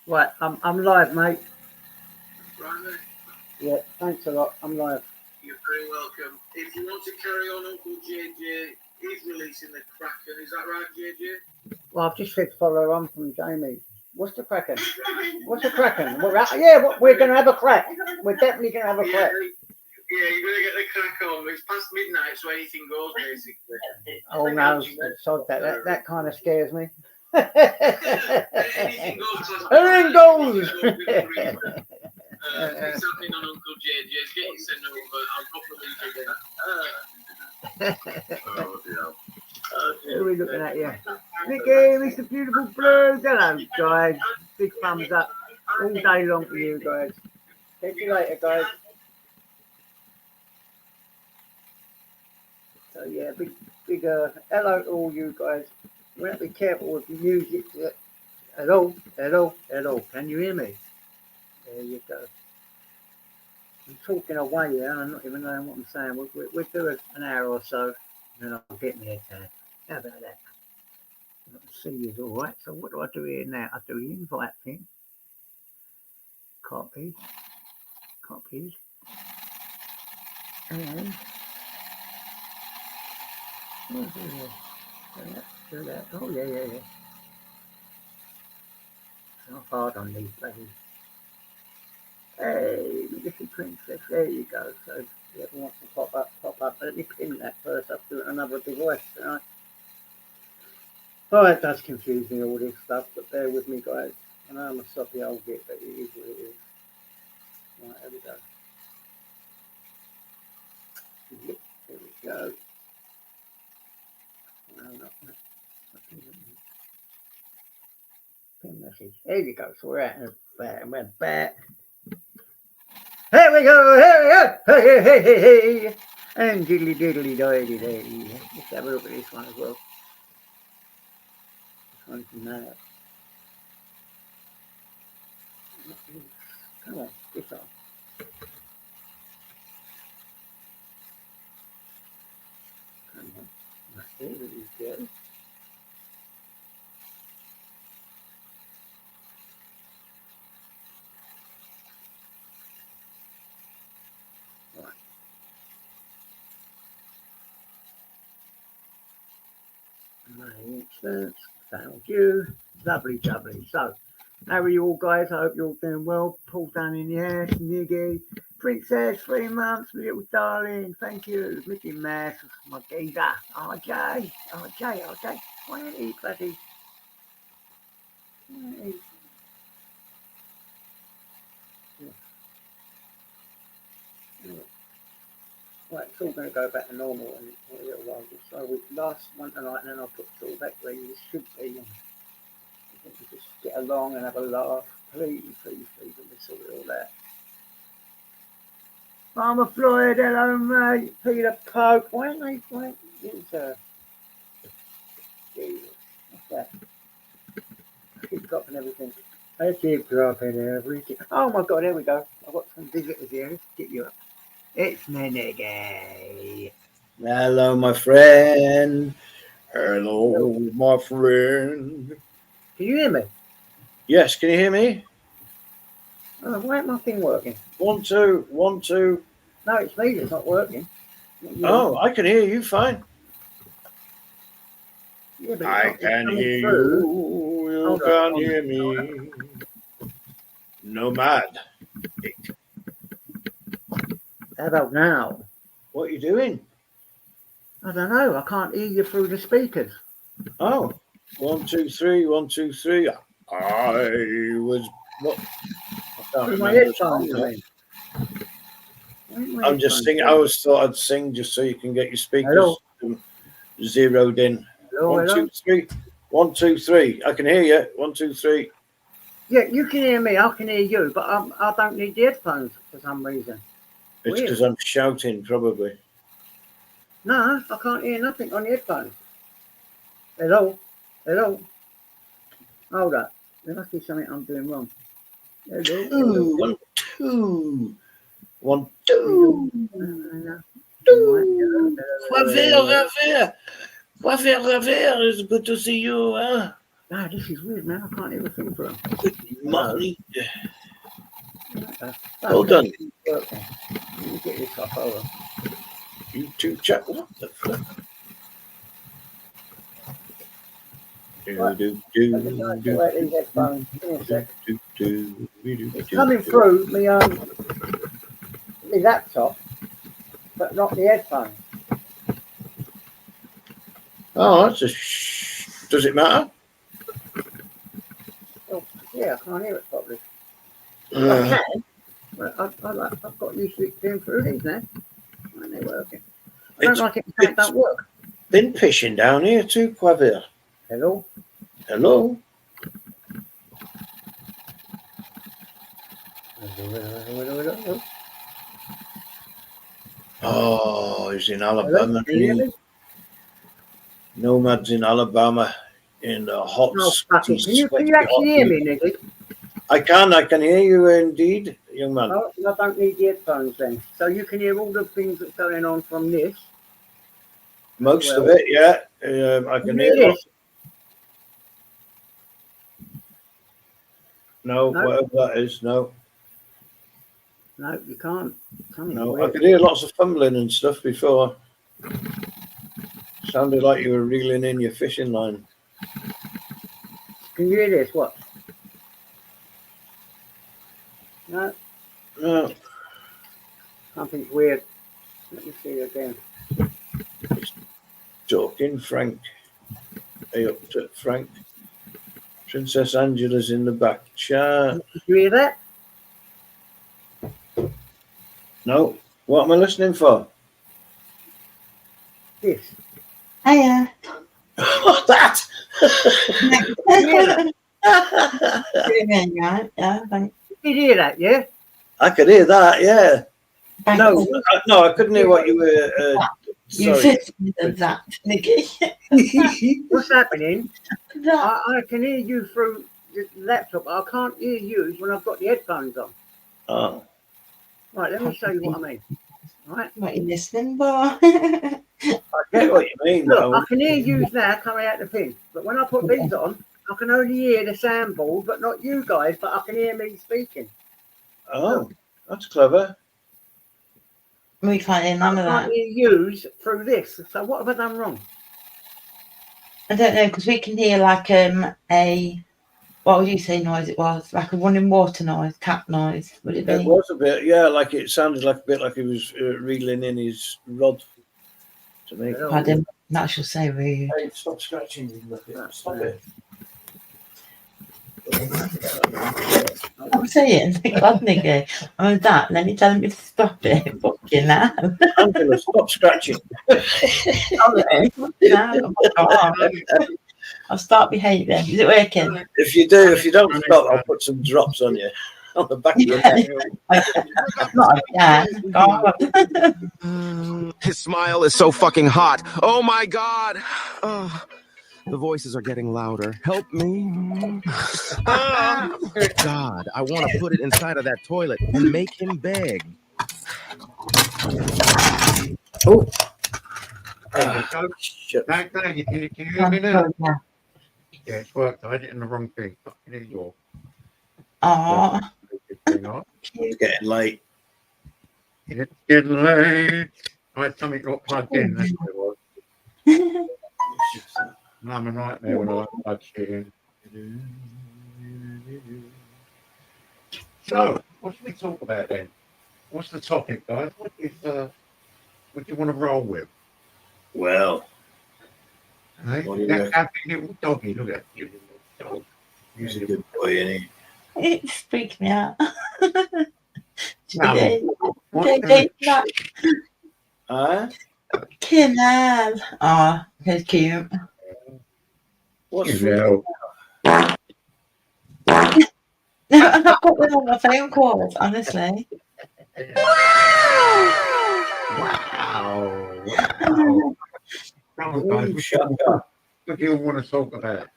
Right, I'm live, mate. Right, mate. Yeah, thanks a lot. I'm live. You're very welcome. If you want to carry on, Uncle JJ is releasing the Kraken. Is that right, JJ? Well, I've just said follow on from Jamie. What's the cracking? What's the cracking? We're going to have a crack. We're definitely going to have a crack. Yeah, you're going to get the crack on. It's past midnight, so anything goes, basically. Oh, no, sod that. That kind of scares me. Anything goes. Anything goes. It's happening on Uncle JJ's. Get it sent over. I'll pop the link again. Oh, dear. Who are we looking at here? Nicky, Mr. Beautiful Blue. Hello, guys. Big thumbs up all day long for you guys. Catch you later, guys. So yeah, big hello to all you guys. We have to be careful with the music. Hello. Can you hear me? There you go. I'm talking away here. I'm not even knowing what I'm saying. We'll do an hour or so, and then I'll get me a tag. How about that? I can see you all right. So what do I do here now? I do the invite thing. Copy. And do that. Oh yeah. It's not hard on these bloody. Hey, little princess, there you go. So if you ever want to pop up. Let me pin that first up to another device. Right? Oh, it does confuse me, all this stuff, but bear with me, guys. I know I'm a soppy old git, but it is what it is. Right, there we go. There we go. No, not that. Pin message. There you go. So we're at and we're back. Here we go. Hey. And diddly doily. Let's have a look at this one as well. This one's mad. Come on, this on. Come on. Right, here we go. Right. Thanks. Thank you. Lovely. So, how are you all, guys? I hope you're all doing well. Paul down in the house, Niggy, Princess, 3 months, little darling. Thank you. Mickey Mouse, my geezer. RJ. Why ain't he bloody? Right, it's all going to go back to normal in a little while. So we last one tonight, and then I'll put it all back where you should be. And just get along and have a laugh. Please, and we sort it all out. Farmer Floyd, hello mate. Peter Pope. Why ain't they? What's that? I keep dropping everything. I keep dropping everything. Oh my god, here we go. I've got some visitors here. Let's get you up. It's Nenegay. Hello, my friend. Hello, my friend. Can you hear me? Yes, can you hear me? Oh, why ain't my thing working? 1, 2, 1, 2. No, it's me that's not working. Oh, I can hear you fine. Yeah, but I can hear you. You can hear me. Nomad. How about now? What are you doing? I don't know. I can't hear you through the speakers. Oh, 1, 2, 3, 1, 2, 3. I was what? I can't remember. I'm just singing. I always thought I'd sing just so you can get your speakers zeroed in. Hello, 1, 2, 3. 1, 2, 3. I can hear you. 1, 2, 3. Yeah, you can hear me. I can hear you, but I don't need the headphones for some reason. It's because I'm shouting, probably. No, I can't hear nothing on the headphones. Hello. Hold up. There must be something I'm doing wrong. Hello. 1, 2. 1, 2. Javier. It's good to see you. Huh? Ah, this is weird, man. I can't even think for them. Money. Well done. Let me get this off over. YouTube chat. What the fuck? Right. Let me go and sort out these headphones. Give me a sec. It's coming through my laptop, but not the headphones. Oh, that's does it matter? Oh, yeah, I can't hear it properly. I can. But I've got used to it going through these now. And they're working. I don't like it when it don't work. Been fishing down here too, Quavir. Hello? Hello? Hello? Oh, he's in Alabama. Can you hear me? Nomads in Alabama in the hot, No, fuck it. Can you sweaty, actually hot hear heat. me, Nicky? I can hear you indeed, young man. No, I don't need the headphones then. So you can hear all the things that's going on from this. Most of it, yeah. I can hear this. No, No. whatever that is, no. No, you can't. No, I could hear lots of fumbling and stuff before. Sounded like you were reeling in your fishing line. Can you hear this? What? No, No, something's weird. Let me see again. talking, Frank. Hey, up to Frank. Princess Angela's in the back chat. Did you hear that? No, what am I listening for? This. Hiya. What's that? Right, yeah, thanks. Did you hear that? Yeah. I could hear that, yeah. Thanks. No, I couldn't hear what you were. You Sorry. fit me with that, Nicky. What's happening? That. I can hear you through the laptop. But I can't hear you when I've got the headphones on. Oh, Right, let me show you what I mean. Right. What are you listening for? I get what you mean. Look, though. I can hear you now coming out the pin, but when I put these on, I can only hear the soundboard, but not you guys. But I can hear me speaking. Oh, that's clever. We can't hear none of I can't that. hear yous through this. So what have I done wrong? I don't know, because we can hear like a, what would you say noise it was? Like a running water noise, cat noise, would it be? It was a bit, yeah, like it sounded like a bit like he was reeling in his rod to me. Hello? Pardon, that shall say rude. Hey, stop scratching me. Stop it. I'm saying, God, Nicky, I'm that, and then you're telling me to stop it. Fucking hell. Angela, stop scratching. Sorry. No, I'll start behaving. Is it working? If you don't stop, I'll put some drops on you on the back of your neck. Not again. God. His smile is so fucking hot. Oh my God. Oh, the voices are getting louder. Help me. God, I want to put it inside of that toilet and make him beg. Oh. Shit. Can you hear me now? Yeah, it's worked. I had it in the wrong thing. Fucking idiot. Oh. It's getting late. It's getting late. I had something not plugged in. That's what it was. I'm a nightmare when I don't plug shit in. So, what should we talk about then? What's the topic, guys? What do you want to roll with? Well, Hey? what do you That reckon? happy little doggy, look at you, little dog. He's a good boy, isn't he? It freaked me out. Kinnell. Oh, he's cute. What's I've got them on my phone calls, honestly. Wow. Come on, guys. What do you want to talk about?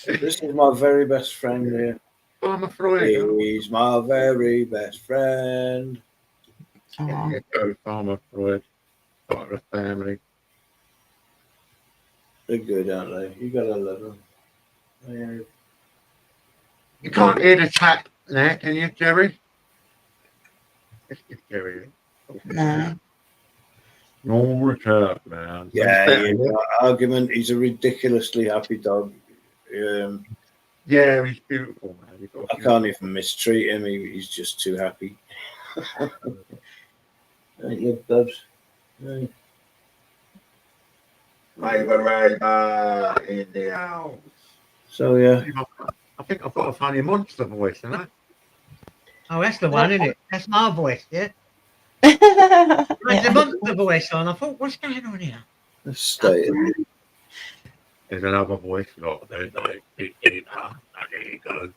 This is my very best friend here. I'm afraid. He's my very best friend. Go, Farmer Freud. Part of the family. They're good, aren't they? You gotta love them. Yeah. You can't hear the chat there, can you, Jerry? It's Jerry. No. No chat, man. Yeah, argument. He's a ridiculously happy dog. Yeah, he's beautiful, man. I can't even mistreat him. He's just too happy. Ain't you, Bubs? Right. Raver in the house. So yeah. I think I've got a funny monster voice, haven't I? Oh, that's the one, isn't it? That's my voice, yeah? Yeah. Like the monster voice on. I thought, what's going on here? Let's stay. There's another voice. Oh, there you go.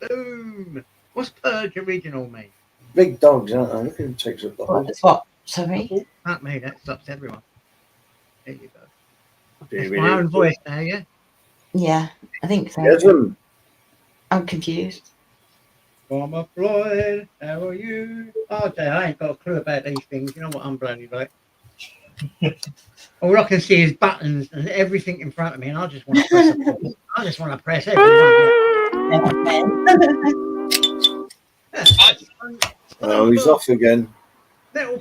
Boom. What's Purge original mean? Big dogs, aren't they? Look at him takes up the whole. What's what? Sorry? Not me, that stops everyone. There you go. It's my own voice now, yeah? Yeah, I think so. Desmond. I'm confused. Farmer Floyd, how are you? Oh, I ain't got a clue about these things. You know what I'm bloody like. All I can see is buttons and everything in front of me, and I just want to press it. I just want to press everything. Oh, he's off again. Little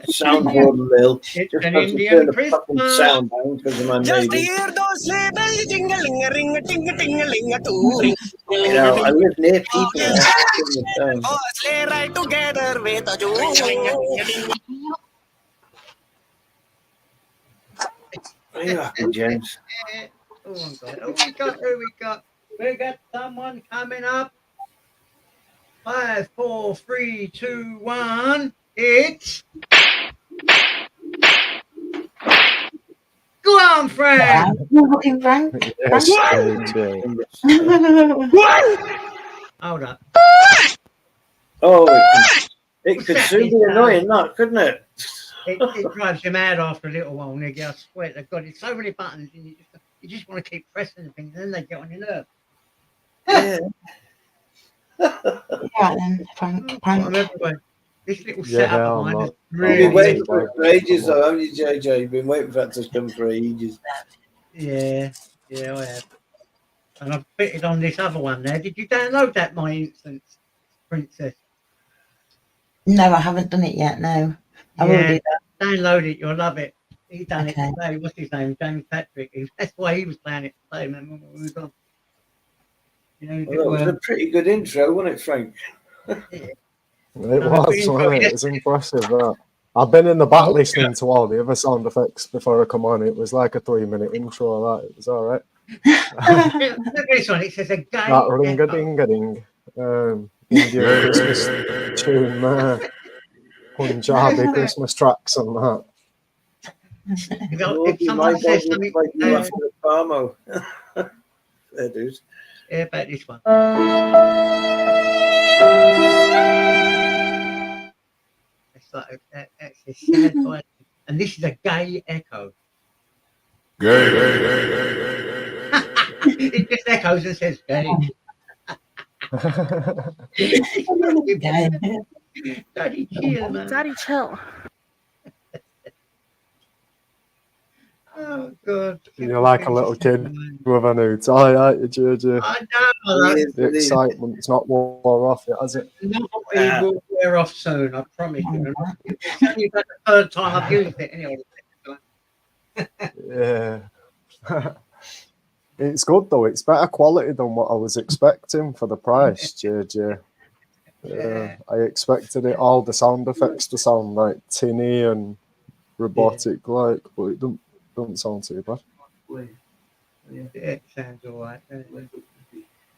Soundboard Lil. It's Just an have to Indian turn the fucking Christmas. sound down because of my Just neighbours. hear those sleigh bells jingling-a-ring-a-ting-a-ting-a-ling-a-too. You know, I live near people. And I have to turn the sound. Oh, sleigh ride together with a Jew. What are you happy, James? Oh, God. We got someone coming up. 5, 4, 3, 2, 1. It's. Go on, Frank. You're looking Frank. Yes, AJ. Hold up. Oh, it could soon be annoying, that, couldn't it? It drives you mad after a little while, Niggy. I swear to God, it's so many buttons, and you just want to keep pressing things, and then they get on your nerve. Yeah. Right then, Frank. I'm everywhere. This little Yeah, setup I'm behind not- is You've really. been waiting for it for ages, though, haven't you, JJ? You've been waiting for that to come for ages. Yeah, I have. And I've fitted on this other one there. Did you download that, My Instance, Princess? No, I haven't done it yet. No, I will Yeah, do that. download it. You'll love it. He done Okay. it today. What's his name? James Patrick. That's why he was playing it today. Remember when we was on? You know, Well, that was a pretty good intro, wasn't it, Frank? It was, wasn't it? It's impressive, that. I've been in the back listening to all the other sound effects before I come on. It was like a 3-minute intro, that. It was all right. Look at this one. It says a gay. That ring-a-ding-a-ding. Indian Christmas tune, Punjabi Christmas tracks and that. If someone says something, like you after the Farmo. There, dude. yeah, about this one. It's like that's a sad voice. And this is a gay echo. It just echoes and says gay. Daddy chill, man. Daddy chill. Oh God. You're like a little kid with a new toy, aren't you, JJ? I know. The excitement's not wore off yet, has it? It will wear off soon, I promise you. It's only about the third time I've used it anyway. Yeah. It's good though. It's better quality than what I was expecting for the price, JJ. I expected it all the sound effects to sound like tinny and robotic like, but it doesn't sound too bad. Yeah, it sounds alright.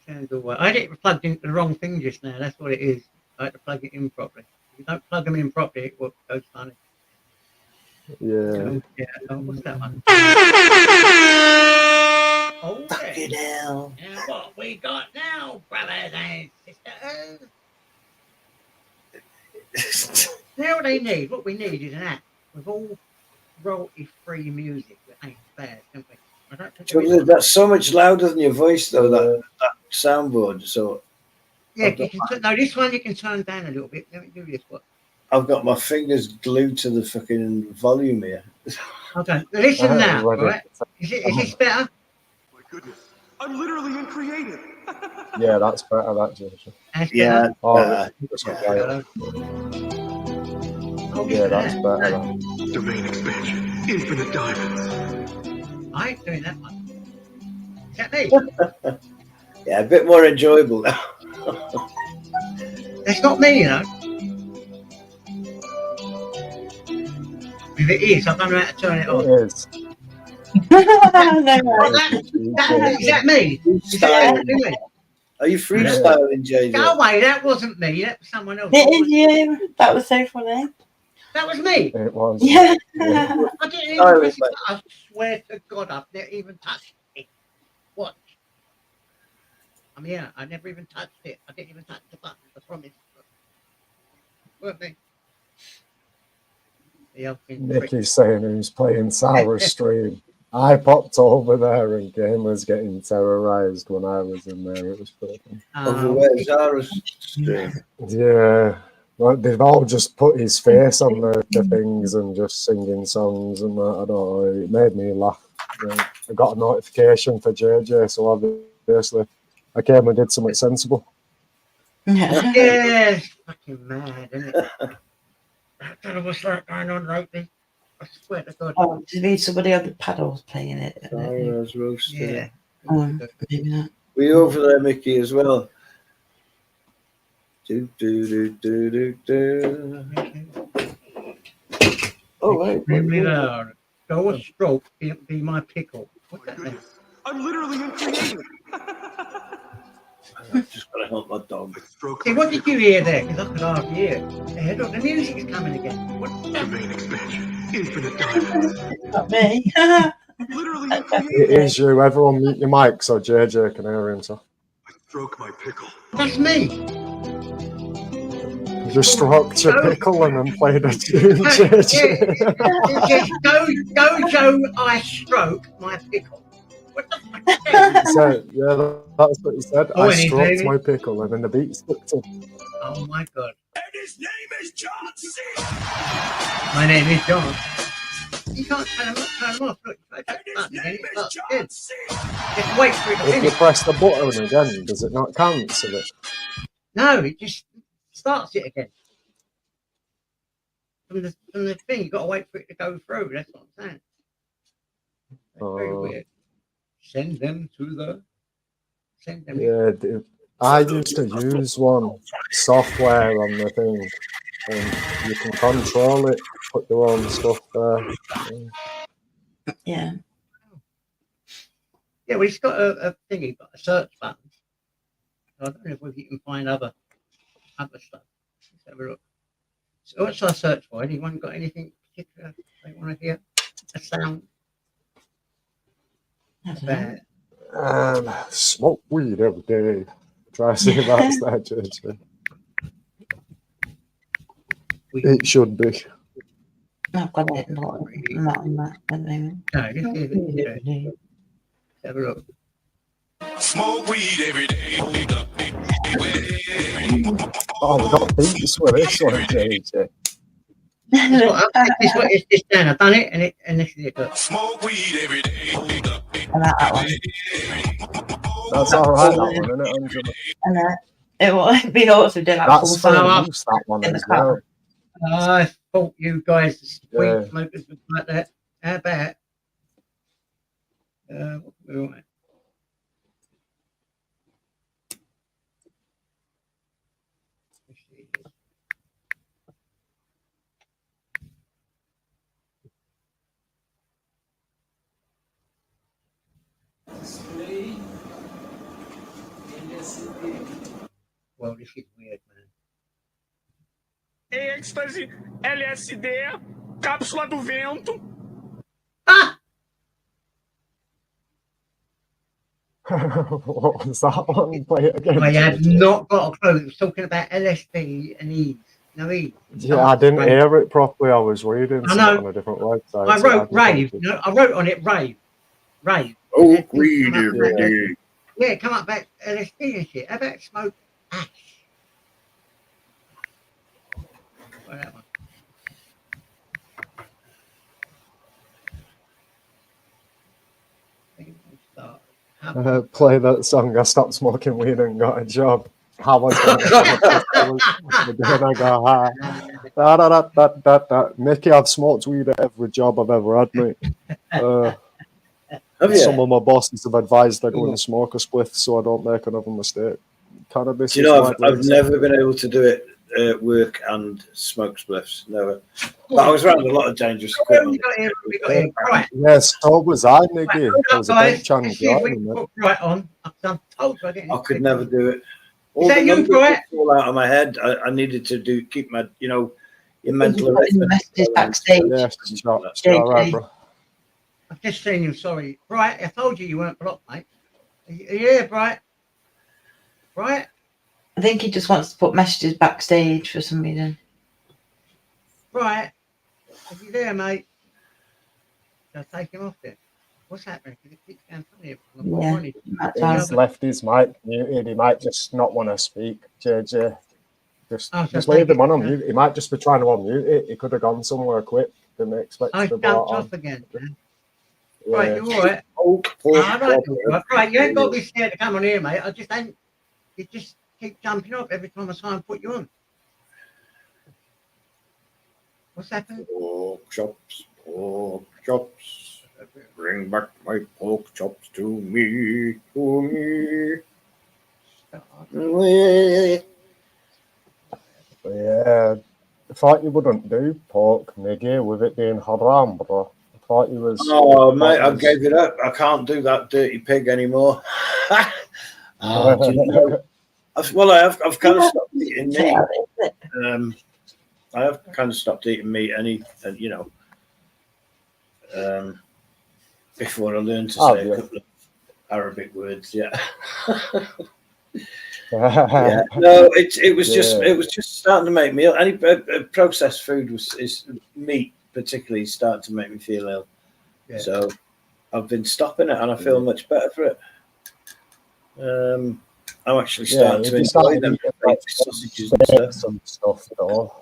Sounds alright. I had it plugged into the wrong thing just now. That's what it is. I had to plug it in properly. If you don't plug them in properly, it goes funny. Yeah. Oh, what's that one? Oh, Fucking hell. Now what we got now, brothers and sisters? Now what they need, what we need is an app with all royalty-free music that ain't bad, don't we? I don't think That's so much louder than your voice, though, that soundboard. So yeah, no, this one you can turn down a little bit. Let me do this one. I've got my fingers glued to the fucking volume here. Okay, listen I now, read it. right? Is this better? My goodness, I'm literally uncreative. Yeah, that's better, that, JJ. That's Yeah, better. Oh, it's yeah. quiet. Oh, Yeah, that's better. Domain expansion, infinite diamonds. I ain't doing that one. Is that me? Yeah, a bit more enjoyable now. That's not me, you know. If it is, I don't know how to turn it It on. is. No, Oh, right. is that me? Is that Freestyling. me? Are you freestyling, JJ? Go away, that wasn't me, that was someone else. It is you. That was so funny. That was me. It was. Yeah. Yeah. I didn't even Silent, press it. mate. I swear to God, I've never even touched it. What? I mean, yeah, I never even touched it. I didn't even touch the button, I promise. Weren't me. Yeah, I've been tricked. Nicky's saying who's playing Sarah's stream. I popped over there and Game was getting terrorized when I was in there. It was pretty fun. Over where Zara's stream. Yeah. Well, they've all just put his face on the things and just singing songs and that. I don't know. It made me laugh. Yeah. I got a notification for JJ, so obviously I came and did something sensible. Yeah. Yeah, it's fucking mad, isn't it? I don't know what's going on lately. I swear to God. Oh, to be somebody on the paddles playing it. Zara's roasted. Yeah. Maybe not. Were you over there, Mickey, as well? Do, do, do, do, do, do. Oh, wait. Extremely loud. Go a stroke, it'll be my pickle. What's My that mean? goodness, I'm literally uncreative. I've just got to help my dog. Stroke See, my what did you hear there? Because I could hardly hear. Yeah, look, the music is coming again. What's that? domain expansion, infinite diamonds. Not me. Literally It uncreative. is you. Everyone mute your mic so JJ can hear himself. I stroke my pickle. That's me. You just stroked your pickle and then played a tune, JJ. It says, Dojo, I stroke my pickle. What the fuck is that? He said, yeah, that's what he said. Oh, I and he's stroked leaving. my pickle and then the beat stuck to Oh my God. And his name is John C. My name is John. You can't turn them off. Look, I touch the button again. It starts again. C. Just wait for it to If you finish. press the button again, does it not cancel it? No, it just starts it again. From the thing, you've got to wait for it to go through. That's what I'm saying. That's very weird. Send them to the. Send them. Yeah, I used to use one software on the thing, and you can control it, put your own stuff there. Yeah. Yeah, well, it's got a thingy, got a search button. So I don't know if you can find other stuff. Let's have a look. So what should I search for? Anyone got anything particular they want to hear? A sound? Smoke weed every day. Try to see if that's that, JJ. It should be. I've got it. Not on that at the moment. No, just leave it. Let's have a look. Smoke weed every day. Oh, we got beats with this one, JJ. It's done. I've done it, and this is it. Look. Smoke weed every day. I like that one. That's all right, that one, isn't it, Angela? And it will be awesome to do like That's full for time use, that one in the as well. car. I thought you guys, the Yeah. weed smokers, would like that. How about? What we want? Well, this is weird, man. Êxtase, LSD, cápsula do vento. Ah! What was that one? Play it again. I had JJ. not got a clue. It was talking about LSD and Eves. No Eves. Yeah, I didn't hear it properly. I was reading I something know. on a different website. I so wrote didn't rave. think No, I wrote on it rave. Rave. Oh, weed every day. Yeah, come up about LSD and shit. How about smoke ash? What that one? Play that song. I stopped smoking weed and got a job. How was that? Then I go, Mickey, I've smoked weed at every job I've ever had, mate. Have Some you? of my bosses have advised I go and smoke a spliff so I don't make another mistake. Cannabis Do you is know, widely I've never been able to do it at work and smoke spliffs. Never. But I was around a lot of dangerous equipment. We got here. Right. Yes, so was I, Nicky. Hold I up, was a guys. bench hand Let's see if we guy, can mate. put Bright on. I'm told we're getting I could never do it. All that the you, numbers Bright? would fall out of my head. I needed to keep my, your mental Putting the arithmetic messages going. backstage. Yes, That's JJ. all right, bro. I've just seen you. Sorry, Bright. I told you weren't blocked, mate. Are you here, Bright? Bright? I think he just wants to put messages backstage for some reason. Bright? Are you there, mate? I'll take him off it. What's happening? Because it keeps going funny. Yeah, that's He's fine. left his mic muted. He might just not want to speak, JJ. Just so leave take him it on down. mute. He might just be trying to unmute it. He could have gone somewhere quick. Didn't expect I to be jumped brought on. off again. Yeah. Right, you all right? Right, you ain't got to be scared to come on here, mate. I just ain't. You just keep jumping up every time I try and put you on. What's happened? Pork chops, pork chops. Bring back my pork chops to me, Yeah. I thought you wouldn't do pork, Niggy, with it being haram, bro. I thought you was. Oh, mate, I gave it up. I can't do that dirty pig anymore. Do you know? I've kind of stopped eating meat. I have kind of stopped eating meat, before I learned to say a couple of Arabic words. Yeah. Yeah. No, it was just starting to make me ill. Any processed food is meat, particularly, starting to make me feel ill. Yeah. So I've been stopping it, and I feel much better for it. I'm actually starting to enjoy them fake sausages and stuff. Though.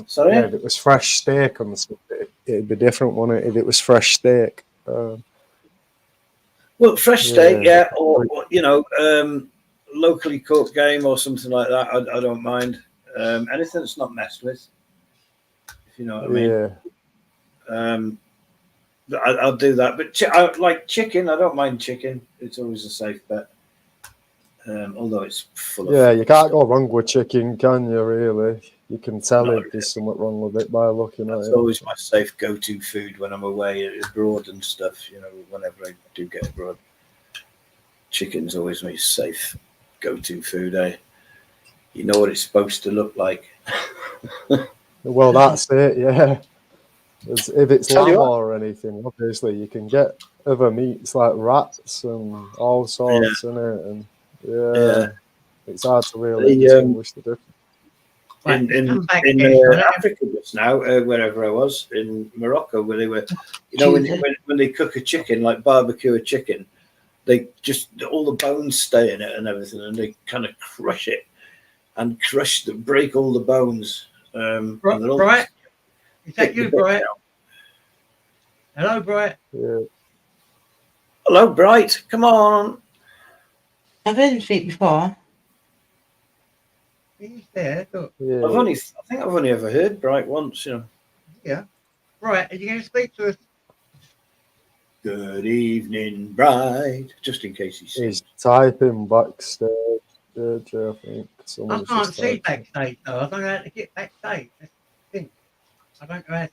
Sorry? Yeah, if it was fresh steak and stuff, it'd be different, wouldn't it? If it was fresh steak. Well, fresh steak, yeah, or locally cooked game or something like that. I don't mind. Anything that's not messed with, if you know what I mean. Yeah. I'll do that. But I like chicken. I don't mind chicken. It's always a safe bet. Although it's full of. Yeah, you can't go wrong with chicken, can you? Really, you can tell if there's something wrong with it by looking at it. It's always my safe go-to food when I'm away abroad and stuff. Whenever I do get abroad, chicken's always my safe go-to food. You know what it's supposed to look like. Well, that's it. Yeah. If it's lamb or anything, obviously you can get other meats like rats and all sorts in it, and it's hard to really distinguish the difference. In Africa just now, wherever I was in Morocco, where they were, when they cook a chicken, like barbecue a chicken, they just all the bones stay in it and everything, and they kind of crush it and break all the bones. Bright, is that you, Bright? Hello, Bright. Yeah. Hello, Bright. Come on. I've heard him speak before. He's there. Look. Yeah. I think I've only ever heard Bright once. Yeah. Bright, are you going to speak to us? Good evening, Bright. Just in case he's typing backstage. I think. I can't see backstage though. I don't know how to get backstage. That's the thing. I don't know how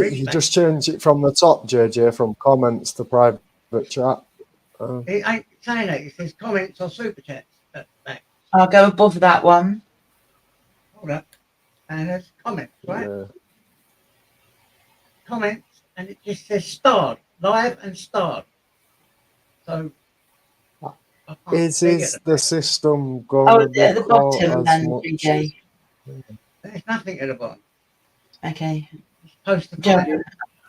to. You just change it from the top, JJ, from comments to private chat. It ain't saying that. It says comments or super chats. I'll go above that one. Hold up. And there's comments, right? Yeah. Comments, and it just says starred, live and starred. So. Is the system going at the bottom then, DJ? There's nothing at the bottom. Okay.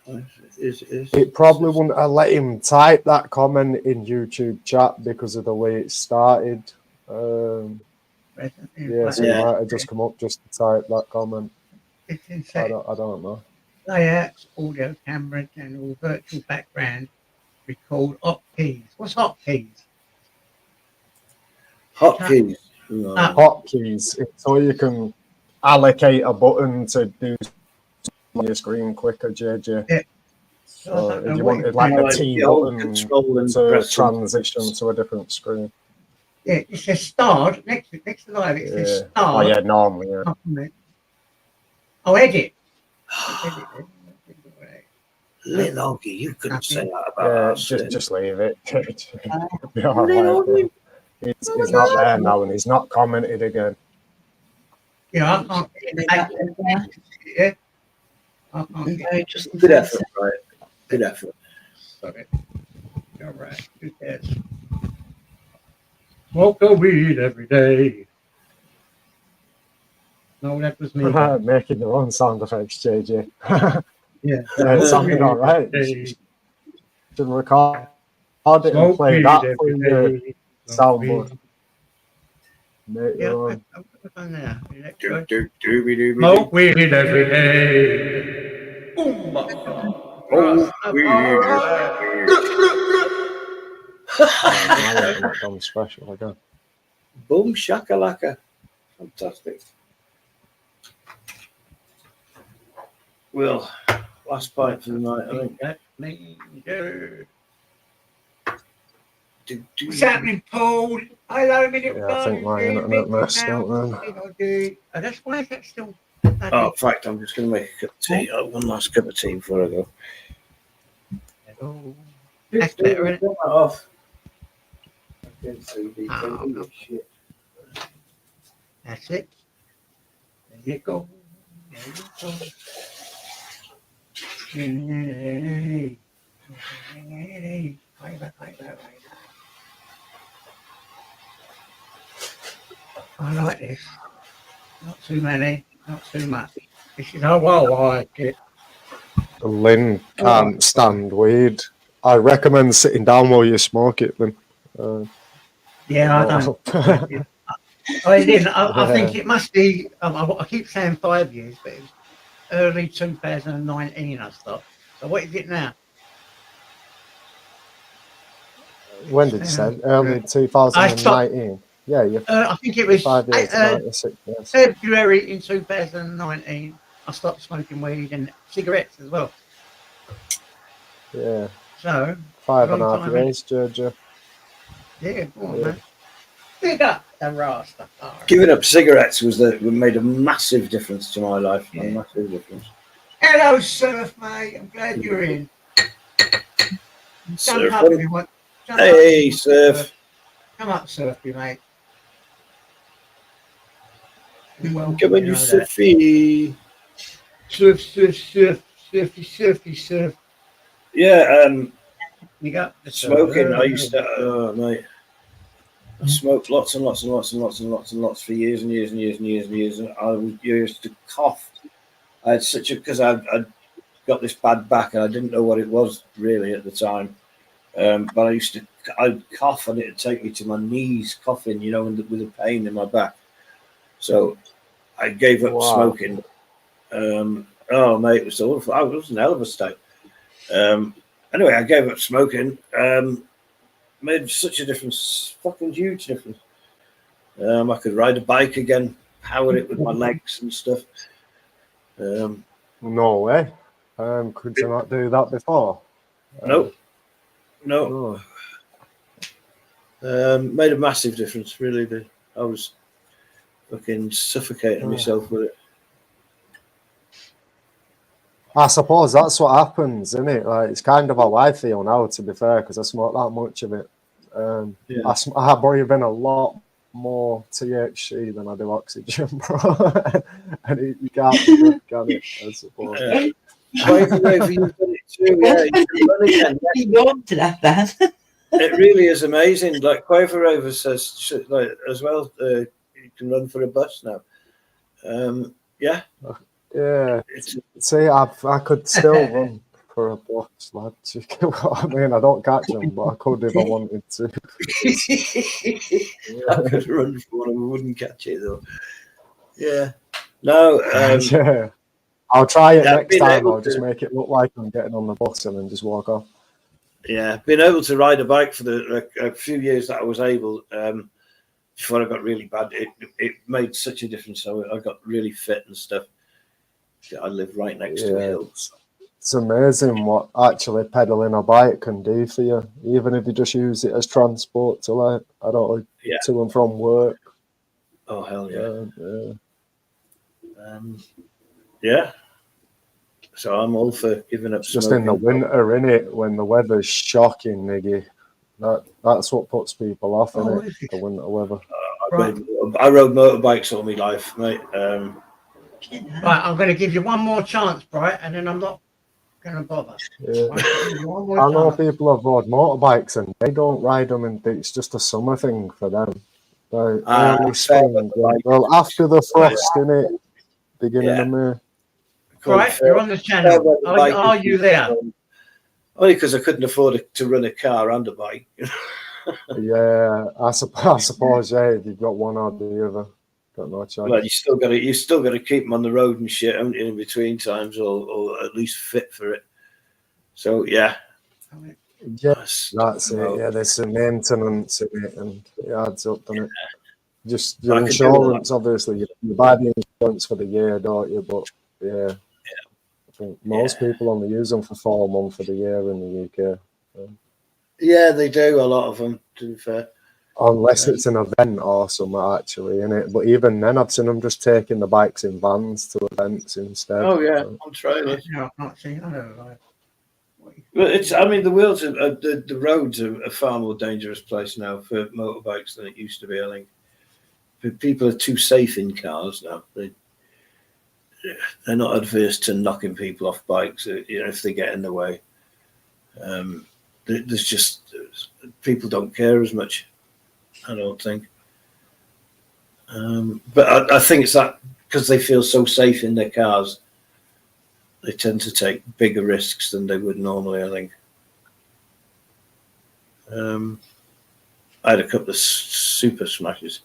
It probably wouldn't have let him type that comment in YouTube chat because of the way it started. So it might have just come up just to type that comment. It's I don't know. Layouts, audio cameras, and all virtual background. We called hotkeys. What's hotkeys? Hotkeys. Hotkeys. It's so you can allocate a button to do on your screen quicker, JJ. Yeah. So if you wanted like a T button to transition to a different screen. Yeah, it says starred next to live. It says starred. Oh yeah, normally. Yeah. Oh, edit. Little Oggy, you couldn't say that about us. Just leave it. Be all right. He's not there now, and he's not commented again. Yeah, I can't. Yeah. I can't. Good effort, right? Good effort. Sorry. All right. Who cares? Smoke the weed every day. No, that was me. Making their own sound effects, JJ. Yeah. It sounded all right. Should record it and play that for your soundboard. Make your own. Smoke weed every day. Boom. Not done special again. Boom shakalaka. Fantastic. Well, last pint for the night, I think. What's happening, Paul? Hello, minute. Yeah, I think my internet messed up then. That's why that's still. Oh, in fact, I'm just going to make a cup of tea. One last cup of tea before I go. That's better, isn't it? Off. That's it. There you go. I like this. Not too many, not too much. This is how I like it. Lynn can't stand weed. I recommend sitting down while you smoke it, Lynn. Yeah, I don't. I think it must be. I keep saying 5 years, but it was early 2019 I stopped. So what is it now? When did you say? Early 2019. Yeah, I think it was 5 years, 96 years. February in 2019. I stopped smoking weed and cigarettes as well. Yeah. So 5.5 years, Georgia. Yeah, go on, man. Big up the Rasta. Giving up cigarettes made a massive difference to my life. Yeah. A massive difference. Hello, Surf, mate. I'm glad you're in. Surf. Jump up if you want. Hey, Surf. Come up, Surfy, mate. Well, Come on, you Surfy. Surf, surf. Yeah, You got the smoking. I used to, mate. I smoked lots and lots for years and years and years and years and years. And I used to cough. I had because I'd got this bad back and I didn't know what it was really at the time. But I'd cough and it'd take me to my knees coughing, with a pain in my back. So I gave up smoking. Oh, mate, it was awful. I was in a hell of a state. Anyway, I gave up smoking. Made such a difference, fucking huge difference. I could ride a bike again, power it with my legs and stuff. No way. Could you not do that before? No. Made a massive difference, really did. I was fucking suffocating myself with it. I suppose that's what happens, isn't it? Like, it's kind of how I feel now, to be fair, because I smoke that much of it. I breathe in a lot more THC than I do oxygen, bro. And you can't be good, can it? I suppose. It really is amazing. Like Quaver Rover says, like as well, you can run for a bus now. Yeah. See, I could still run for a bus, lad. You know what I mean? I don't catch them, but I could if I wanted to. I could run for one, I wouldn't catch it though. Yeah. No. Yeah. I'll try it next time. I'll just make it look like I'm getting on the bus and then just walk off. Yeah, being able to ride a bike for a few years that I was able, before I got really bad, it made such a difference. I got really fit and stuff. I live right next to a hill. It's amazing what actually pedaling a bike can do for you, even if you just use it as transport to, like, I don't know, to and from work. Oh, hell yeah. Yeah. Yeah. So I'm all for giving up Just smoking. in the winter, innit, when the weather's shocking, niggy. That's what puts people off, innit, the winter weather. I rode motorbikes all my life, mate. Right, I'm going to give you one more chance, Bright, and then I'm not going to bother. Yeah. Right, I know people have rode motorbikes and they don't ride them, and it's just a summer thing for them. Like early spring, well, after the frost, innit, beginning of May. Right, you're on the channel. Are you there? Only because I couldn't afford to run a car and a bike. Yeah, I suppose. Yeah, if you've got one or the other, got no choice. Well, you still got to keep them on the road and shit, haven't you, in between times, or at least fit for it. So yeah, that's it. Yeah, there's some maintenance in it, and it adds up, doesn't it? Just your insurance, obviously. You buy the insurance for the year, don't you? But yeah. I think most people only use them for 4 months of the year in the UK. Yeah, they do, a lot of them, to be fair. Unless it's an event or something, actually, innit? But even then, I've seen them just taking the bikes in vans to events instead. Oh, yeah, on trailers. No, I can't see. I don't know. But the roads are a far more dangerous place now for motorbikes than it used to be, I think. But people are too safe in cars now. They're not adverse to knocking people off bikes, if they get in the way. There's just people don't care as much, I don't think. But I think it's that because they feel so safe in their cars, they tend to take bigger risks than they would normally, I think. I had a couple of super smashes,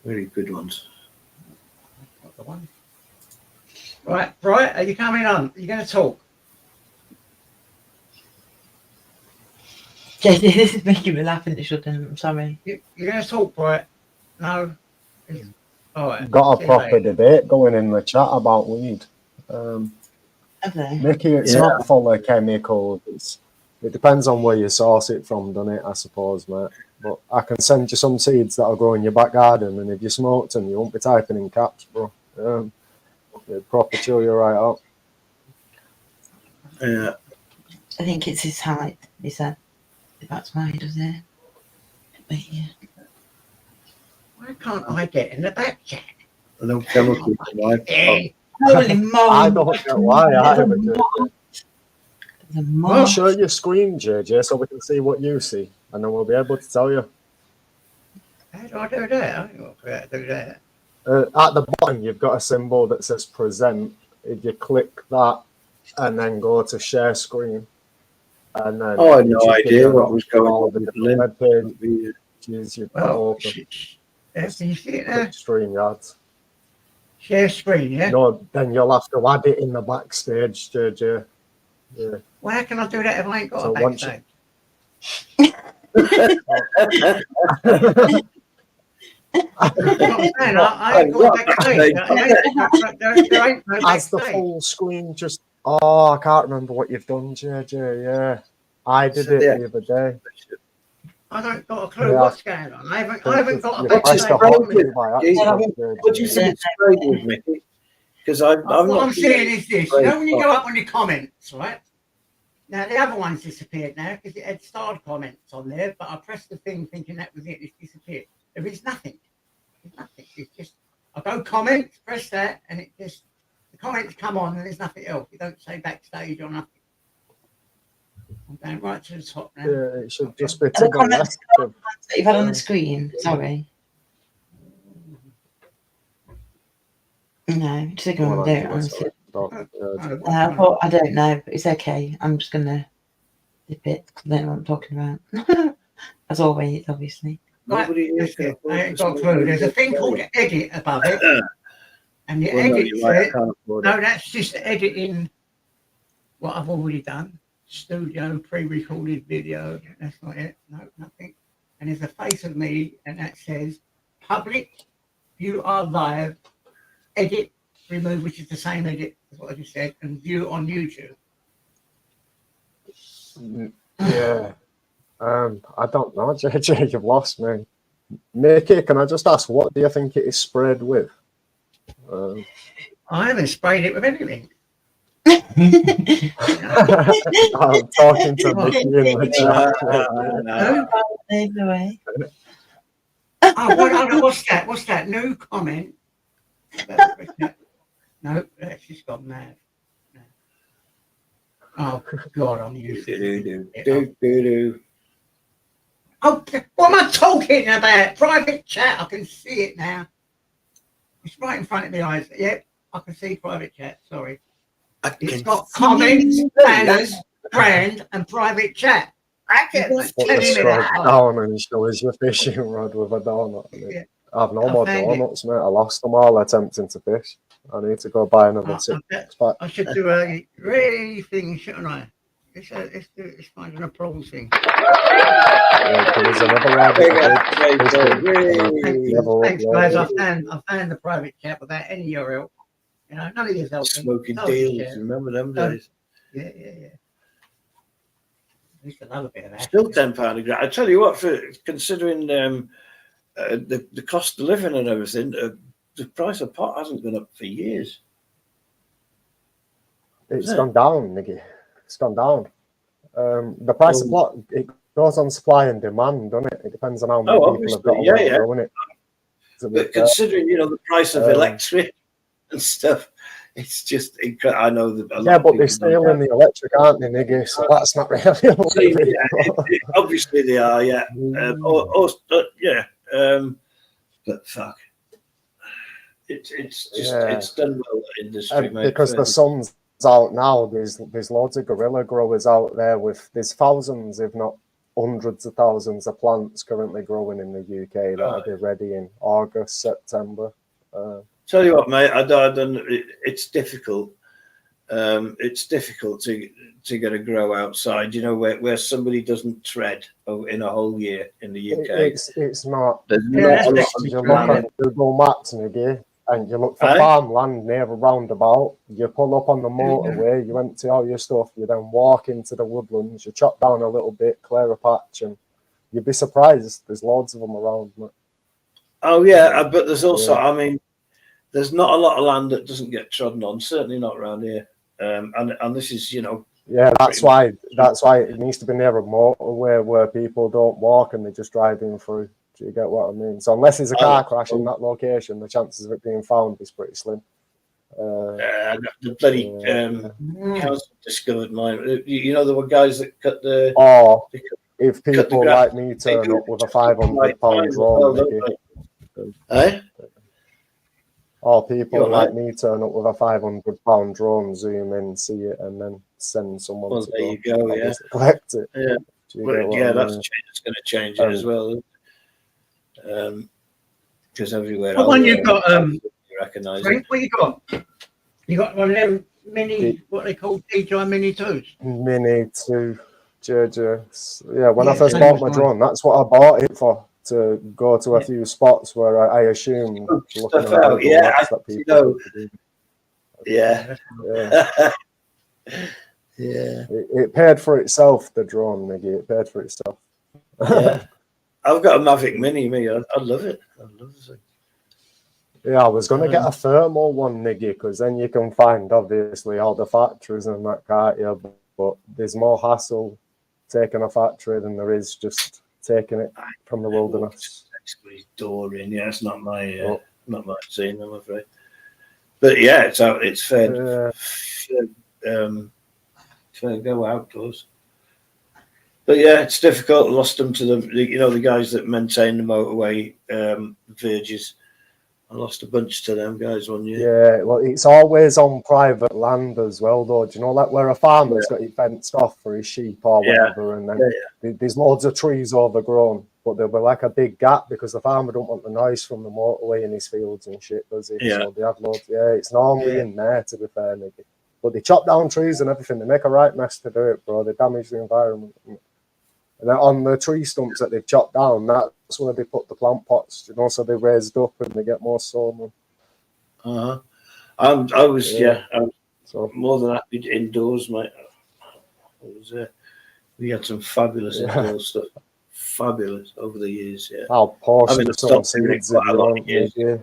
very good ones. Right, are you coming on? Are you going to talk? Jesse, this is making me laugh and it shouldn't. I'm sorry. You're going to talk, Bright? No? All right. Got a proper debate going in the chat about weed. Mickey, it's not full of chemicals. It depends on where you source it from, doesn't it, I suppose, mate? But I can send you some seeds that'll grow in your back garden, and if you smoked them, you won't be typing in caps, bro. It'd proper chill you right out. Yeah. I think it's his height, he said. That's why he does it. But yeah. Why can't I get in the back chat? No chemicals in life. Holy moly. I don't know why I haven't done it. I'll show your screen, JJ, so we can see what you see, and then we'll be able to tell you. How do I do that? I don't know how to do that. At the bottom, you've got a symbol that says present. If you click that and then go to share screen, and then I had no idea what was going on with the web page. You've got open. Can you see it there? Stream yards. Share screen, yeah? No, then you'll have to add it in the backstage, JJ. Yeah. Well, how can I do that if I ain't got a backstage? As the full screen, just I can't remember what you've done, JJ. Yeah, I did it the other day. I don't got a clue what's going on. I haven't got a backstage. What do you think it's sprayed with, Mickey? Because I'm saying is this: you know when you go up on the comments, right? Now the other one's disappeared now because it had starred comments on there, but I pressed the thing thinking that was it. It's disappeared. There is nothing. There's nothing. It's just I go comments, press that, and it just the comments come on, and there's nothing else. You don't say backstage or nothing. I'm going right to the top now. Yeah, it should just be to the left. That you've had on the screen. Sorry. No, just ignore it. Honestly. I don't know, but it's okay. I'm just gonna dip it because I don't know what I'm talking about. As always, obviously. Right, I ain't got a clue. There's a thing called edit above it, and the edit says, no, that's just editing what I've already done. studio, pre-recorded video. That's not it. No, nothing. And there's a face of me, and that says public, view are live, edit, remove, which is the same edit as what I just said, and view on YouTube. Yeah. I don't know, JJ, you've lost me. Mickey, can I just ask, what do you think it is sprayed with? I haven't sprayed it with anything. I'm talking to Mickey in the chat. What's that? What's that? New comment? No, that's just got mad. No. Oh, God, I'm used to it. Oh, what am I talking about? Private chat. I can see it now. It's right in front of my eyes. Yep, I can see private chat. Sorry. It's got comments, banners, brand, and private chat. I can Put the scroll down and show us your fishing rod with a donut. Yeah. I've no more donuts, mate. I lost them all attempting to fish. I need to go buy another 6 pack. I should do a really thing, shouldn't I? It's finding a problem thing. Yeah, there's another one. Thanks, guys. I found the private chat without any URL. You know, none of these help. Smoking deals. Remember them days? Yeah. At least another bit of that. Still £10 a gram. I tell you what, for considering the cost of living and everything, the price of pot hasn't gone up for years. It's gone down, Nicky. It's gone down. The price of pot, it goes on supply and demand, doesn't it? It depends on how many people have got growing it. But considering, the price of electric and stuff, it's just incredible. I know that. But they're stealing the electric, aren't they, Niggy? So that's not really. Obviously they are, yeah. But fuck, it's just it's done well in industry, mate. Because the sun's out now. There's loads of guerrilla growers out there there's thousands, if not hundreds of thousands of plants currently growing in the UK that'll be ready in August, September. Tell you what, mate, it's difficult. It's difficult to get a grow outside, where somebody doesn't tread in a whole year in the UK. It's not. You look at Google Maps, Niggy, and you look for farmland near a roundabout. You pull up on the motorway, you empty all your stuff, you then walk into the woodlands, you chop down a little bit, clear a patch, and you'd be surprised. There's loads of them around. Mate. Oh, yeah, but there's also, there's not a lot of land that doesn't get trodden on, certainly not around here. And this is, Yeah, that's why it needs to be near a motorway where people don't walk and they're just driving through. Do you get what I mean? So unless there's a car crash in that location, the chances of it being found is pretty slim. The bloody council discovered mine. There were guys that cut the. If people like me turn up with a £500 drone, or people like me turn up with a £500 drone, zoom in, see it, and then send someone to there you go, collect it. Yeah, that's going to change it as well. Because everywhere. What one you got? Recognise it. What you got? You got one of them mini, what they call DJI Mini 2s? Mini 2, JJ. Yeah, when I first bought my drone, that's what I bought it for. To go to a few spots where I assume stuff out. Yeah, It paid for itself, the drone, Niggy. It paid for itself. Yeah. I've got a Mavic Mini, me. I love it. I love the thing. Yeah, I was going to get a thermal one, Niggy, because then you can find, obviously, all the factories and that, can't you? But there's more hassle taking a factory than there is just taking it from the wilderness. Door in, yeah, it's not my scene, I'm afraid. But yeah, it's fair. To go outdoors. But yeah, it's difficult. Lost them to the guys that maintain the motorway verges. I lost a bunch to them guys one year. Yeah, well, it's always on private land as well, though. Do you know, like where a farmer's got it fenced off for his sheep or whatever, and then there's loads of trees overgrown, but there'll be like a big gap because the farmer don't want the noise from the motorway in his fields and shit, does he? Yeah. So they have loads. Yeah, it's normally in there, to be fair, Nicky. But they chop down trees and everything. They make a right mess to do it, bro. They damage the environment. And then on the tree stumps that they've chopped down, that's where they put the plant pots, you know, so they raised up and they get more sun. I was So more than happy indoors, mate. We had some fabulous indoor stuff. Fabulous over the years, yeah. I'll post you some stopped doing it seeds if quite a you lot want. of years. Yeah.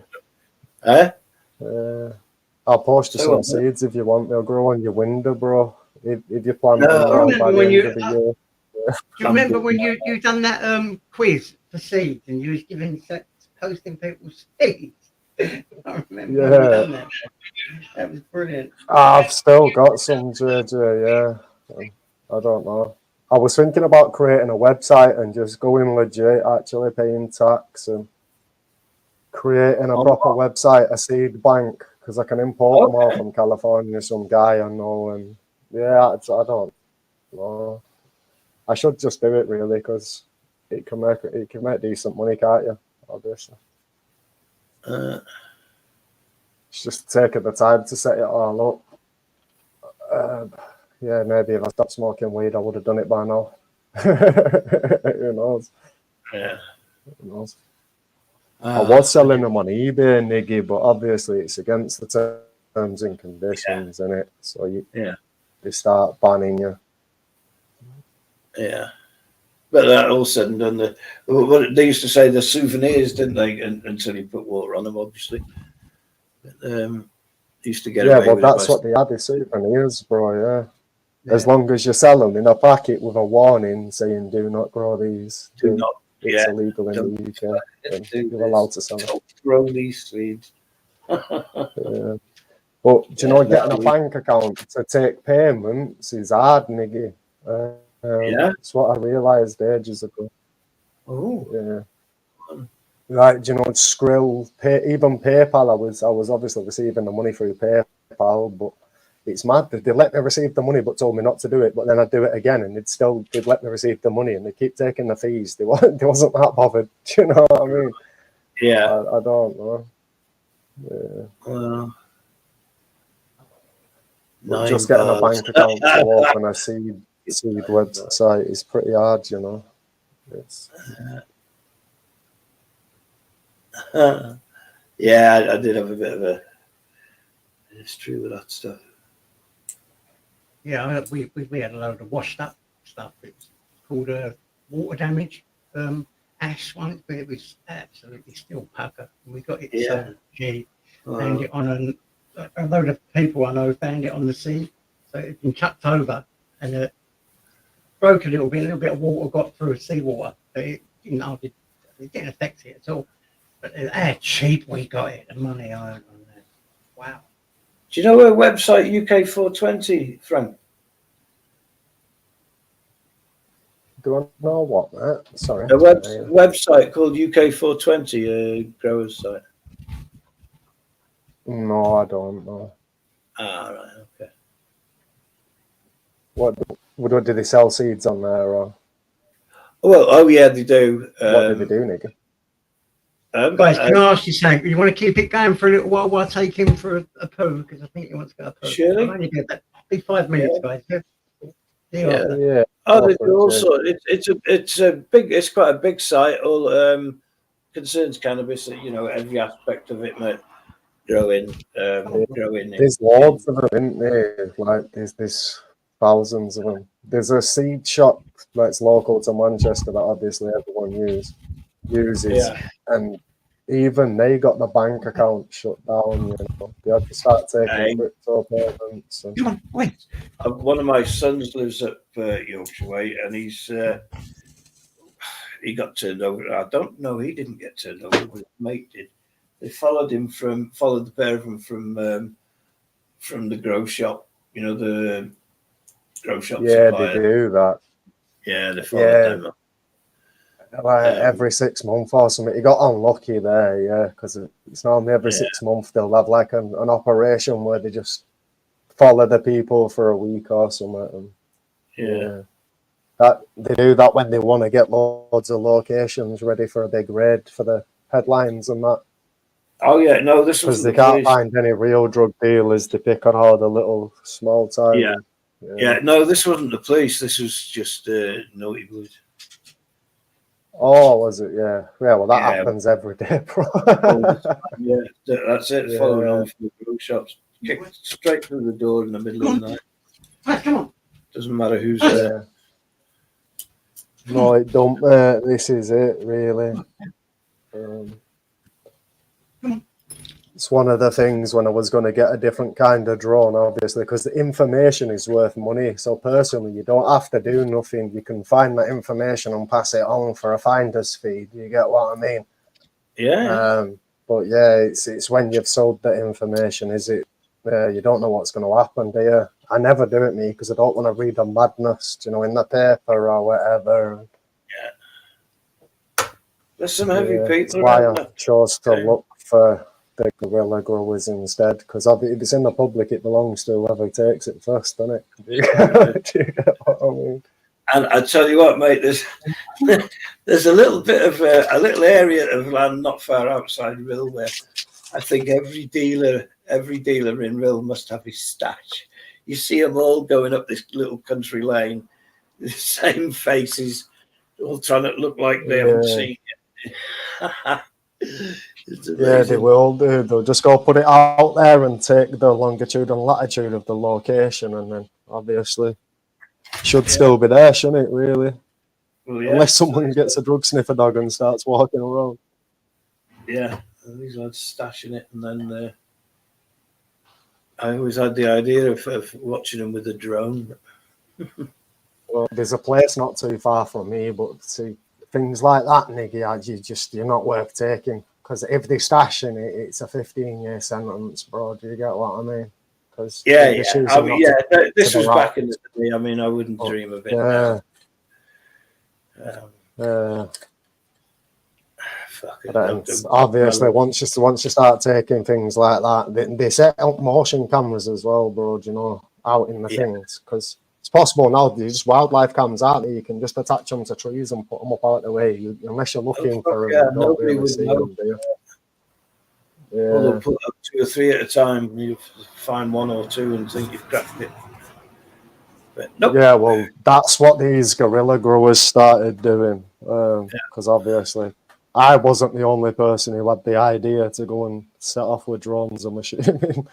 I'll post you So some what? seeds if you want. They'll grow on your window, bro. If you plant them I now remember by the when end you. of the year. Do you remember when you done that quiz for seeds and you was posting people's seeds? I remember when you done that. That was brilliant. I've still got some, JJ, yeah. I don't know. I was thinking about creating a website and just going legit, actually paying tax and creating a proper website, a seed bank, because I can import them all from California, some guy I know. And yeah, I don't know. I should just do it, really, because it can make decent money, can't you? Obviously. It's just taking the time to set it all up. Yeah, maybe if I stopped smoking weed, I would have done it by now. Who knows? Yeah. Who knows? I was selling them on eBay, Niggy, but obviously it's against the terms and conditions, isn't it? So they start banning you. Yeah. But that all said and done, they used to say the souvenirs, didn't they? Until you put water on them, obviously. But, used to get away with that's it. what they had, the souvenirs, bro, yeah. As long as you sell them in a packet with a warning saying do not grow these. It's illegal in the UK. And you're allowed to sell them. Don't throw these seeds. Yeah. But, do you know, getting a bank account to take payments is hard, Niggy. That's what I realised ages ago. Oh. Yeah. Like, do you know, Skrill, even PayPal, I was obviously receiving the money through PayPal, but it's mad. They let me receive the money, but told me not to do it. But then I'd do it again, and they'd let me receive the money, and they keep taking the fees. They wasn't that bothered. Do you know what I mean? Yeah. I don't know. Yeah. Just getting a bank account to open a seed website is pretty hard, you know. It's yeah, I did have a bit of a history with that stuff. Yeah, we had a load of washed up stuff. It's called water damage ash once, but it was absolutely still pucker. We got it so cheap. Found it on a load of people I know found it on the sea, so it's been chucked over and it broke a little bit of water got through seawater, but it didn't affect it at all. But how cheap we got it, the money I earned on that. Wow. Do you know a website UK420, Frank? Do I know what, mate? Sorry. A website called UK420, a grower's site. No, I don't know. Ah, right, okay. What do they sell seeds on there? Or? Well, yeah, they do. What do they do, nigga? Guys, can I ask you something? You want to keep it going for a little while I take him for a poo? Because I think he wants to go a poo. Surely. I'll only be 5 minutes, guys. Yeah. Oh, they do also. It's quite a big site. All concerns cannabis. You know, every aspect of it, mate. Growing. There's loads of them, isn't there? Like there's thousands of them. There's a seed shop that's local to Manchester that obviously everyone uses, and even they got the bank account shut down. You know, they had to start taking crypto payments. And... Come on, wait. One of my sons lives up Yorkshire Way, and he got turned over. I don't know. He didn't get turned over, but his mate did. They followed the pair of them from the grow shop. You know, the grow shop. Yeah, supplier. they do that. Yeah, they followed them. Like every 6 months or something. He got unlucky there, yeah, because it's normally every 6 months they'll have like an operation where they just follow the people for a week or something. And, that they do that when they want to get loads of locations ready for a big raid for the headlines and that. Oh yeah, no, this Because wasn't they the can't police. find any real drug dealers. They pick on all the little small time. Yeah. Yeah, no, this wasn't the police. This was just naughty boys. Oh, was it? Yeah. Yeah, well, that Yeah. happens every day, bro. Yeah, that's it. Yeah. Following on from the grow shops, kicked straight through the door in the middle of the night. Come on. Doesn't matter who's there. No, it don't. This is it, really. It's one of the things when I was going to get a different kind of drone, obviously, because the information is worth money. So personally, you don't have to do nothing. You can find that information and pass it on for a finder's fee. Do you get what I mean? Yeah. But yeah, it's when you've sold that information, is it? You don't know what's going to happen, do you? I never do it, me, because I don't want to read the madness, you know, in the paper or whatever. Yeah. There's some heavy people. That's why I chose to look for the guerrilla growers instead, because if it's in the public, it belongs to whoever takes it first, doesn't it? Do you get what I mean? And I tell you what, mate, there's a little bit of a little area of land not far outside Rill where I think every dealer in Rill must have his stash. You see them all going up this little country lane, the same faces, all trying to look like they haven't seen it. Yeah, they will do. They'll just go put it out there and take the longitude and latitude of the location, and then obviously should still be there, shouldn't it? Really, well, yeah. Unless someone gets a drug sniffer dog and starts walking around. Yeah, and these lads stashing it, and then I always had the idea of watching them with a drone. Well, there's a place not too far from me, but see, things like that, Niggy, you're not worth taking. Because if they're stashing it, it's a 15-year sentence, bro. Do you get what I mean? Because this was back in the day. I mean, I wouldn't dream of it now. Fuck it. Obviously, once you start taking things like that, they set up motion cameras as well, bro. You know, out in the things, because it's possible now. There's just wildlife cams out there. You can just attach them to trees and put them up out the way. Unless you're looking for them, you don't really see them, do you? Yeah. Or they'll put up 2 or 3 at a time. You find 1 or 2 and think you've cracked it. But nope. Yeah, well, that's what these guerrilla growers started doing. Because obviously, I wasn't the only person who had the idea to go and set off with drones, I'm assuming.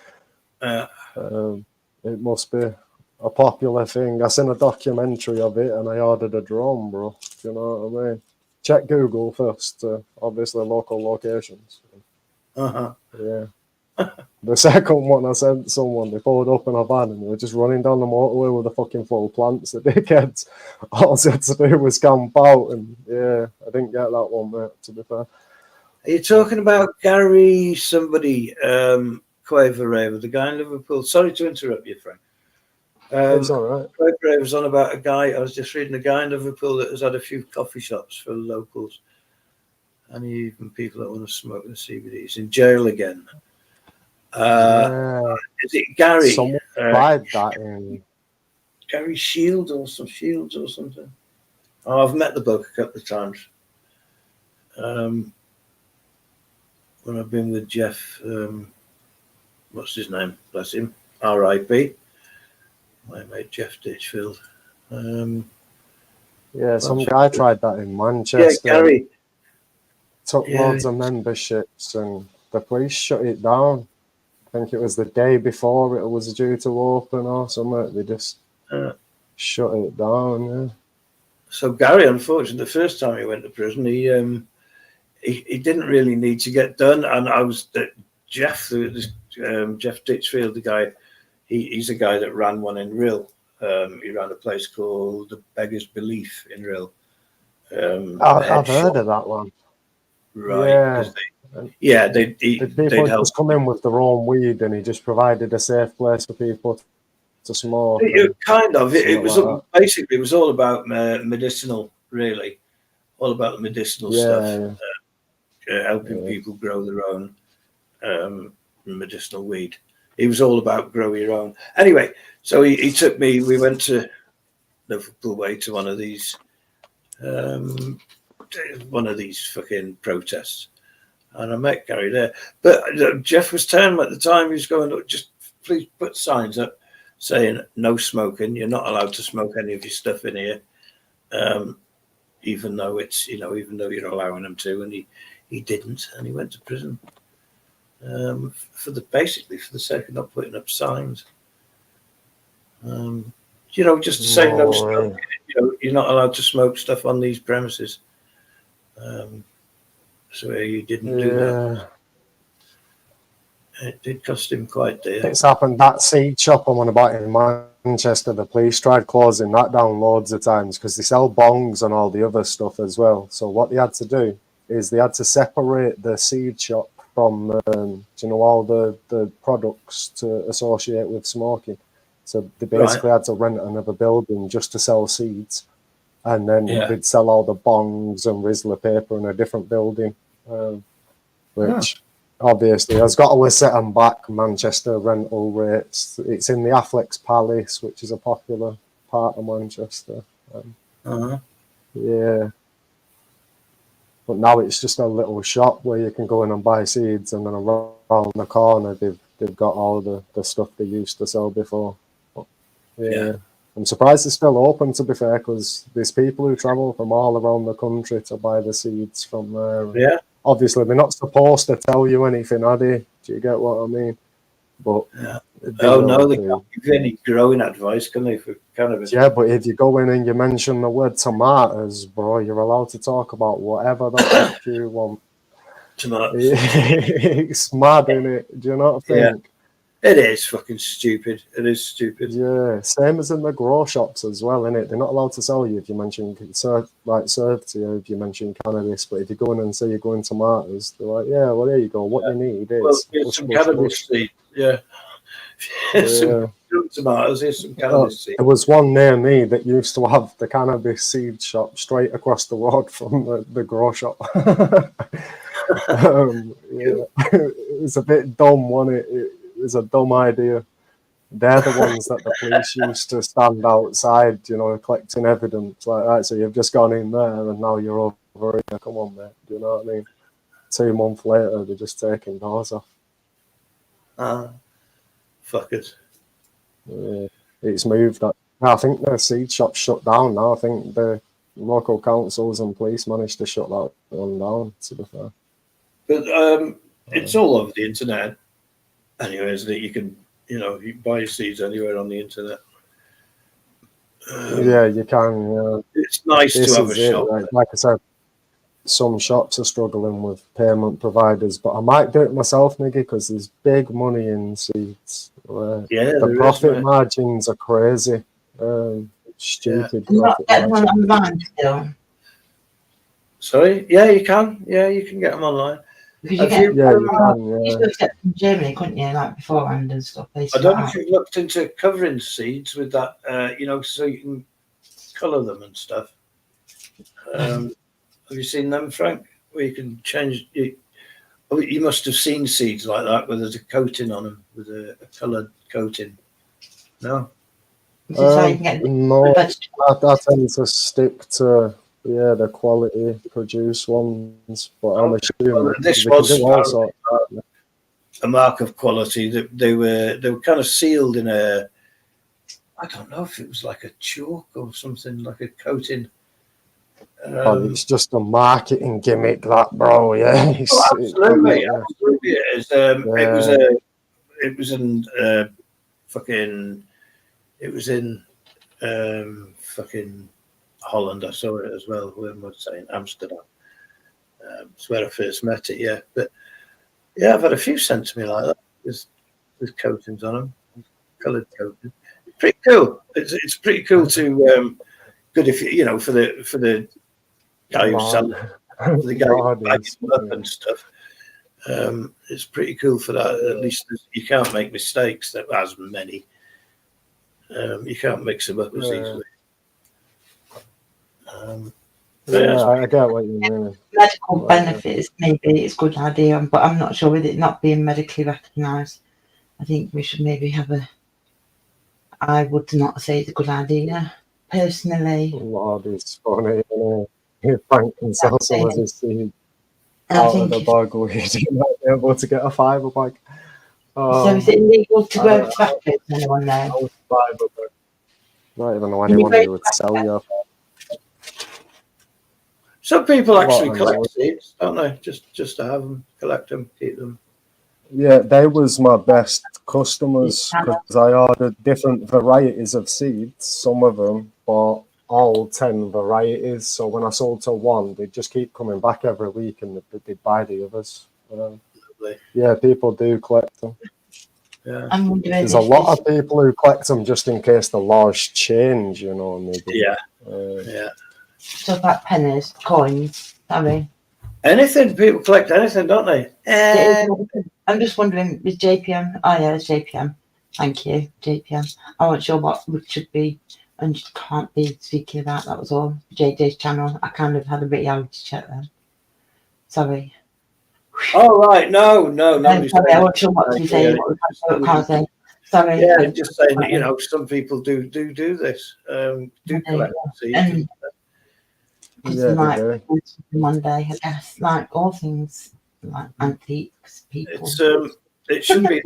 It must be a popular thing. I seen a documentary of it and I ordered a drone, bro. Do you know what I mean? Check Google first, obviously local locations. Yeah. The second one I sent someone, they pulled up in a van and they were just running down the motorway with a fucking full of plants. The dickheads, all they had to do was camp out, and yeah, I didn't get that one, mate, to be fair. Are you talking about Gary somebody, Quaver Raver, the guy in Liverpool? Sorry to interrupt you, Frank. It's all right. Quaver Raver was on about a guy, I was just reading a guy in Liverpool that has had a few coffee shops for locals. And even people that want to smoke the CBD. He's in jail again. Is it Gary? Someone tried that in Gary Shields or something. Oh, I've met the bloke a couple of times. When I've been with Jeff, what's his name? Bless him. R.I.P. My mate Jeff Ditchfield. Some guy tried that in Manchester. Yeah, Gary. Took loads of memberships and the police shut it down. I think it was the day before it was due to open or something. They just shut it down. Yeah. So Gary, unfortunately, the first time he went to prison, he didn't really need to get done. And I was Jeff Ditchfield, the guy. He's a guy that ran one in Rill. He ran a place called the Beggar's Belief in Rill. I've heard of that one. Right. Yeah. They'd just come in with their own weed, and he just provided a safe place for people to smoke. Kind of. It was basically, it was all about medicinal, really, all about the medicinal stuff, helping people grow their own medicinal weed. He was all about grow your own. Anyway, so he took me. We went to Liverpool Way to one of these fucking protests, And I met Gary there. But Jeff was telling him at the time, he was going, look, just please put signs up saying no smoking. You're not allowed to smoke any of your stuff in here. Even though it's, even though you're allowing them to. And he didn't. And he went to prison basically for the sake of not putting up signs. Just to say no smoking. You're not allowed to smoke stuff on these premises. So he didn't do that. It did cost him quite dear. It's happened. That seed shop I'm on about in Manchester, the police tried closing that down loads of times because they sell bongs and all the other stuff as well. So what they had to do is they had to separate the seed shop from, all the products to associate with smoking. So they basically had to rent another building just to sell seeds. And then they'd sell all the bongs and Rizzler paper in a different building, which obviously has got to set them back. Manchester rental rates. It's in the Affleck's Palace, which is a popular part of Manchester. Yeah. But now it's just a little shop where you can go in and buy seeds, and then around the corner they've got all the stuff they used to sell before. But, yeah. I'm surprised it's still open, to be fair, because there's people who travel from all around the country to buy the seeds from there. Yeah. Obviously, they're not supposed to tell you anything, are they? Do you get what I mean? But no, they can't give you any growing advice, can they, for cannabis? Yeah, but if you go in and you mention the word tomatoes, bro, you're allowed to talk about whatever the fuck you want. Tomatoes. It's mad, innit? Do you not think? Yeah. It is fucking stupid. It is stupid. Yeah, same as in the grow shops as well, innit? They're not allowed to sell you if you mention, serve to you if you mention cannabis, but if you go in and say you're going tomatoes, they're like, yeah, well, there you go. What you need is... some cannabis seed, yeah. Some tomatoes, here's some cannabis seed. There was one near me that used to have the cannabis seed shop straight across the road from the grow shop. It was a bit dumb, wasn't it? It was a dumb idea. They're the ones that the police used to stand outside, collecting evidence. Like, right, so you've just gone in there and now you're over here. Come on, mate. Do you know what I mean? 2 months later, they're just taking doors off. Fuck it. Yeah, it's moved. I think the seed shop's shut down now. I think the local councils and police managed to shut that one down, to be fair. But it's all over the internet. Anyway, isn't it? You can, you buy seeds anywhere on the internet. Yeah, you can. Yeah. It's nice to have a shop. Like I said, some shops are struggling with payment providers, but I might do it myself, Niggy, because there's big money in seeds. The profit margins are crazy. Stupid. Not get one online still. Sorry? Yeah, you can. Yeah, you can get them online. You can, you could get from Germany, couldn't you, like beforehand and stuff? I don't know if you've looked into covering seeds with that, so you can colour them and stuff. Have you seen them, Frank? Where you can change. You must have seen seeds like that where there's a coating on them with a coloured coating. No? No, I tend to stick to the quality produce ones, but I'm assuming this was a mark of quality. That they were kind of sealed in a, I don't know if it was like a chalk or something, like a coating. It's just a marketing gimmick, that, bro. Yeah, absolutely, absolutely it is. It was in fucking Holland. I saw it as well. When was I in Amsterdam? It's where I first met it. Yeah, but yeah, I've had a few sent to me like that with coatings on them, coloured coatings. It's pretty cool. It's pretty cool to good if you for the guy who's selling, for the guy who's bagging up and stuff. It's pretty cool for that. At least you can't make mistakes. That has many. You can't mix them up as easily. I get what you mean. Medical benefits, maybe it's a good idea, but I'm not sure with it not being medically recognised. I think we should maybe have I would not say it's a good idea, personally. Lord, it's funny, Frank can sell some of his seed. And I out of think the bag, we'd might be able to get a fiver bag. so. Is it illegal to I grow don't know. tobacco? Does anyone know? I would fiver bag. Not even know Can you anyone grow who would sell you. Some people actually What, collect seeds, don't they? Just to have them, collect them, keep them. Yeah, they was my best customers because I ordered different varieties of seeds. Some of them bought all 10 varieties. So when I sold to one, they'd just keep coming back every week and they'd buy the others. Yeah, people do collect them. Yeah. I'm wondering There's a lot of people who collect them just in case the laws change, you know, maybe. Yeah. Yeah. So about pennies, coins, sorry. Anything, people collect anything, don't they? I'm just wondering, is JPM? Oh yeah, it's JPM. Thank you, JPM. I wasn't sure what we should be and just can't be speaking about. That was all. JJ's channel. I kind of had a reality check then. Sorry. Oh right, no, nobody's sorry, I saying wasn't sure what to be saying. What I can't say. Sorry. Yeah, just saying that, you know, some people do this. Do collect seeds. Like Monday, I guess, like all things like antiques, people. It should be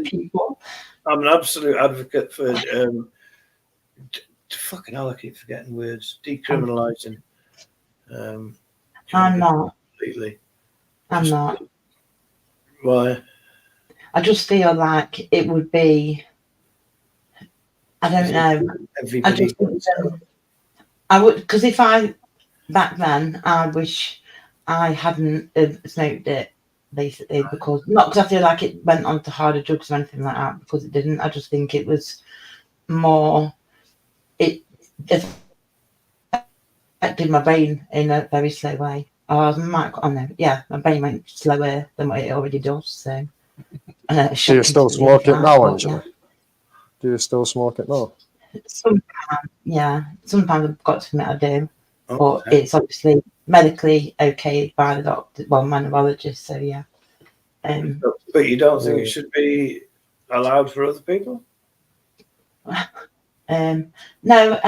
people. I'm an absolute advocate for fucking hell, I keep forgetting words. Decriminalising. I'm not. Completely. I'm not. Why? I just feel like it would be. I don't know. Everybody. I would, because if I back then, I wish I hadn't smoked it, basically, because not because I feel like it went on to harder drugs or anything like that, because it didn't. I just think it was more. It affected my brain in a very slow way. My brain went slower than what it already does. So. Do you still smoke it now, Angela? Yeah. Do you still smoke it now? Sometimes, yeah. Sometimes I've got to admit I do. But it's obviously medically okay by the doctor, well, my neurologist, so yeah. But you don't think it should be allowed for other people? No,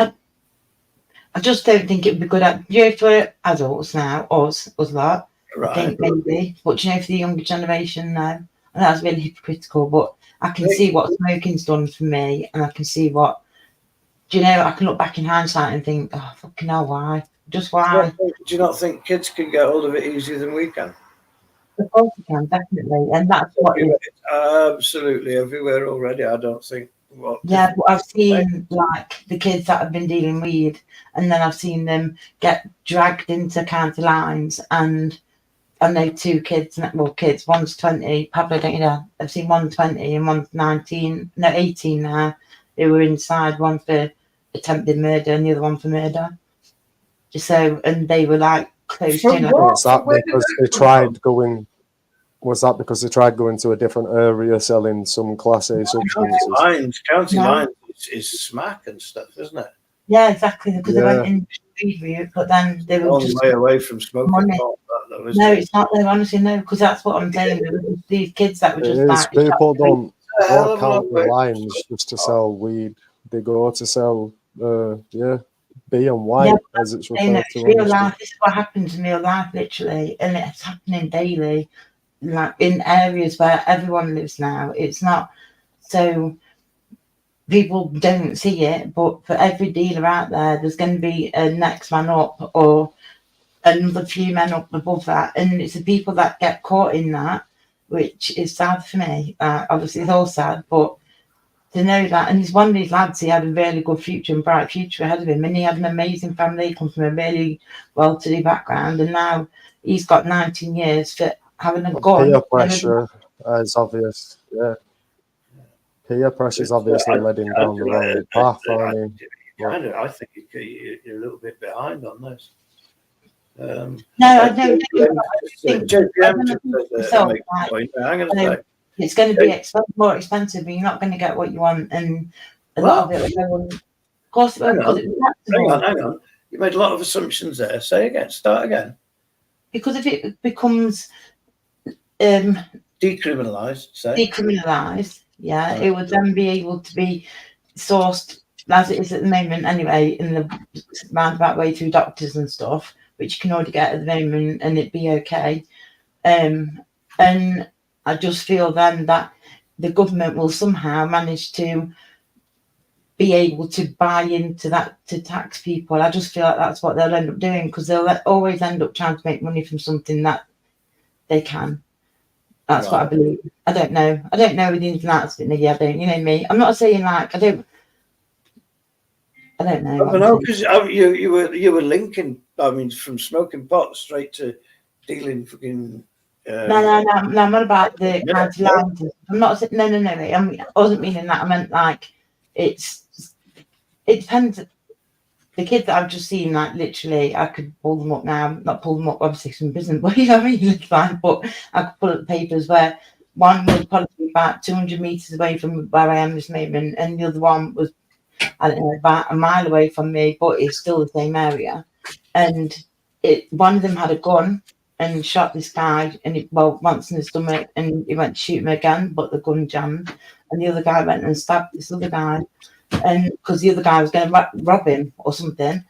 I just don't think it would be good at, for adults now, us lot, right. I think maybe, but for the younger generation, no. And that's really hypocritical, but I can see what smoking's done for me, and I can see what, I can look back in hindsight and think, oh, fucking hell, why? Just why? Do you not think kids can get hold of it easier than we can? Of course we can, definitely. And that's what it's absolutely everywhere already, I don't think. Yeah, but I've seen like the kids that have been dealing weed, and then I've seen them get dragged into county lines, and I know two kids, one's 20, Pablo, don't you know? I've seen one 20 and one's 18 now, who were inside, one for attempted murder and the other one for murder. So, and they were like close in. Was that because they tried going? Was that because they tried going to a different area selling some Class A substances? County lines is smack and stuff, isn't it? Yeah, exactly. Because they went in the street route, but then they were just way away from smoking. No, it's not there, honestly, no, because that's what I'm saying. These kids that were just like, people don't walk out the lines just to sell weed. They go to sell, B and Y, as it's referred to. Real life, this is what happens in real life, literally, and it's happening daily, like in areas where everyone lives now. It's not so people don't see it, but for every dealer out there, there's going to be a next man up or another few men up above that, and it's the people that get caught in that, which is sad for me. Obviously, it's all sad, but to know that, and he's one of these lads, he had a really good future and bright future ahead of him, and he had an amazing family, he comes from a really well-to-do background, and now he's got 19 years for having a gun. Peer pressure is obvious, yeah. Peer pressure is obviously led him down the wrong path. I think you're a little bit behind on this. No, I don't think it's going to be more expensive, but you're not going to get what you want, and a lot of it of course it will. Hang on. You made a lot of assumptions there. Start again. Because if it becomes decriminalised, it would then be able to be sourced as it is at the moment anyway, in the roundabout way through doctors and stuff, which you can already get at the moment, and it'd be okay. And I just feel then that the government will somehow manage to be able to buy into that, to tax people. I just feel like that's what they'll end up doing, because they'll always end up trying to make money from something that they can. That's what I believe. I don't know the ins and outs of it, Niggy. I don't, you know me. I'm not saying like I don't know. I don't know, because you were linking. I mean, from smoking pot straight to dealing fucking. No, I'm not about the county lines. I'm not. No. I wasn't meaning that. I meant like it depends. The kids that I've just seen, like literally, I could pull them up now. Not pull them up, obviously, from prison, but you know what I mean. It's fine. But I could pull up the papers where one was probably about 200 meters away from where I am this moment, and the other one was, I don't know, about a mile away from me, but it's still the same area. And one of them had a gun and shot this guy, and once in the stomach, and he went to shoot him again, but the gun jammed. And the other guy went and stabbed this other guy, and because the other guy was going to rob him or something,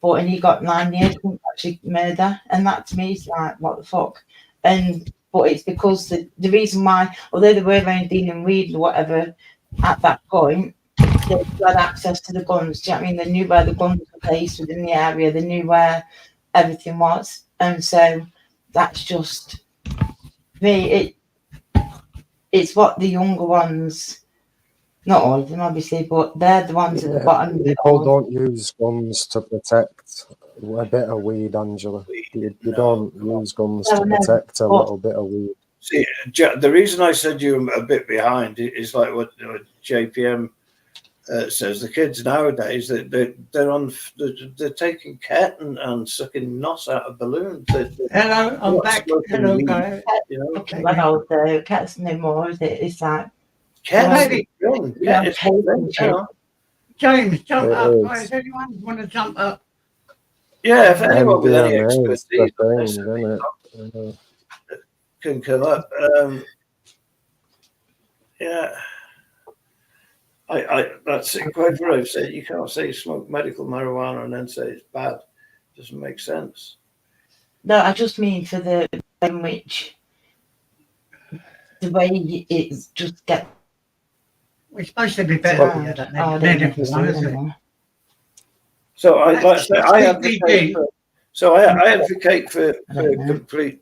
and he got 9 years for actually murder. And that to me is like, what the fuck? But it's because the reason why, although they were only dealing weed or whatever at that point, they had access to the guns. Do you know what I mean? They knew where the guns were placed within the area. They knew where everything was. And so that's just me. It's what the younger ones, not all of them obviously, but they're the ones at the bottom. People don't use guns to protect a bit of weed, Angela. You don't use guns to protect a little bit of weed. See, the reason I said you're a bit behind is like what JPM says. The kids nowadays, they're taking cat and sucking nos out of balloons. Hello, I'm back. Hello, guys. Cats no more, is it? It's like James, jump up, guys. Anyone want to jump up? Yeah, if anyone with any expertise can come up. Yeah. I that's it. Quite what I've said. You can't say smoke medical marijuana and then say it's bad. It doesn't make sense. No, I just mean for the in which the way it's just get. It's supposed to be better. So I advocate for complete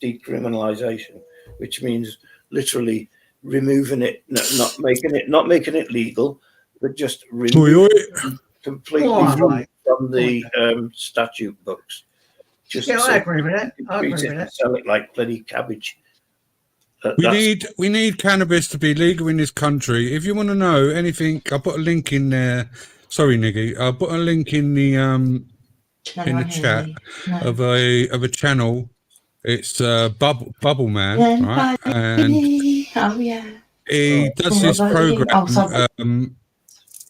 decriminalisation, which means literally removing it, not making it legal, but just removing it completely from the statute books. Just I agree with that. I agree with that. Sell it like bloody cabbage. We need cannabis to be legal in this country. If you want to know anything, I'll put a link in there. Sorry, Niggy. I'll put a link in the chat of a channel. It's Bubble Man, right? And he does this program.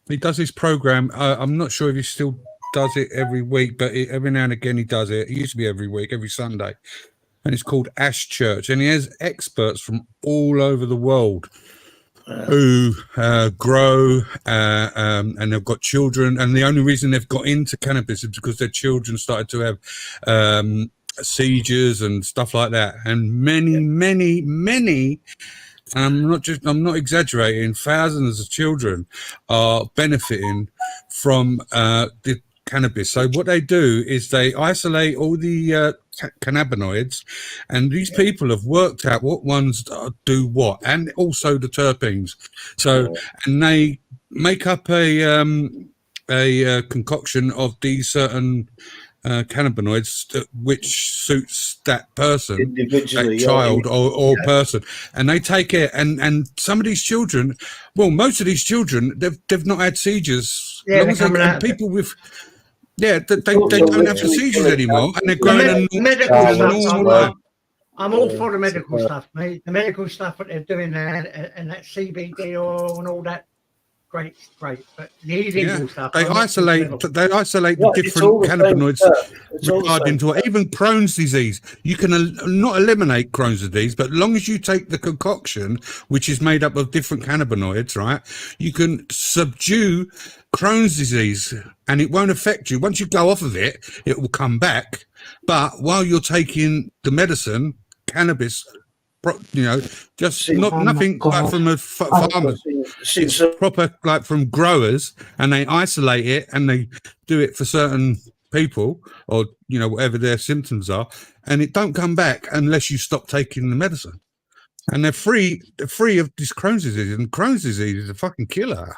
He does this program. I'm not sure if he still does it every week, but every now and again he does it. It used to be every week, every Sunday. And it's called Ash Church, and he has experts from all over the world who grow, and they've got children. And the only reason they've got into cannabis is because their children started to have seizures and stuff like that. And many. I'm not exaggerating. Thousands of children are benefiting from the cannabis. So what they do is they isolate all the cannabinoids, and these people have worked out what ones do what, and also the terpenes. So and they make up a concoction of these certain cannabinoids which suits that person, that child or person, and they take it. And some of these children, most of these children, they've not had seizures. People with they don't have the seizures anymore, and they're growing a normal life. I'm all for the medical stuff, mate. The medical stuff that they're doing there, and that CBD oil and all that. Great. But the illegal stuff. They isolate the different cannabinoids regarding to it. Even Crohn's disease. You can not eliminate Crohn's disease, but as long as you take the concoction, which is made up of different cannabinoids, right, you can subdue Crohn's disease, and it won't affect you. Once you go off of it, it will come back. But while you're taking the medicine, cannabis, just nothing like from a farmer. It's proper like from growers, and they isolate it and they do it for certain people, or whatever their symptoms are, and it don't come back unless you stop taking the medicine. And they're free of this Crohn's disease, and Crohn's disease is a fucking killer.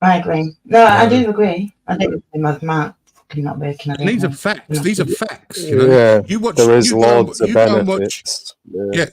I agree. No, I do agree. I do agree with Matt fucking not working. And these are facts. These are facts. Yeah, you watch. There is loads of you benefits.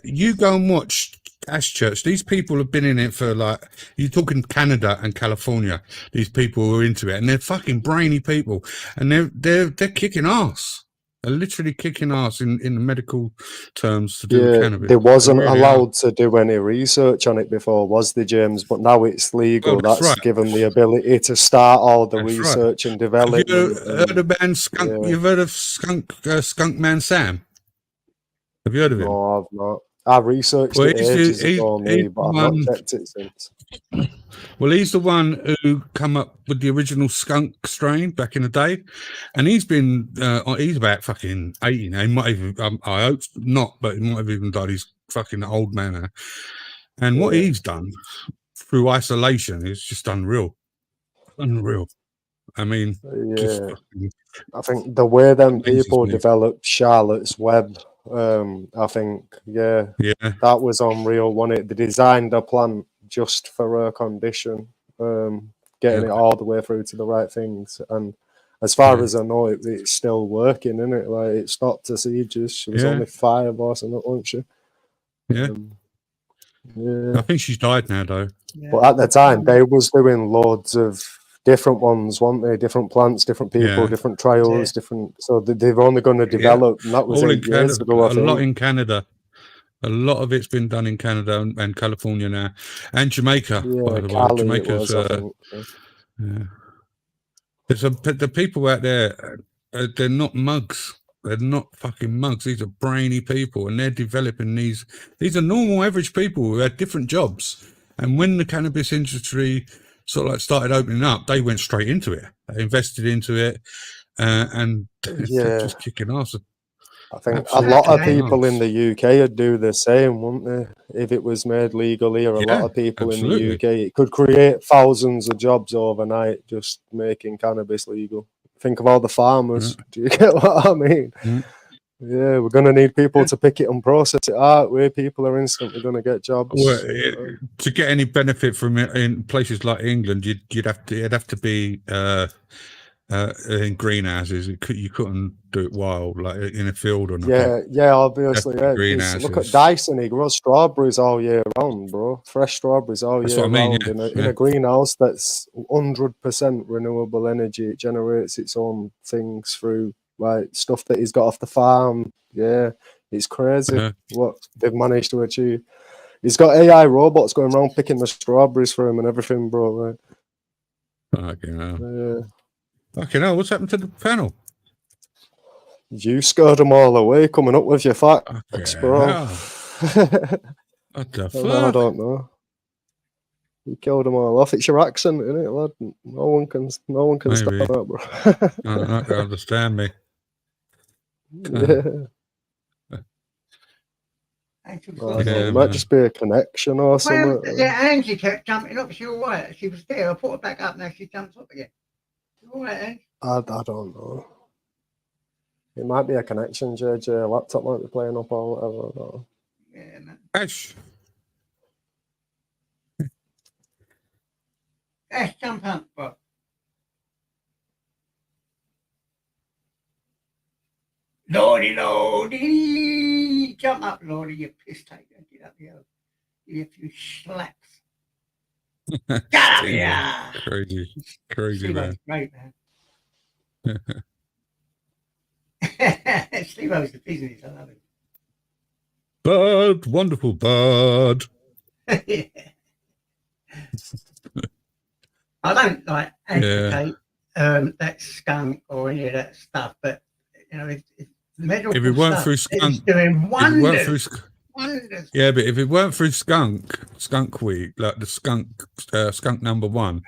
You go and watch Ash Church. These people have been in it for you're talking Canada and California. These people who are into it, and they're fucking brainy people, and they're kicking ass. They're literally kicking ass in the medical terms to do with cannabis. They wasn't allowed to do any research on it before, was they, James? But now it's legal. Oh, that's right. given the ability to start all the research and development. Have you heard of man Skunk? You've heard of Skunk Man Sam? Have you heard of him? No, I've not. I researched it ages ago, but I've not checked it since. Well, he's the one who come up with the original skunk strain back in the day, and he's been he's about fucking 80 now. He might even I hope not, but he might have even died. He's fucking old man now. And what he's done through isolation is just unreal. I mean, I think the way them people developed Charlotte's Web, I think, that was unreal, wasn't it? They designed a plant just for her condition, getting it all the way through to the right things. And as far as I know, it's still working, isn't it? Like, it stopped her seizures. She was only 5 or something, wasn't she? I think she's died now, though. But at the time, they was doing loads of different ones, weren't they? Different plants, different people, different trials, different. So they're only going to develop, and that was 8 years ago. I think. A lot in Canada. A lot of it's been done in Canada and California now, and Jamaica. By the way, Jamaica's. The people out there, they're not mugs. They're not fucking mugs. These are brainy people, and they're developing these. These are normal, average people who had different jobs. And when the cannabis industry sort of started opening up, they went straight into it. They invested into it, and they're just kicking ass. I think a lot of people in the UK would do the same, wouldn't they? If it was made legally, or a lot of people in the UK, it could create thousands of jobs overnight just making cannabis legal. Think of all the farmers. Do you get what I mean? Yeah, we're going to need people to pick it and process it out. Where people are instantly going to get jobs. Well, to get any benefit from it in places like England, it'd have to be in greenhouses. You couldn't do it wild, like in a field or nothing. Yeah, obviously. Yeah. Look at Dyson. He grows strawberries all year round, bro. Fresh strawberries all year round in a greenhouse that's 100% renewable energy. It generates its own things through stuff that he's got off the farm. Yeah, it's crazy what they've managed to achieve. He's got AI robots going around picking the strawberries for him and everything, bro. Right? Fucking hell. Fucking hell, what's happened to the panel? You scared them all away coming up with your facts, bro. What the fuck? I don't know. You killed them all off. It's your accent, isn't it, lad? No one can stop that, bro. Not to understand me. It might just be a connection or something. Angie kept jumping up. She all right. She was there. I put her back up. Now she jumps up again. All right, Angie? I don't know. It might be a connection, JJ. A laptop might be playing up or whatever. Yeah, man. Ash. Ash, jump up, bro. Lordy. Jump up, Lordy, you piss taker. Get up here. Give you a few slaps. Get up here. Crazy man. Great, man. Steve-O's the business. I love it. Bird, wonderful bird. I don't like advocate that skunk or any of that stuff, but if it weren't through skunk, it's doing wonders. Yeah, but if it weren't for skunk week, like the skunk number 1,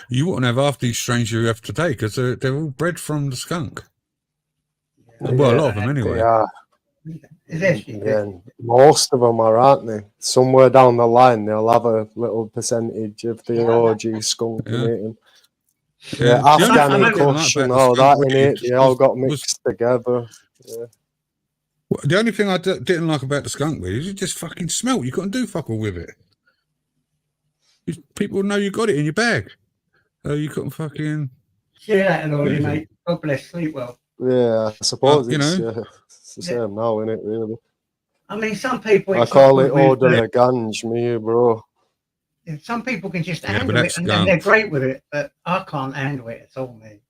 you wouldn't have half these strains you have today because they're all bred from the skunk. Well, a lot of them anyway. Yeah, most of them are, aren't they? Somewhere down the line, they'll have a little percentage of the OG skunk in it. And, Yeah, Afghani Kush and all that in it, they all got mixed together. Yeah. The only thing I didn't like about the skunk weed is it just fucking smelt. You couldn't do fuck all with it. People know you got it in your bag. You couldn't fucking... Yeah, that annoyed you, mate. God bless, sleep well. Yeah, I suppose it's know, it's the same now, isn't it, really? I mean, some people... I call it Eau de la Gange, me, bro. Yeah, some people can just handle it and they're great with it, but I can't handle it at all, mate.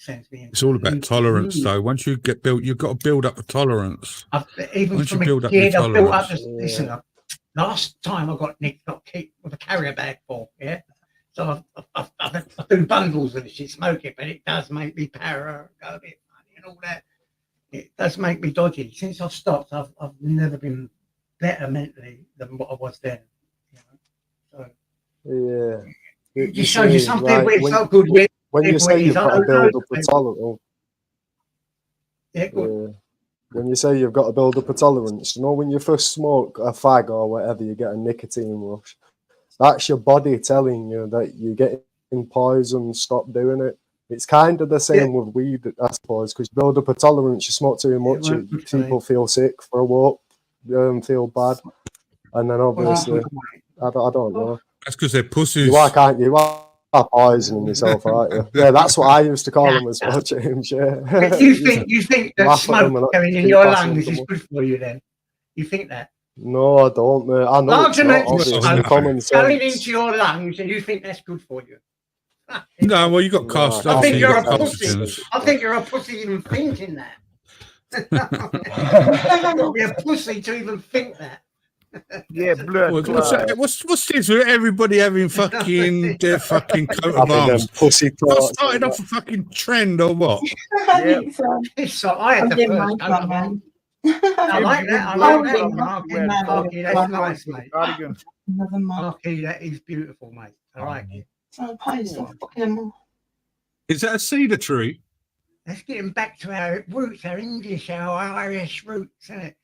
It's all about tolerance, though. Once you get built, you've got to build up a tolerance. Even Once from you build a up your kid, I've built up tolerance. this. Listen, last time I got nicked, got kicked with a carrier bag full, yeah? So I do bundles with shit, smoke it, but it does make me para, go a bit funny and all that. It does make me dodgy. Since I've stopped, I've never been better mentally than what I was then. You know? So, yeah. It just shows you some people it's so good with. When you say you've got to build up a tolerance, when you say you've got to build up a tolerance, you know, when you first smoke a fag or whatever, you get a nicotine rush. That's your body telling you that you're getting poison. Stop doing it. It's kind of the same with weed, I suppose, because you build up a tolerance. You smoke too much, people feel sick for a walk, feel bad, and then obviously, I don't know. That's because they're pussies. You are poisoning yourself, aren't you? Yeah, that's what I used to call them as well, James. Yeah. But you think that smoke going in your lungs is good for you then? You think that? No, I don't, mate. I know large amounts of smoke common sense. going into your lungs, and you think that's good for you? No, well, you got cost. I think you're a pussy. I think you're a pussy even thinking that. You've got to be a pussy to even think that. Yeah, blood. What's this with everybody having fucking their fucking coat of arms? Pussy What started off a fucking trend or what? I think so. I had the first coat of arms. I like that. I like that. Marky, that's nice, mate. Marky, that is beautiful, mate. I like it. Is that a cedar tree? Let's get him back to our roots, our English, our Irish roots, isn't it?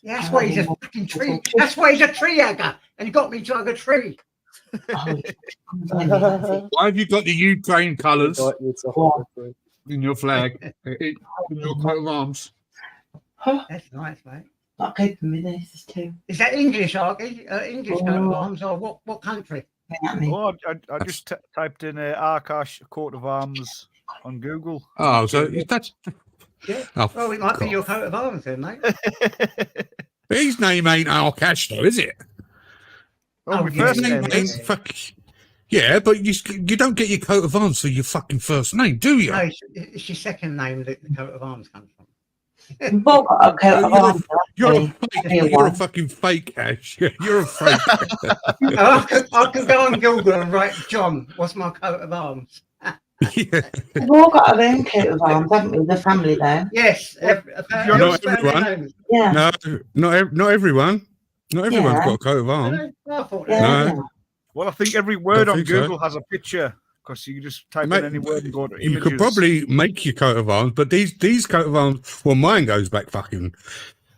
Yeah, that's why he's a fucking tree. That's why he's a tree hugger, and he got me to hug a tree. Why have you got the Ukraine colours in your flag, in your coat of arms? That's nice, mate. Not coping with this too. Is that English, Arky? English coat of arms, or what country? Oh, I just typed in Arkash coat of arms on Google. Oh, so that's... Yeah. Oh, well, it might be your coat of arms then, mate. His name ain't Arkash, though, is it? Oh, my first name ain't yeah, but you don't get your coat of arms for your fucking first name, do you? No, it's your second name that the coat of arms comes from. You're a fucking fake, Ash. You're a fake. I can go on Google and write John. What's my coat of arms? We've all got our own coat of arms, haven't we? The family there. Yes. Not everyone. Yeah. No, not everyone. Not everyone's got a coat of arms. No. Well, I think every word on Google has a picture. Because you just type in any word and go to images. You could probably make your coat of arms, but these coat of arms, well, mine goes back fucking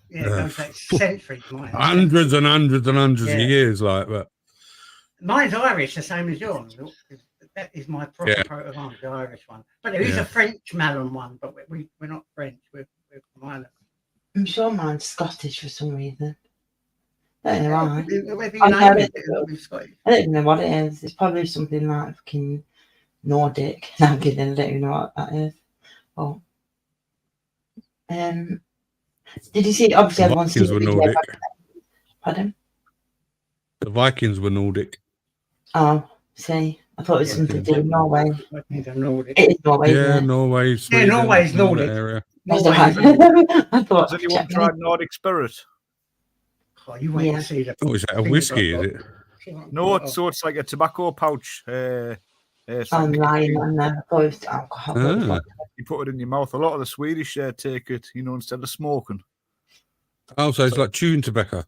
it goes back centuries. Hundreds and hundreds and hundreds of years, like that. Mine's Irish, the same as yours. That is my proper coat of arms, the Irish one. But there is a French Malin one, but we're not French. We're from Ireland. I'm sure mine's Scottish for some reason. I don't know why. I don't know what it is. It's probably something like fucking Nordic. No, I'm kidding. I don't even know what that is. Oh. Did you see? Obviously, everyone's seen the Nordic. Pardon? The Vikings were Nordic. Oh, see, I thought it was something to do with Norway. It is Norway. Yeah, Norway. Yeah, Norway's Nordic. Area. I thought. Has anyone tried Nordic Spirit? Oh, you wait to see that. Oh, is that a whiskey? Is it? No, it's like a tobacco pouch. I'm lying on there. I thought it was alcohol. You put it in your mouth. A lot of the Swedish take it, instead of smoking. Oh, so it's like chewing tobacco.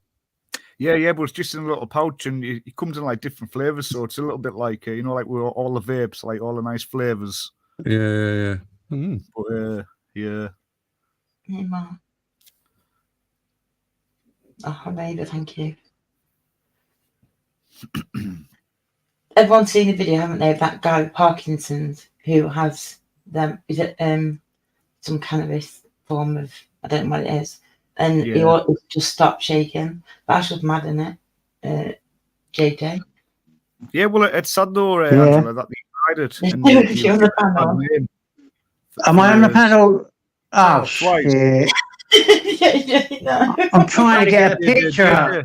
Yeah, but it's just in a little pouch, and it comes in like different flavors. So it's a little bit like like with all the vapes, like all the nice flavors. Yeah. Mm. But yeah. Oh, amazing, thank you. Everyone's seen the video, haven't they, of that guy with Parkinson's who has them? Is it some cannabis form of, I don't know what it is, and he always just stopped shaking. That's just mad, isn't it, JJ? Yeah, well, it's sad though, Angela, that they tried it. And You're on the panel. Am I on the panel? Oh, twice. shit. I'm trying to get a picture up.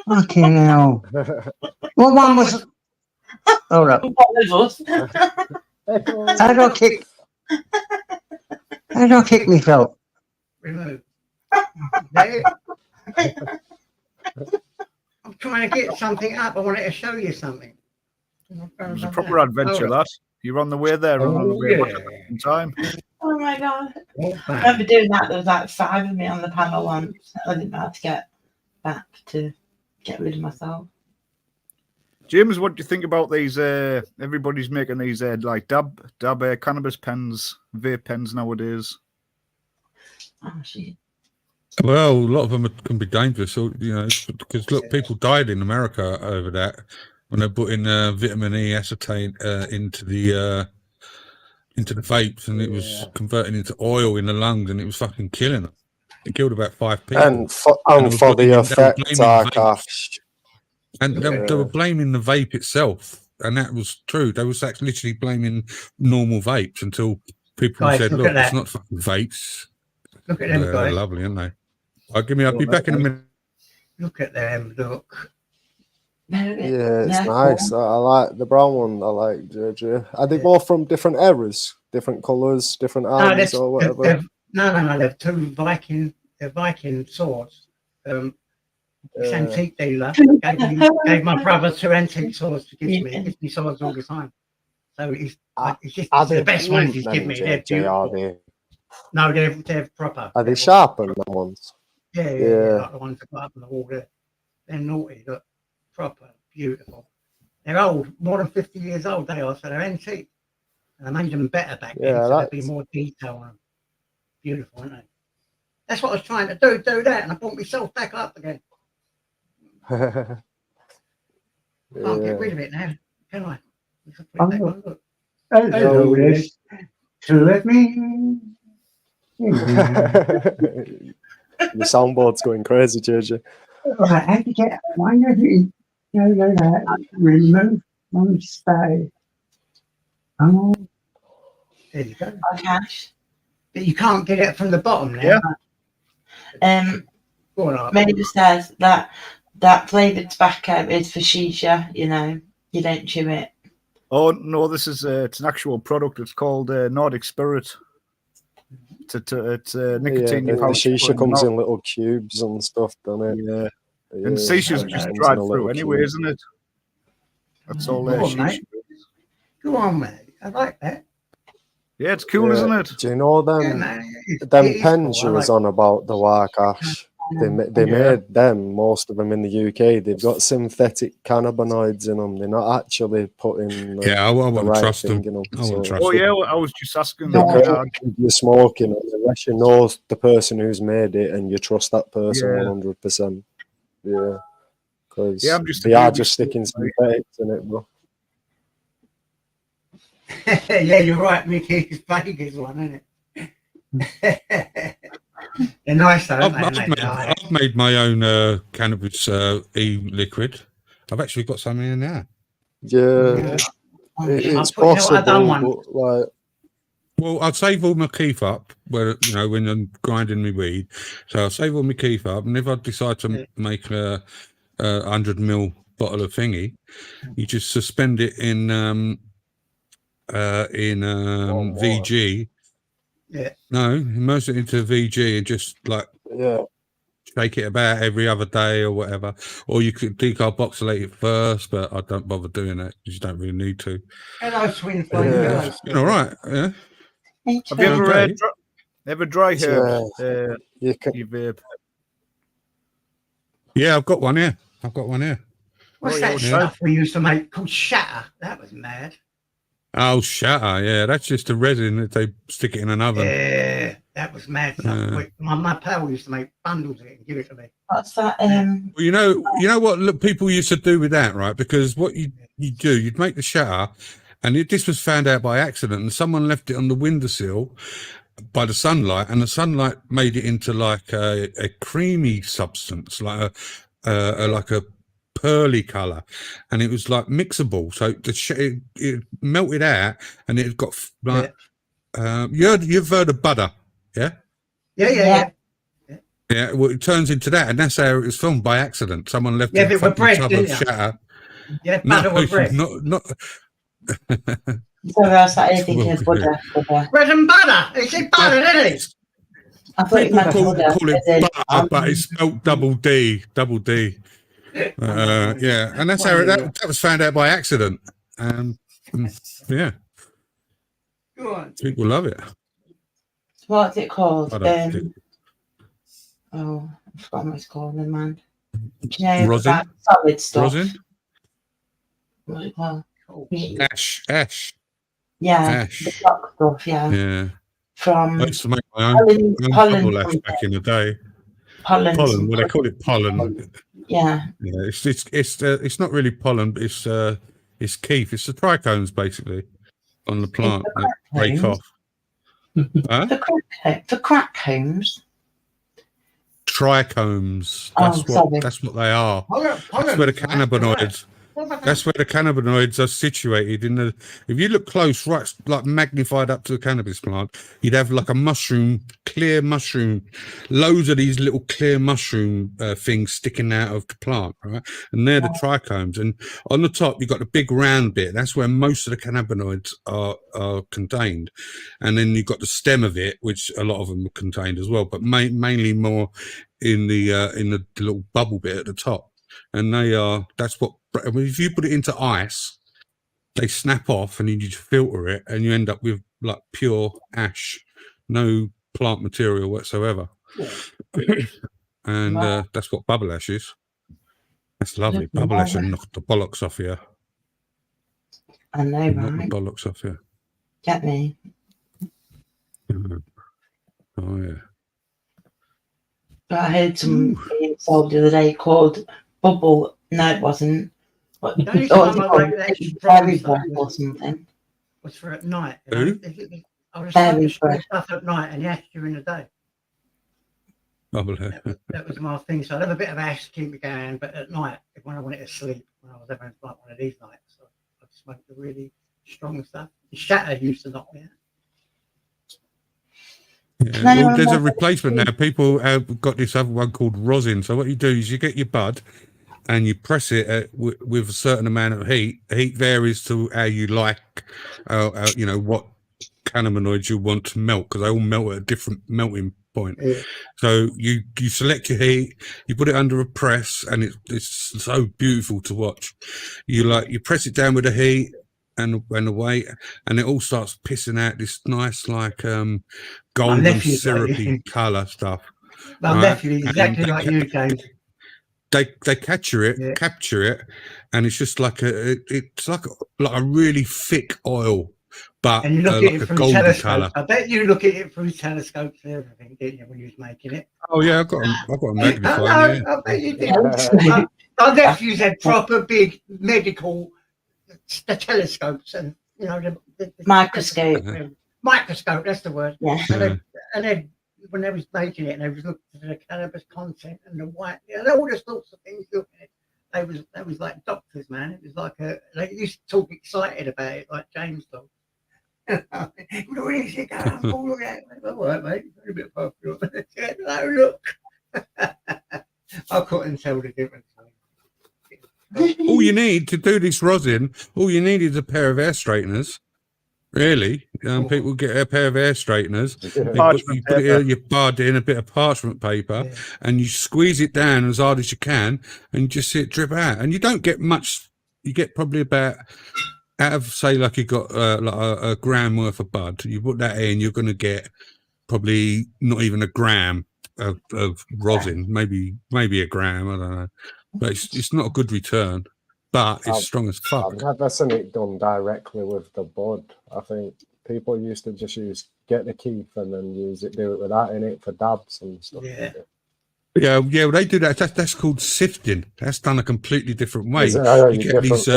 Fucking hell. What one was... Hold up. How do I kick myself? Remove. I'm trying to get something up. I wanted to show you something. It was a proper adventure, that. You're on the way there and on the way back at the same time. Oh my god. I remember doing that. There was like 5 of me on the panel once. I didn't know how to get back to get rid of myself. James, what do you think about these? Everybody's making these like dab cannabis pens, vape pens nowadays. Oh shit. Well, a lot of them can be dangerous, because look, people died in America over that when they put in vitamin E acetate into the vapes, and it was converting into oil in the lungs, and it was fucking killing them. It killed about 5 people. And for the effect, Cash. And they were blaming the vape itself, and that was true. They was actually literally blaming normal vapes until people said, "Look, it's not fucking vapes." Look at them, guys. They're lovely, aren't they? I'll be back in a minute. Look at them, look. Yeah, it's nice. I like the brown one. I like JJ. Are they both from different eras, different colours, different arms, or whatever? No. They're 2 Viking swords. This antique dealer gave my brother 2 antique swords to give me. He gives me swords all the time. So it's just the best ones he's given me. They're beautiful. No, they're proper. Are they sharpened, them ones? Yeah. Like the ones that go up on the wall. They're naughty, but proper, beautiful. They're old, more than 50 years old they are, so they're antique. And I made them better back then, so there'd be more detail on them. Beautiful, aren't they? That's what I was trying to do that, and I brought myself back up again. Can't get rid of it now, can I? Hello, yes. Let me. The soundboard's going crazy, JJ. Right, I have to get one of you. Remove one stay. Oh, there you go. Okay. But you can't get it from the bottom now. Maybe says that flavoured tobacco is for shisha, you don't chew it. Oh no, this is it's an actual product. It's called Nordic Spirit. It's nicotine. The shisha comes in little cubes and stuff, doesn't it? Yeah. And shisha's just dried through anyway, isn't it? That's all there. Go on, mate. I like that. Yeah, it's cool, isn't it? Do you know them pens you was on about the Warcash? They made them, most of them in the UK. They've got synthetic cannabinoids in them. They're not actually putting I wouldn't trust them. I was just asking. You're smoking, unless you know the person who's made it and you trust that person 100%. Yeah, because they are just sticking synthetics in it, bro. Yeah, you're right, Mickey. It's Vegas one, isn't it? They're nice, though, I've made my own cannabis e-liquid. I've actually got some in there. Yeah. It's possible, but like... Well, I'd save all my keef up, when I'm grinding my weed. So I'll save all my keef up, and if I decide to make a 100ml bottle of thingy, you just suspend it in VG. Yeah. No, immerse it into VG and just shake it about every other day or whatever. Or you could decarboxylate it first, but I don't bother doing that because you don't really need to. Hello, Swinfly. All right. Yeah. Have you ever Ever dry herbs? You can. You vape. Yeah, I've got one here. I've got one here. What's Oh, that yeah, stuff we used to make called shatter? That was mad. Oh, shatter. Yeah, that's just a resin that they stick it in an oven. Yeah, that was mad stuff. My pal used to make bundles of it and give it to me. What's that? Well, you know what people used to do with that, right? Because what you do, you'd make the shatter, and this was found out by accident, and someone left it on the windowsill by the sunlight, and the sunlight made it into like a creamy substance, like a pearly color, and it was like mixable. So it melted out, and it got like you've heard of butter, yeah? Yeah. Yeah, well, it turns into that, and that's how it was filmed by accident. Someone left Yeah, a but with bread, tub of didn't you? shatter. Yeah, butter with bread. Not. So I was like, anything is butter. Bread and butter. Is it butter, isn't it? I thought it meant Call butter. it butter, but it's spelled double D. Yeah, and that's how that was found out by accident. Yeah, people love it. What's it called? I don't Oh, I forgot what it's called, never mind. Do you know rosin? that solid stuff? Rosin? What's it called? Ash. Yeah, Ash. the block stuff, yeah. Yeah. From I used to make my own bubble ash back in the day. Pollen. Well, they call it pollen. Yeah. Yeah, it's not really pollen, but it's keef. It's the trichomes basically on the plant that break off. For crack combs. Trichomes. That's what they are. That's where the cannabinoids. That's where the cannabinoids are situated in the. If you look close, right, like magnified up to the cannabis plant, you'd have like a mushroom, clear mushroom, loads of these little clear mushroom things sticking out of the plant, right? And they're the trichomes. And on the top, you've got the big round bit. That's where most of the cannabinoids are contained. And then you've got the stem of it, which a lot of them are contained as well, but mainly more in the little bubble bit at the top. And that's what, if you put it into ice, they snap off and you just filter it and you end up with like pure ash, no plant material whatsoever. And that's what bubble ash is. That's lovely. Bubble ash and knock the bollocks off you. I know, right? Knock the bollocks off you. Get me. Oh, yeah. But I heard some being sold the other day called Bubble. No, it wasn't. What was Fairy breath or something? Was for at night. Who? I was Fairy smoking stuff at night and ash during the day. Bubble. That was my thing. So I'd have a bit of ash to keep me going, but at night, when I wanted to sleep, when I was having like one of these nights, I'd smoke the really strong stuff. The shatter used to knock me out. Yeah. Well, there's a replacement now. People have got this other one called rosin. So what you do is you get your bud and you press it with a certain amount of heat. The heat varies to how you like, what cannabinoids you want to melt, because they all melt at a different melting point. Yeah. So you select your heat, you put it under a press, and it's so beautiful to watch. You press it down with the heat and the weight, and it all starts pissing out this nice golden syrupy colour stuff. My nephew is exactly like you, James. They capture it, and it's just like it's like a really thick oil, but and you look at it through telescopes. Colour. I bet you look at it through telescopes and everything, didn't you, when you was making it? Oh yeah, I've got a magnifying. I bet you did. My nephews had proper big medical telescopes, and the microscope. Microscope, that's the word. Yeah. And then when they was making it, and they was looking at the cannabis content and the white, all the sorts of things looking at it. They was like doctors, man. It was like they used to talk excited about it, like James does. Look at this, all right, mate. A bit popular. No, look. I couldn't tell the difference. All you need to do this rosin, all you need is a pair of hair straighteners. Really, people get a pair of hair straighteners. You put your bud in a bit of parchment paper, and you squeeze it down as hard as you can, and you just see it drip out. And you don't get much. You get probably about out of say like you got like a gram worth of bud. You put that in, you're going to get probably not even a gram of rosin, maybe a gram. I don't know, but it's not a good return. But it's strong as fuck. I've never seen it done directly with the bud. I think people used to just get the keef and then do it with that in it for dabs and stuff. Yeah, well, they do that. That's called sifting. That's done a completely different way. You get these,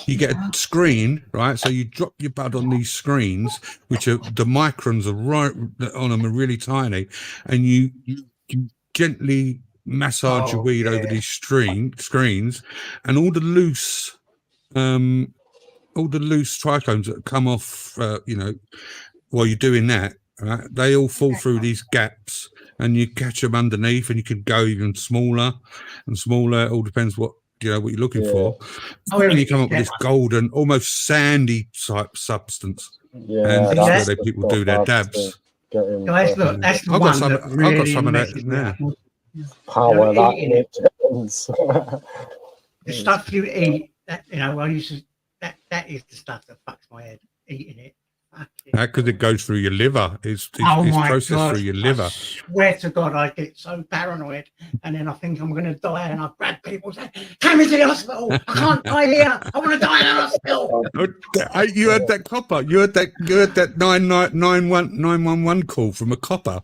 you get a screen, right? So you drop your bud on these screens, which are the microns are right on them are really tiny, and you gently massage your weed over these screens, and all the loose trichomes that come off, while you're doing that, right? They all fall through these gaps, and you catch them underneath, and you can go even smaller and smaller. It all depends what you're looking for. And you come up with this golden, almost sandy type substance. Yeah, and that's where people do their dabs. Guys, look, that's the one that really I've got some of that now. Power that in it. The stuff you eat, that I used to. That is the stuff that fucks my head. Eating it. Because it goes through your liver. It's processed through your liver. I swear to God, I get so paranoid, and then I think I'm going to die, and I grab people and say, "Take me to the hospital! I can't die here! I want to die in the hospital!" You heard that copper. You heard that 911 call from a copper,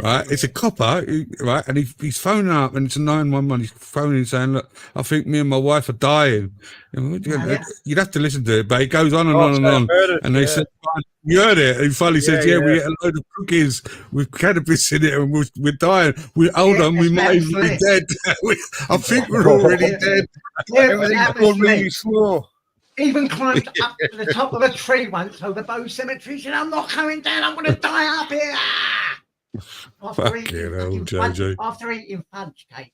right? It's a copper, right? And he's phoning up, and it's a 911. He's phoning saying, "Look, I think me and my wife are dying." You'd have to listen to it, but it goes on and on and on. And they said, "You heard it." And he finally says, "Yeah, we ate a load of cookies with cannabis in it, and we're dying. Hold on, we might even be dead. I think we're already dead." Everything's going really slow. Even climbed up to the top of a tree once over Bow Cemetery. Said, "I'm not coming down. I'm going to die up here." After eating fudge cake.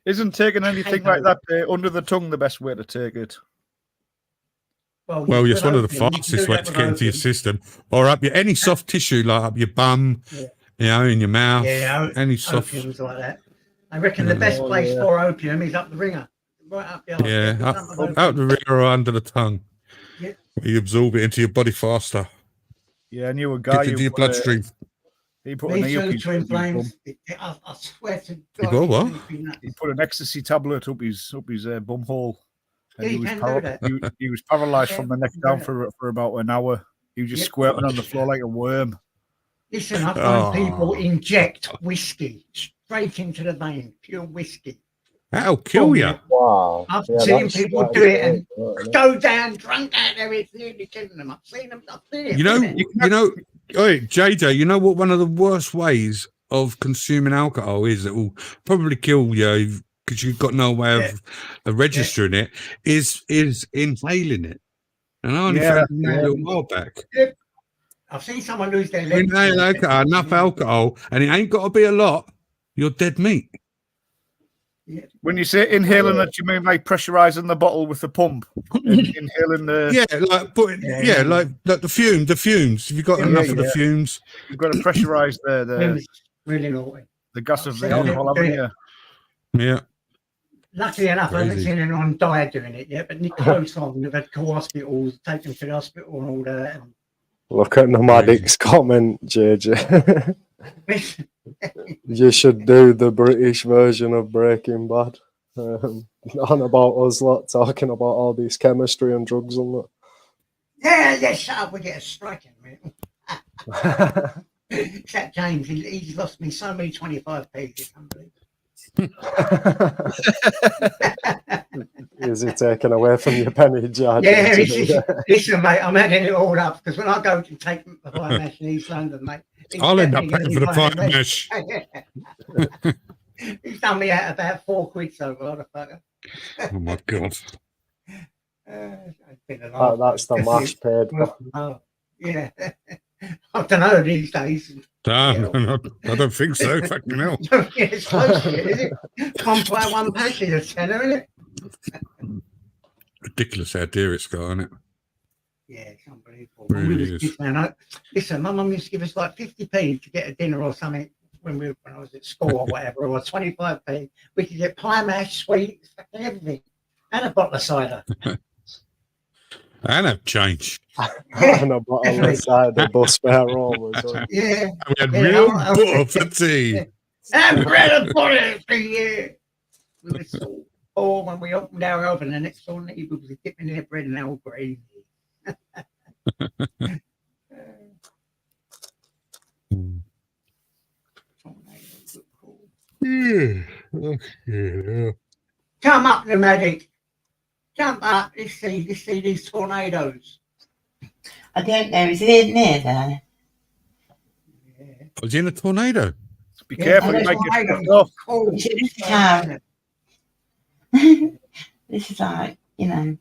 Isn't taking anything like that under the tongue the best way to take it? Well, it's one of the fastest ways to get into your system, or up any soft tissue, like up your bum, in your mouth. Any soft opiums like that. I reckon the best place for opium is up the ringer, right up the out the ringer or under the tongue. Yeah. You absorb it into your body faster. Yeah, I knew a guy into your bloodstream. He put an earpiece to inflame. I swear to God. You what? He put an ecstasy tablet up his bum hole. And he was paralyzed from the neck down for about an hour. He was just squirming on the floor like a worm. Listen, I find people inject whiskey straight into the vein, pure whiskey. That'll kill you. Wow. I've seen people do it and go down drunk out there. It's nearly killing them. I've seen them. You know, JJ, you know what one of the worst ways of consuming alcohol is that will probably kill you because you've got no way of registering it is inhaling it. And I only found that a little while back. I've seen someone lose their leg. Inhale enough alcohol, and it ain't got to be a lot. You're dead meat. Yeah. When you say inhaling it, you mean like pressurizing the bottle with the pump? Inhaling the like the fumes. Have you got enough of the fumes? You've got to pressurize the really naughty. The gas of the alcohol, haven't you? Yeah. Luckily enough, I haven't seen anyone die doing it yet, but Nick Close on, they've had call hospitals, taken to the hospital and all that. Look at Nomadic's comment, JJ. You should do the British version of Breaking Bad. On about us lot talking about all these chemistry and drugs and that. Yeah, shut up, we get a strike in a minute. Except James, he's lost me so many 25p, it's unbelievable. Is it taken away from your penny jar? Yeah, listen, mate, I'm adding it all up because when I go to take the pie mash in East London, mate, I'll end up paying for the pie mash. He's done me out about £4 so far, the fucker. Oh my God. That's the mash paid for. Yeah. I don't know these days. I don't think so. Fucking hell. It's close to it, is it? Can't buy one packet of tenner, isn't it? Ridiculous how dear it's got, isn't it? Yeah, it's unbelievable. Really is. Listen, my mum used to give us like 50p to get a dinner or something when I was at school or whatever, or 25p. We could get pie mash, sweets, everything, and a bottle of cider. And have changed. And a bottle of cider, bus fare home as well. Yeah. We had Yeah, real I- butter for tea. And bread and butter for you. We were so poor when we opened our oven. The next door neighbour was dipping their bread in our gravy. Yeah. Come up, the medic. Jump up. Let's see these tornadoes. I don't know. Is it near there? I was in a tornado. Be Yeah, careful, and you the might get tornadoes struck off. are cold. Is it this town? This is like, you know,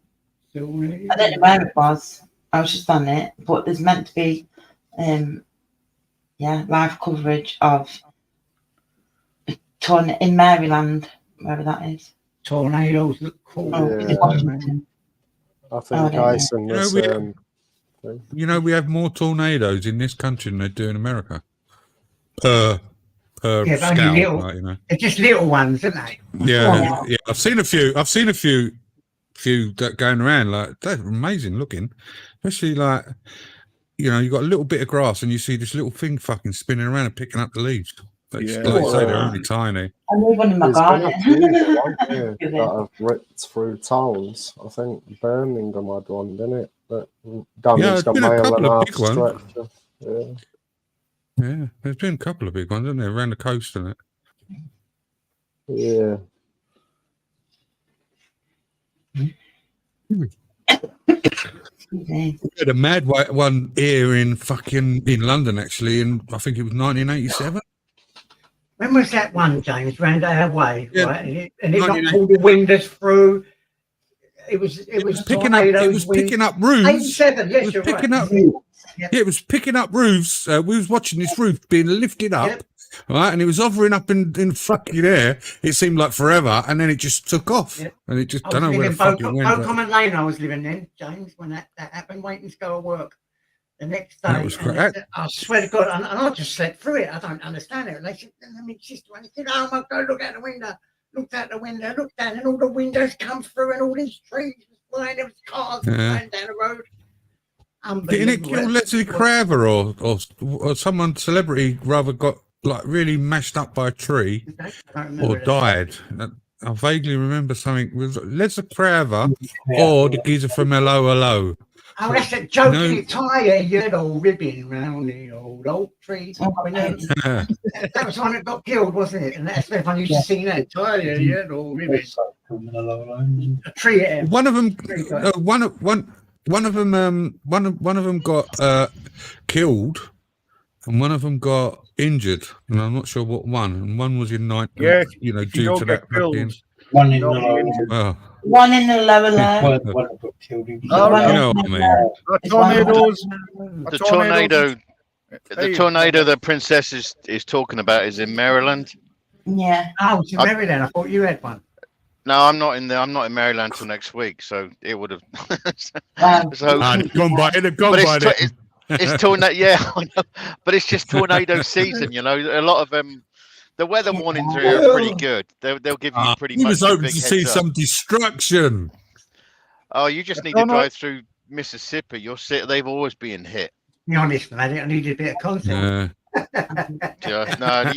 I don't know where it was. I was just on it, but there's meant to be, live coverage of in Maryland, wherever that is. Tornadoes look cool. Oh, Yeah. Washington. I I think don't I know. seen You know, this. we- Thing. We have more tornadoes in this country than they do in America. Per Yeah, but only scout, little. like, you know. They're just little ones, aren't they? Yeah, yeah. I've seen a few that going around. Like, they're amazing looking. Especially like, you know, you got a little bit of grass and you see this little thing fucking spinning around and picking up the leaves. But Yeah. like you say, they're only tiny. I need one in my There's been garden. a few haven't there, that have ripped through towns. I think Birmingham had one, didn't it? That damaged there's been a mile couple and a of half big ones. stretch. Yeah. Yeah, there's been a couple of big ones, haven't there, around the coast and it. Yeah. Okay. We had a mad one here in London, actually, in I think it was 1987. When was that one, James? Round our way, Yeah. right? And it knocked 98. all the windows through. It was picking up. It was picking up roofs. 87, yes, It was you're picking right. up. Yeah, it was picking up roofs. We was watching this roof being lifted up, Yep. right, and it was hovering up in fucking air. It seemed like forever, and then it just took off, Yep. and it just I don't was know where living the fuck it went. but Common Lane. I was living then, James, when that happened, waiting to go to work. The next day, That was correct. I swear to God, and I just slept through it. I don't understand it. And they said, "Let me sister," and said, "Oh my God, look out the window." Looked out the window, looked down, and all the windows come through, and all these trees were flying. There was cars flying down the road. Didn't it kill Leslie Craver or someone celebrity rather got like really mashed up by a tree or died? I vaguely remember something. Was Leslie Craver or the geezer from Hello Hello? Oh, that's that joking tire you had all ribbon round the old oak tree. That was the one that got killed, wasn't it? And that's the one used to sing that tire you had all ribbon. A tree. One of them. One of them got killed, and one of them got injured, and I'm not sure what one. And one was in night. Yeah, you know, if you due don't to get that. killed, Fucking, One in Don't the be lower. injured. well, One in the lower low. One got killed. Oh, One you in know the what I mean. low. a tornadoes. The tornado, the tornado the princess is talking about is in Maryland. Yeah. Oh, it's in Maryland. I thought you had one. No, I'm not in Maryland till next week, so it would have. So, It's gone by. It had gone but by then. it's tornado. Yeah, I know. But it's just tornado season. You know, a lot of the weather warnings are pretty good. They'll give you pretty He much was a hoping big to see heads up. some destruction. Oh, you just need to drive through Mississippi. You'll see they've always been hit. Be honest, man. I needed a bit of content. No,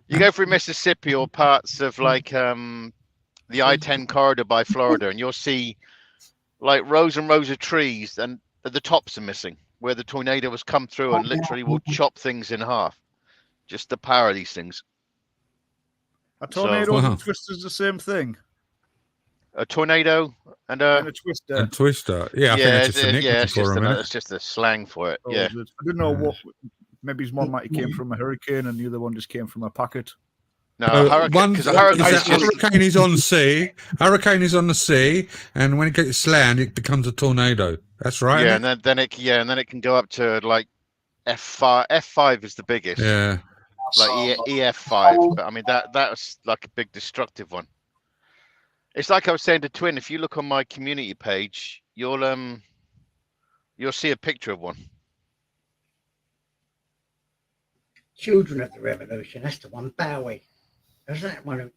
you go through Mississippi or parts of like the I-10 corridor by Florida, and you'll see like rows and rows of trees, and the tops are missing where the tornado has come through and literally will chop things in half. Just the power of these things. A tornado and a twister's the same thing. A tornado and a twister. And twister. Yeah, I think that's just a nickname for him. It's just a slang for it. Yeah. I didn't know what. Maybe one might have came from a hurricane, and the other one just came from a packet. No, hurricane is on sea. Hurricane is on the sea, and when it gets land, it becomes a tornado. That's right. Yeah, and then it can go up to like F5. F5 is the biggest. Yeah. Like EF5, but I mean that's like a big destructive one. It's like I was saying to Twin. If you look on my community page, you'll see a picture of one. Children of the Revolution. That's the one. Bowie. Isn't that one?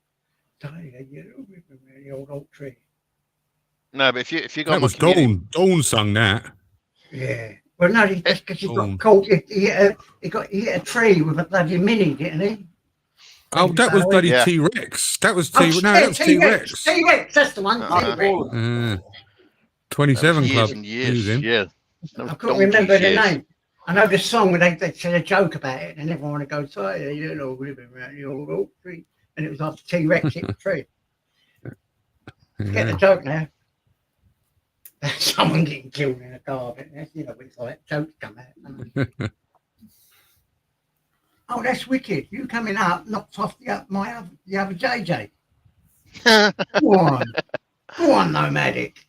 The old oak tree. No, but if you got That was Dawn. Dawn sung that. Yeah. Well, no, just because he got caught, he hit a tree with a bloody mini, didn't he? Oh, that was bloody T-Rex. That was T-Rex. T-Rex. T-Rex, that's the one. T-Rex. 27 years Club. and years. Yeah. I couldn't remember the name. I know the song where they said a joke about it, and everyone would go, "Sorry, you know, living around the old oak tree," and it was like T-Rex hit the tree. Get the joke now. Someone getting killed in a car, but that's, you know, it's like jokes come out. Oh, that's wicked! You coming up knocked off the other JJ. Go on, nomadic.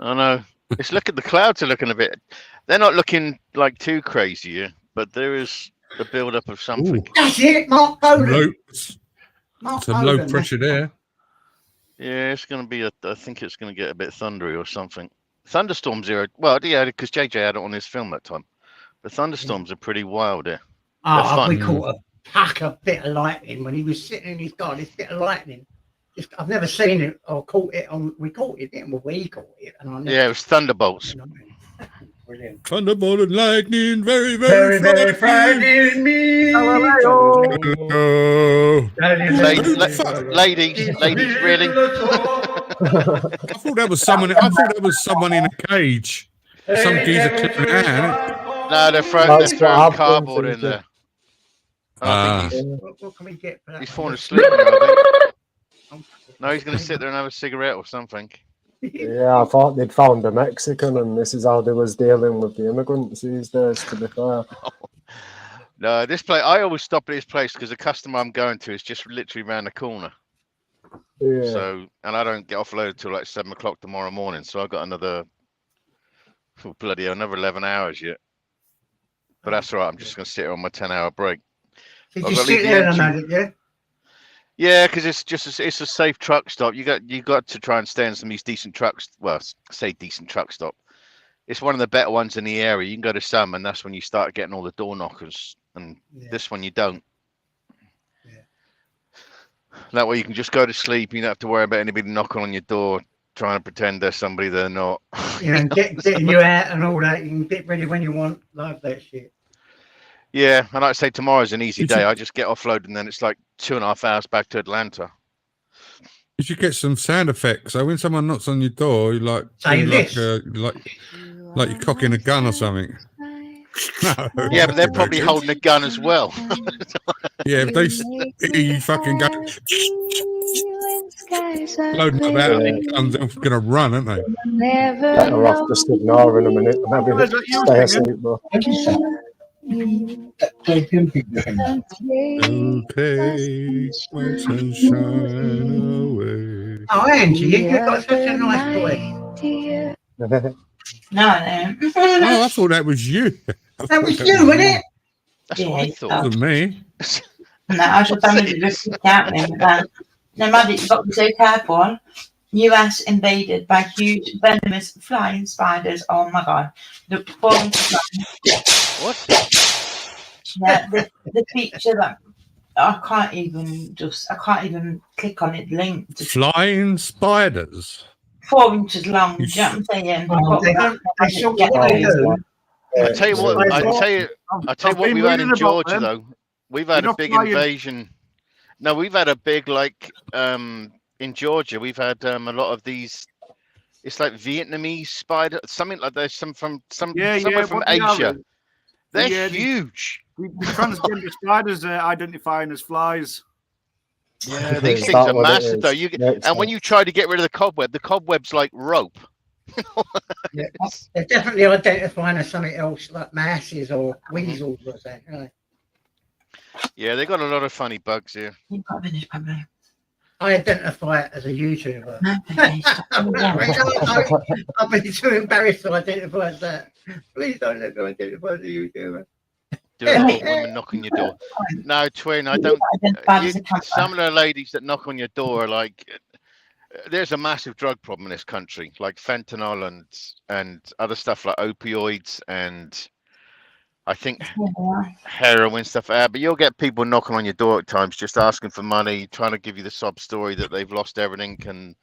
I know. It's looking. The clouds are looking a bit. They're not looking like too crazy here, but there is a build up of something. Ooh. That's it, Mark Bowden. Some low pressure there. Yeah, it's going to be. I think it's going to get a bit thundery or something. Thunderstorms here. Well, yeah, because JJ had it on his film that time. The thunderstorms are pretty wild here. Oh, we caught a bit of lightning when he was sitting in his car. This bit of lightning. I've never seen it or caught it on. We caught it, didn't we? We caught it. And it was thunderbolts. Brilliant. Thunderbolt and lightning, very, very, very frightening me. Ladies, really? I thought that was someone. I thought that was someone in a cage. Some geezer clipping it out. No, they're throwing cardboard in there. What can we get for that? He's falling asleep now, I think. No, he's going to sit there and have a cigarette or something. Yeah, I thought they'd found a Mexican, and this is how they was dealing with the immigrants these days, to be fair. No, this place, I always stop at this place because the customer I'm going to is just literally around the corner. Yeah. So, and I don't get offloaded till like 7 o'clock tomorrow morning. So I've got another 11 hours yet. But that's all right. I'm just going to sit here on my 10-hour break. Did you sit there a minute, yeah? Yeah, because it's a safe truck stop. You got to try and stay in some of these decent trucks. Well, say decent truck stop. It's one of the better ones in the area. You can go to some, and that's when you start getting all the door knockers. And this one you don't. Yeah. That way you can just go to sleep. You don't have to worry about anybody knocking on your door, trying to pretend there's somebody they're not. You know, getting you out and all that. You can get ready when you want. Love that shit. Yeah, and like I say, tomorrow's an easy day. I just get offloaded, and then it's like 2.5 hours back to Atlanta. You should get some sound effects. So when someone knocks on your door, you like you're cocking a gun or something. No. Yeah, but they're probably holding a gun as well. Yeah, if they you fucking go loading up out of the guns, they're gonna run, aren't they? Better off just ignoring them a minute. Maybe stay asleep, bro. Okay, when sunshine away. Oh, Angie, you've got such a nice voice. No, oh, I thought that was you. That was you, wasn't it? That's what I thought. It was me. No, I should tell you to just stick out me. No matter, you've got to be so careful. US invaded by huge venomous flying spiders. Oh my god. What? Yeah, the feature that I can't even click on it. Link. Flying spiders. 4 inches long. Do you know what I'm saying? I tell you what we've had in Georgia though. We've had a big invasion. No, we've had a big in Georgia. We've had a lot of these. It's like Vietnamese spider, something like there's some from somewhere from Asia. They're huge. The transgender spiders are identifying as flies. Yeah, these things are massive though. And when you try to get rid of the cobweb's like rope. Yeah, they're definitely identifying as something else like masses or weasels or something. Really. Yeah, they got a lot of funny bugs here. I identify it as a YouTuber. I've been too embarrassed to identify as that. Please don't let me identify as a YouTuber. Do it, women knock on your door. No, Twin, I don't. Some of the ladies that knock on your door are like, there's a massive drug problem in this country, like fentanyl and other stuff like opioids and I think heroin stuff. But you'll get people knocking on your door at times, just asking for money, trying to give you the sob story that they've lost everything and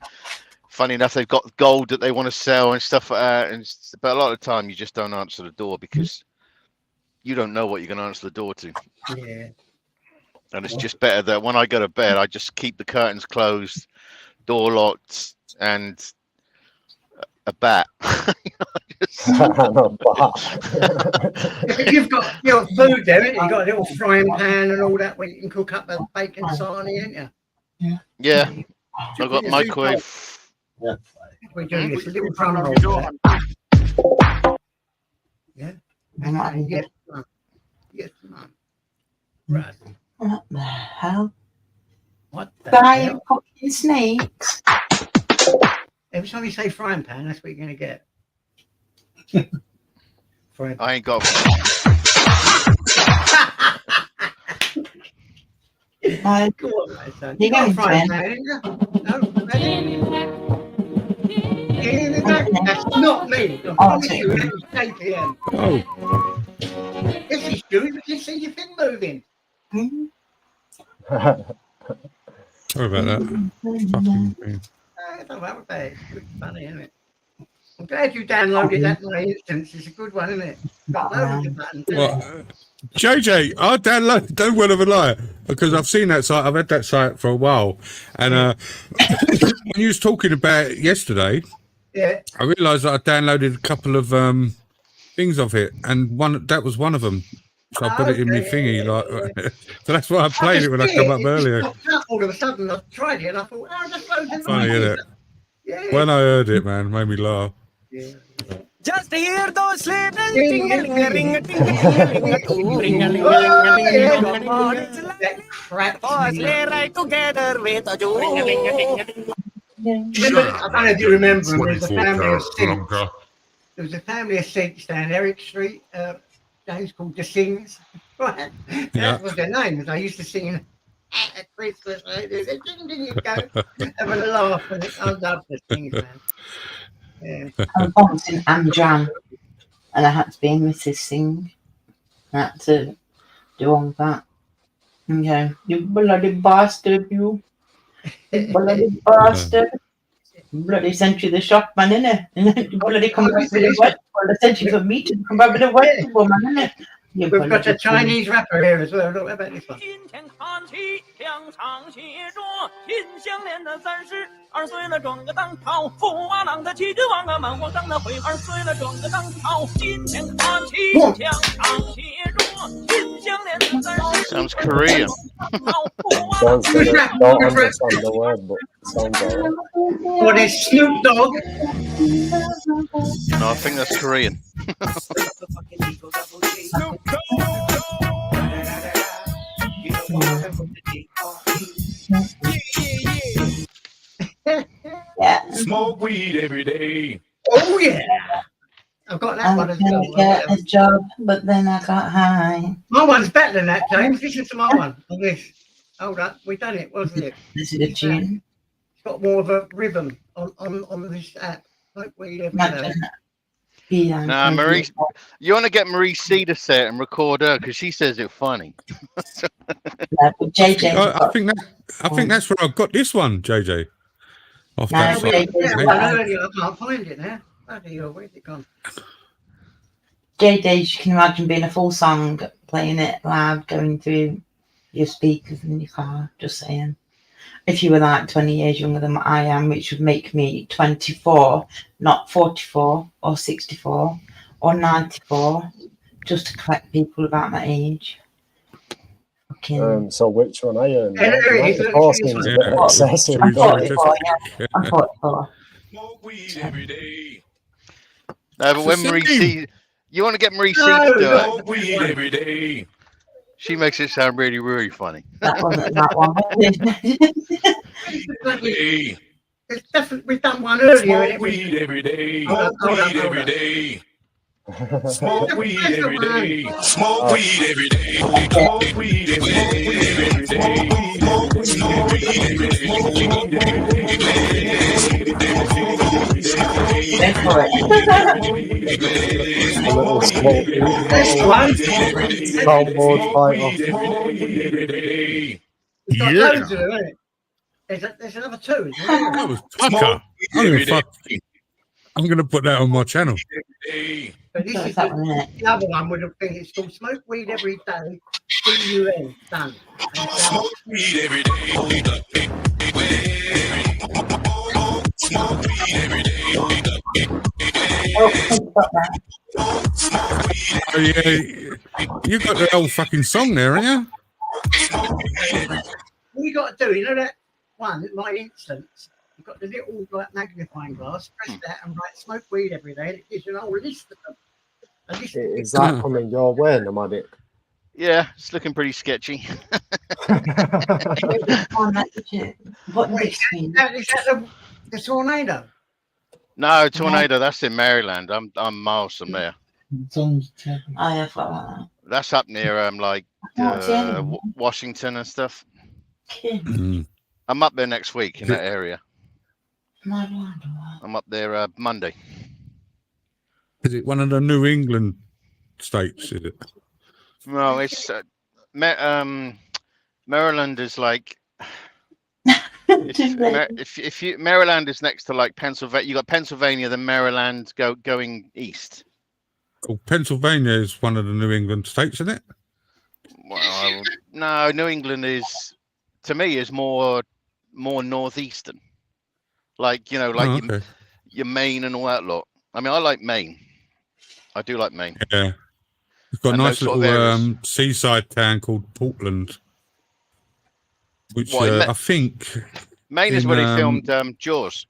funny enough, they've got gold that they want to sell and stuff like that. But a lot of the time, you just don't answer the door because you don't know what you're going to answer the door to. Yeah. And it's just better that when I go to bed, I just keep the curtains closed, door locked, and a bat. You've got your food there, haven't you? You've got a little frying pan and all that where you can cook up a bacon sarnie, haven't you? Yeah. I've got microwave. Yeah. We're doing this a little drum roll. Yeah. Yes, ma'am. Yes, ma'am. Right. What the hell? What the Giant hell? fucking snakes. Every time you say frying pan, that's what you're going to get. Frying pan. I ain't got. Go on, my son. You You got a going frying to pan, ain't you? No, ready? That's not me. I promise you, it was 8 p.m. Oh, This is Stu. You can see your thing moving. sorry about that. Fucking thing. It's all right with that. It's good funny, isn't it? I'm glad you downloaded that in my instance. It's a good one, isn't it? Got loads of buttons. Well, JJ, I downloaded, don't want to lie, because I've seen that site, I've had that site for a while, and when you was talking about it yesterday, Yeah. I realised that I downloaded a couple of things of it, and that was one of them. So I put it in my thingy, so that's why I played it when I come up earlier. All of a sudden, I tried it and I thought, oh, just loads of Funny, noises. isn't it? Yeah. When I heard it, man, it made me laugh. Yeah. Just to hear those sleigh bells That crap. I together with a don't know if you remember them. There's a family of six. Blanca. There was a family of six down Eric Street. Days called the Sings. Right? Yeah. That was their names. I used to sing at Christmas. Right? You go, having a laugh. And I love the Sings, man. Yeah. I was once in Amjam, and I had to be in Mrs. Singh. I had to do all that. Okay, you bloody bastard, you. You bloody bastard. Bloody sent you the shop, man, innit? You bloody come back with a white one. I sent you for me to come back with a white woman, innit? You We've got a bloody Chinese rapper here as well. Look, how about this one? 今天看起墙上写着心相连的32岁了装个当朝驸马郎的气质王啊满皇上的会2岁了装个当朝今天看起墙上写着心相连的32 Sounds Korean. Sounds good. I don't understand the word, but it sounds alright. What is Snoop Dogg? No, I think that's Korean. Yeah. Smoke weed every day. Oh, yeah. I've got that I one was as going to well. get a job, but then I got high. My one's better than that, James. Listen to my one on this. Hold up. We done it, wasn't it? This is a tune. It's got more of a rhythm on this app. Like weed every day. Yeah, Nah, Marie, you want to get Marie C to say it and record her because she says it funny. JJ. I think that's where I got this one, JJ. Off No, that side. I can't find it now. Bloody hell, where's it gone? JJ, you can imagine being a full song, playing it loud, going through your speakers in your car, just saying. If you were like 20 years younger than I am, which would make me 24, not 44 or 64 or 94, just to collect people about my age. Fucking... So which one are you in? Hey, 94 seems a bit excessive. I'm 44, yeah. I'm 44. Smoke weed every day. No, but when Marie C, you want to get Marie C No, to do it. Smoke weed every day. She makes it sound really, really funny. That wasn't that one. Hey. It's definitely, we've done one earlier. Smoke weed every day. Smoke weed every day. Smoke weed every day. Smoke weed every day. Smoke weed every day. Smoke weed A little smoke. Soundboard fighter. We've got loads of them, haven't it? There's another two. That was Tucker. I'm going to put that on my channel. But this is the other one would have been. It's called Smoke Weed Every Day. CUN done. Smoke weed every day. Smoke weed every day. Oh, yeah. You got the old fucking song there, haven't you? All you got to do, you know that one, my instance, you've got the little like magnifying glass, press that and write smoke weed every day, and it gives you an whole list of them. Is that coming your way, Nomadic? Yeah, it's looking pretty sketchy. What is that the tornado? No, tornado. That's in Maryland. I'm miles from there. I have got that. That's up near Washington and stuff. I'm up there next week in that area. I'm up there Monday. Is it one of the New England states? Is it? No, it's Maryland is like if you Maryland is next to like Pennsylvania. You got Pennsylvania, then Maryland going east. Oh, Pennsylvania is one of the New England states, isn't it? Well, no, New England is to me is more northeastern. Like your Maine and all that lot. I mean, I like Maine. I do like Maine. Yeah. We've got a nice little seaside town called Portland, which I think Maine is where they filmed Jaws.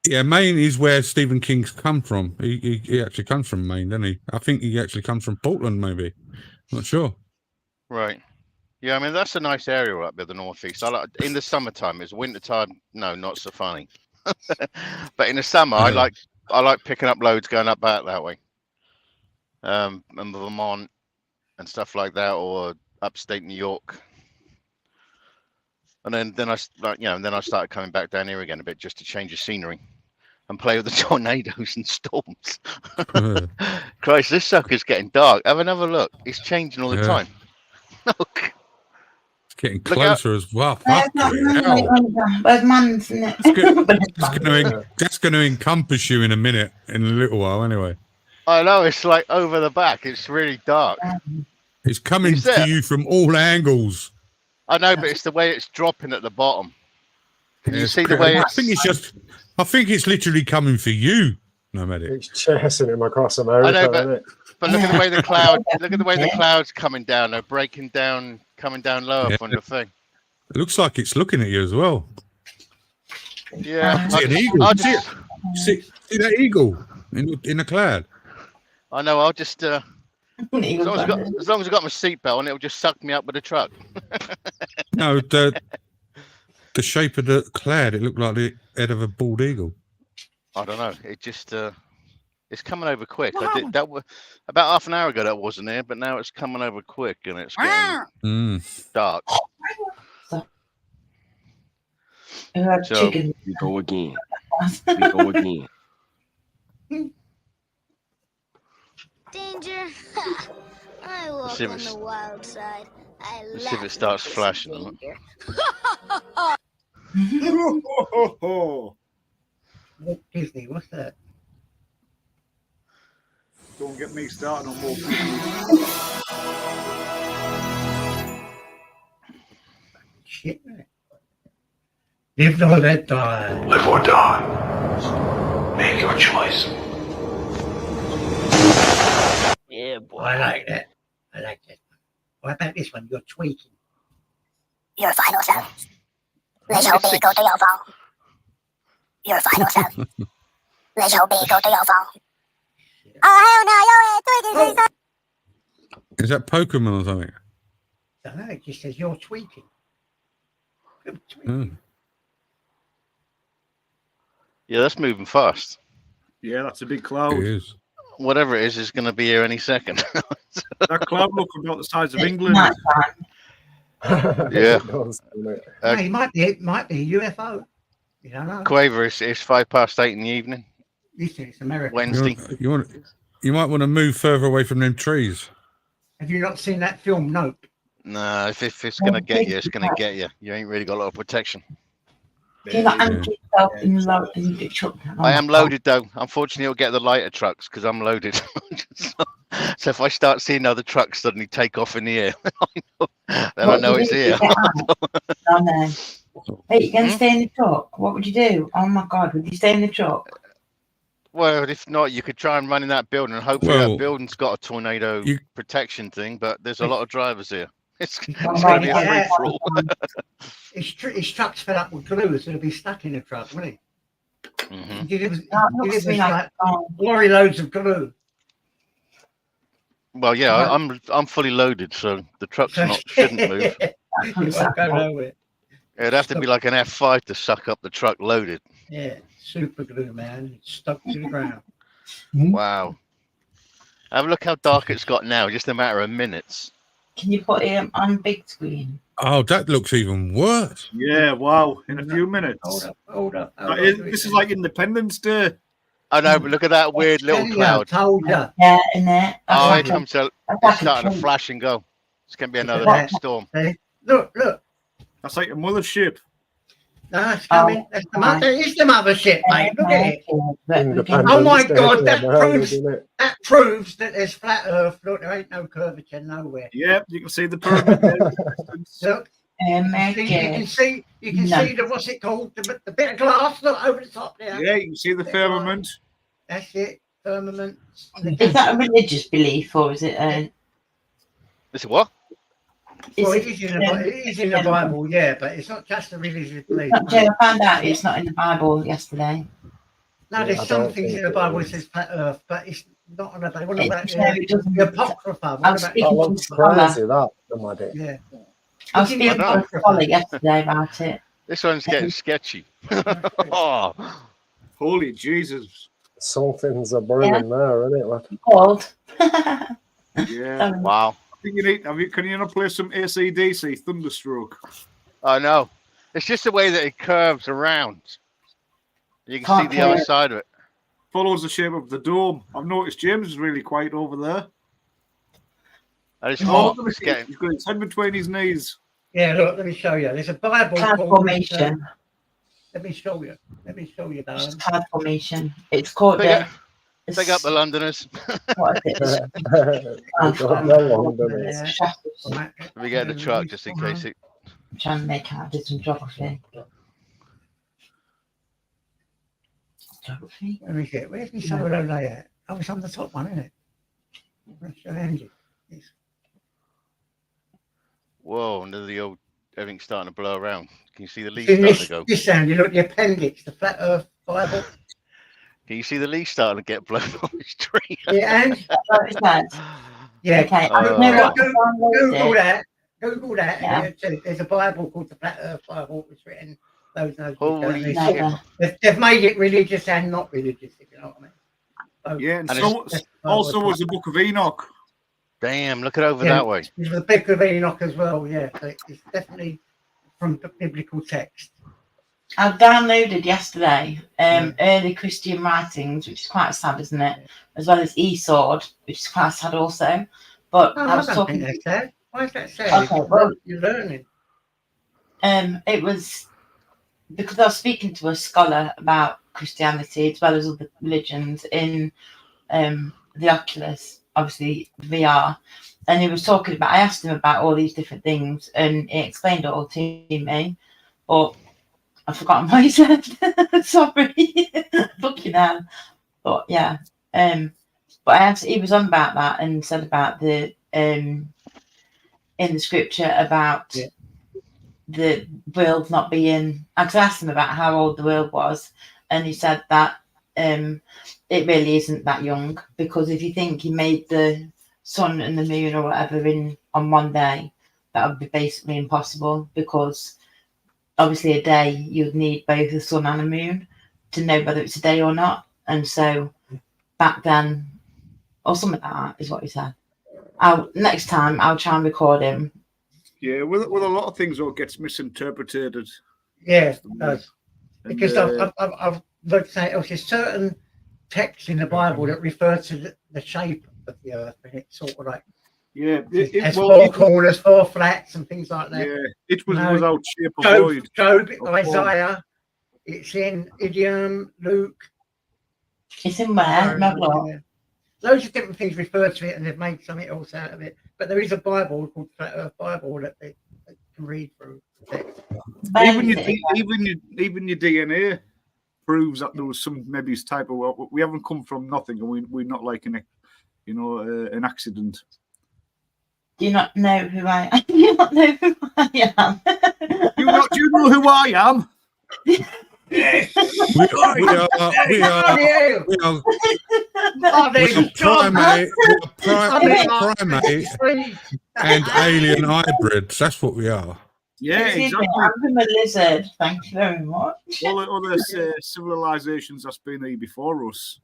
Yeah, Maine is where Stephen King's come from. He actually comes from Maine, doesn't he? I think he actually comes from Portland, maybe. Not sure. Right. Yeah, I mean that's a nice area up there, the northeast. I like in the summertime. It's wintertime. No, not so funny. But in the summer, I like picking up loads going up that way. And Vermont and stuff like that, or upstate New York, and then I started coming back down here again a bit just to change the scenery and play with the tornadoes and storms. Christ, this sucker's getting dark. Have another look. It's changing all the time. Look, it's getting closer as well. That's going to encompass you in a minute, in a little while, anyway. I know, it's like over the back. It's really dark. It's coming to you from all angles. I know, but it's the way it's dropping at the bottom. Can you see the way it's... I think it's literally coming for you, Nomadic. It's chasing him across America. I know, but look at the way the cloud. Look at the way the clouds coming down. They're breaking down, coming down lower from the thing. It looks like it's looking at you as well. Yeah, see an eagle. See that eagle in the cloud. I know. I'll just as long as I've got my seatbelt on, it'll just suck me up with the truck. No, the shape of the cloud, it looked like the head of a bald eagle. I don't know. It just it's coming over quick. I did that about half an hour ago. That wasn't there, but now it's coming over quick and it's getting dark. So we go again. We go again. Danger. I walk on the wild side. Let's see if it starts flashing. Disney, what's that? Don't get me started on more. Shit, man. Live or let die. Live or die. Make your choice. Yeah, boy. I like that. I like that. What about this one? You're tweaking. Your final self. 你手臂高都要放。Your final self. 你手臂高都要放。哦，还有呢，要对对。 Is that Pokemon or something? I don't know. It just says you're tweaking. Yeah, that's moving fast. Yeah, that's a big cloud. It is. Whatever it is going to be here any second. That cloud look about the size of England. Yeah. It might be a UFO. You don't know. Quaver, it's 8:05 in the evening. Listen, it's America. Wednesday. You might want to move further away from them trees. Have you not seen that film Nope? No, if it's gonna get you, it's gonna get you. You ain't really got a lot of protection. Do not anchor yourself in the truck. I am loaded though. Unfortunately, it'll get the lighter trucks because I'm loaded. So if I start seeing other trucks suddenly take off in the air, then I know it's here. Oh no. Hey, you gonna stay in the truck? What would you do? Oh my god, would you stay in the truck? Well, if not, you could try and run in that building, and hopefully Well, that building's got a tornado protection thing. But there's a lot of drivers here. It's Oh, going to be a yeah. free for all. His truck's fed up with glue, so he'll be stuck in the truck, won't he? Mhm. He gives looks us to me like lorry loads of glue. Well, yeah, I'm fully loaded, so the trucks shouldn't move. It won't go nowhere. It'd have to be like an F5 to suck up the truck loaded. Yeah, super glue, man. It's stuck to the ground. Wow. Have a look how dark it's got now, just a matter of minutes. Can you put him on big screen? Oh, that looks even worse. Yeah, wow. In a few minutes. Hold up. This is like Independence Day. I know, but look at that weird little cloud. Told you. Yeah, in there. Oh, here comes it's starting to flash and go. It's going to be another big storm. Look. That's like a mothership. No, it's coming. That's the it's the mothership, mate. Look at it. Independence Oh my Day, God, that yeah, proves isn't it? that there's flat Earth. Look, there ain't no curvature nowhere. Yep, you can see the pyramid there. Look, you can see the what's it called? The bit of glass. Look over the top there. Yeah, you can see the firmament. That's it. Firmament. Is that a religious belief or is it a? Is it what? Well, it is in the Bible, yeah, but it's not just a religious belief. Joe, I found out it's not in the Bible yesterday. No, there's some things in the Bible that says flat Earth, but it's not on the Bible. What about the Apocrypha? I was speaking to a scholar. Crazy that, somebody. Yeah. I was speaking to a scholar yesterday about it. This one's getting sketchy. Oh, holy Jesus! Something's a burning there, isn't it? Like? Cold. Yeah. Wow. I think you need. Can you not play some AC/DC Thunderstroke? Oh no, it's just the way that it curves around. You can see the other side of it. Follows the shape of the dome. I've noticed James is really quiet over there. That is hot. It's getting... He's got his head between his knees. Yeah, look, let me show you. There's a Bible Transformation. Let me show you, darling. Transformation. It's called. Pick up the Londoners. What is it? Let me get the truck just in case it. I'm trying to make out. I did some geography. Geography. Let me get. Where's my solo layout? Oh, it's on the top one, isn't it? That's your hand. Whoa! And the old everything's starting to blow around. Can you see the leaves starting to go? This sound. You look at the appendix, the Flat Earth Bible. Can you see the leaves starting to get blown off this tree? Yeah, and yeah. Okay. Google that. Google that. Yeah. There's a Bible called the Flat Earth Bible. It's written Holy shit. They've made it religious and not religious, if you know what I mean. Yeah, and so, also was the Book of Enoch. Damn, look it over that way. It's the Book of Enoch as well, yeah. So it's definitely from the biblical text. I downloaded yesterday early Christian writings, which is quite sad, isn't it? As well as E-Sword, which is quite sad also. But I was talking. Think that's sad. Why is that sad? Okay, well, you're learning. It was because I was speaking to a scholar about Christianity as well as other religions in the Oculus, obviously VR, and he was talking about. I asked him about all these different things, and he explained it all to me, but I've forgotten what he said. Sorry, fucking hell. But yeah, but he was on about that and said about the in the scripture about the world not being. I asked him about how old the world was, and he said that it really isn't that young, because if you think he made the sun and the moon or whatever on one day, that would be basically impossible, because obviously a day you'd need both the sun and the moon to know whether it's a day or not. And so back then, or something like that is what he said. Next time I'll try and record him. Yeah, with a lot of things what gets misinterpreted. Yeah, it does. Because I've looked at it, there's certain texts in the Bible that refer to the shape of the earth, and it's sort of like Yeah, There's four corners, 4 flats, and things like that. Yeah, it was No. out shape of void. Job, Of Isaiah. It's in Idiom, Luke. It's in where? Yeah. Loads of different things refer to it, and they've made something else out of it. But there is a Bible called Flat Earth Bible that they can read through. Even your DNA proves that there was some maybe type of. We haven't come from nothing, and we're not like an accident. Do you not know who I am? Do you not know who I am? Do you know who I am? Yes. We are primate and alien hybrids. That's what we are. Yeah, exactly. I'm a lizard. Thank you very much. All the other civilizations that's been here before us.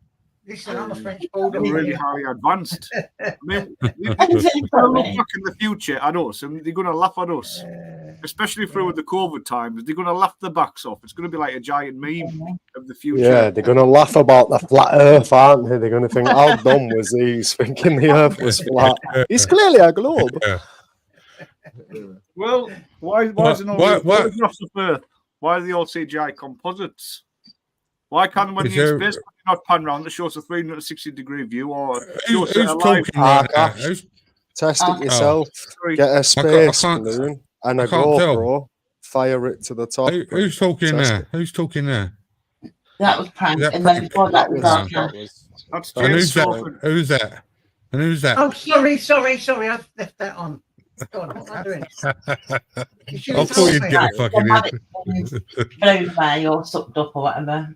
Listen, I'm a French bulldog. Really highly advanced. I mean, look back in the future at us, and they're going to laugh at us, especially through the COVID times. They're going to laugh their backs off. It's going to be like a giant meme of the future. Yeah, they're going to laugh about the flat Earth, aren't they? They're going to think, how dumb was he thinking the Earth was flat? It's clearly a globe. Well, why is it not photographs of Earth? Why are they all CGI composites? Why can't when you're in space not pan round to show us a 360-degree view or show us a live? Test it yourself. Get a space balloon and a GoPro. Fire it to the top. Who's talking there? Who's talking there? That was prank, and then before that was our That's and who's that? Who's that? And who's that? Oh, sorry. I've left that on. God, what am I doing? I thought you'd get a fucking blown away or sucked up or whatever.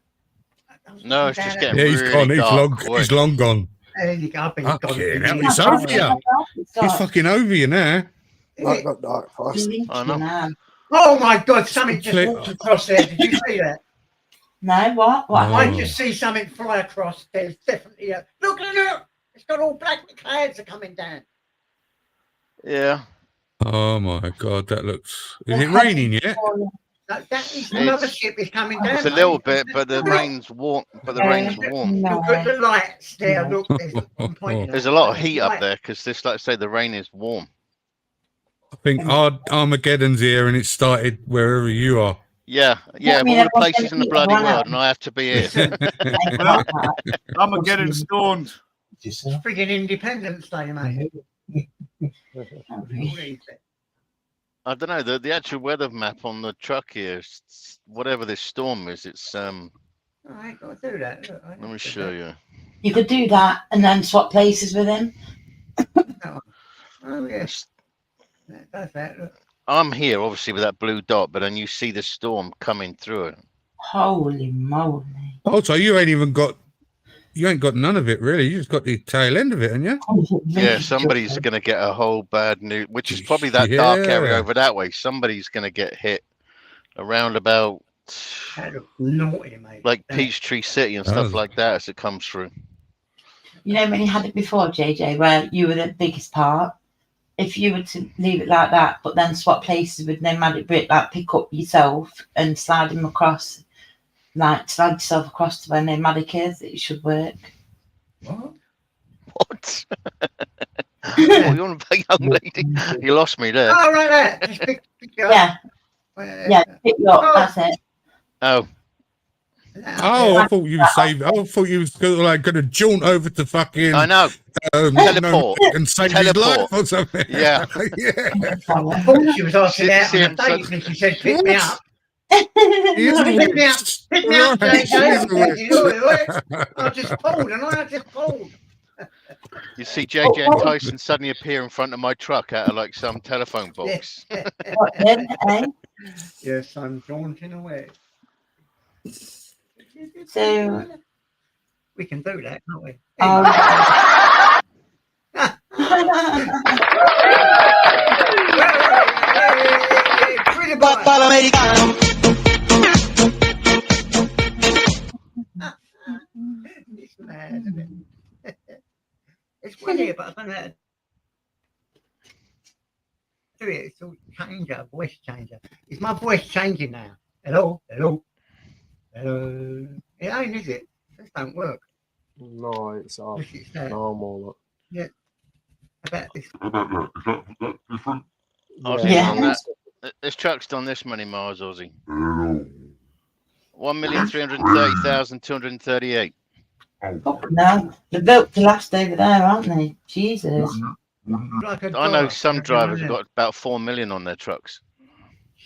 No, it's just getting he's really gone. dark. He's long gone. There you go. He's over you. He's fucking over you now. That got dark fast. I know. Oh my God! Something just walked across there. Did you see that? No, what? I just see something fly across. There's definitely a look. It's got all black clouds are coming down. Yeah. Oh my God, that looks. Is it raining yet? That is another ship is coming down. It's a little bit, but the rain's warm. Look at the lights there. Look, there's a lot of heat up there because this, like I say, the rain is warm. I think Armageddon's here, and it started wherever you are. Yeah, all the places in the bloody world, and I have to be here. Armageddon stoned. It's friggin' Independence Day, mate. I don't know the actual weather map on the truck here. Whatever this storm is, it's I ain't got to do that. Look, let me show you. You could do that and then swap places with him. Oh yes, that's that. Look. I'm here, obviously, with that blue dot, but then you see the storm coming through it. Holy moly! Oh, so you ain't got none of it really. You just got the tail end of it, haven't you? Yeah, somebody's going to get a whole bad news, which is probably that dark area over that way. Somebody's going to get hit around about naughty, mate. Like Peachtree City and stuff like that as it comes through. You know when you had it before, JJ, where you were the biggest part. If you were to leave it like that, but then swap places with nomadic Brit, like pick up yourself and slide him across. Like slide yourself across to where nomadic is, it should work. What? You're on a young lady. You lost me there. Oh, right there. Yeah. Yeah, pick you up. That's it. Oh. I thought you were saving. I thought you was going to jaunt over to fucking. I know. Teleport and save his life or something. Yeah. Yeah. I thought she was asking out on a date and she said, "Pick me up." Pick me up, JJ. I just pulled. You see JJ and Tyson suddenly appear in front of my truck out of like some telephone box. What then, eh? Yes, I'm jaunting away. So we can do that, can't we? It's mad, isn't it? It's funny, but I don't know how to do it. It's all changer, voice changer. Is my voice changing now? Hello? It ain't, is it? This don't work. No, it's all normal. Look. Yeah. about this. I was even on that. This truck's done this many miles, Aussie. 1,330,238. No, they're built to last over there, aren't they? Jesus. Like a I know dog, some like a drivers have man. got about 4 million on their trucks.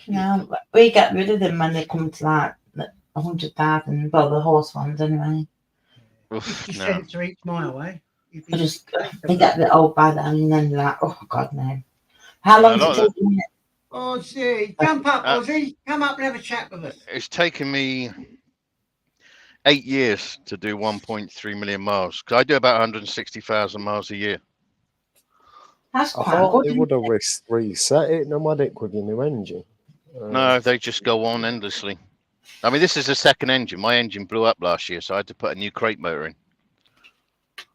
No, we get rid of them when they come to like 100,000. Well, the horse ones anyway. Oof, 50 no. cents for each mile, eh? They just they get a bit old by then, and then they're like, oh God, no. How long does it take? Aussie, jump up, Aussie. Come up and have a chat with us. It's taken me 8 years to do 1.3 million miles because I do about 160,000 miles a year. That's I quite thought good. they would have reset it nomadic with your new engine. No, they just go on endlessly. I mean, this is a second engine. My engine blew up last year, so I had to put a new crate motor in.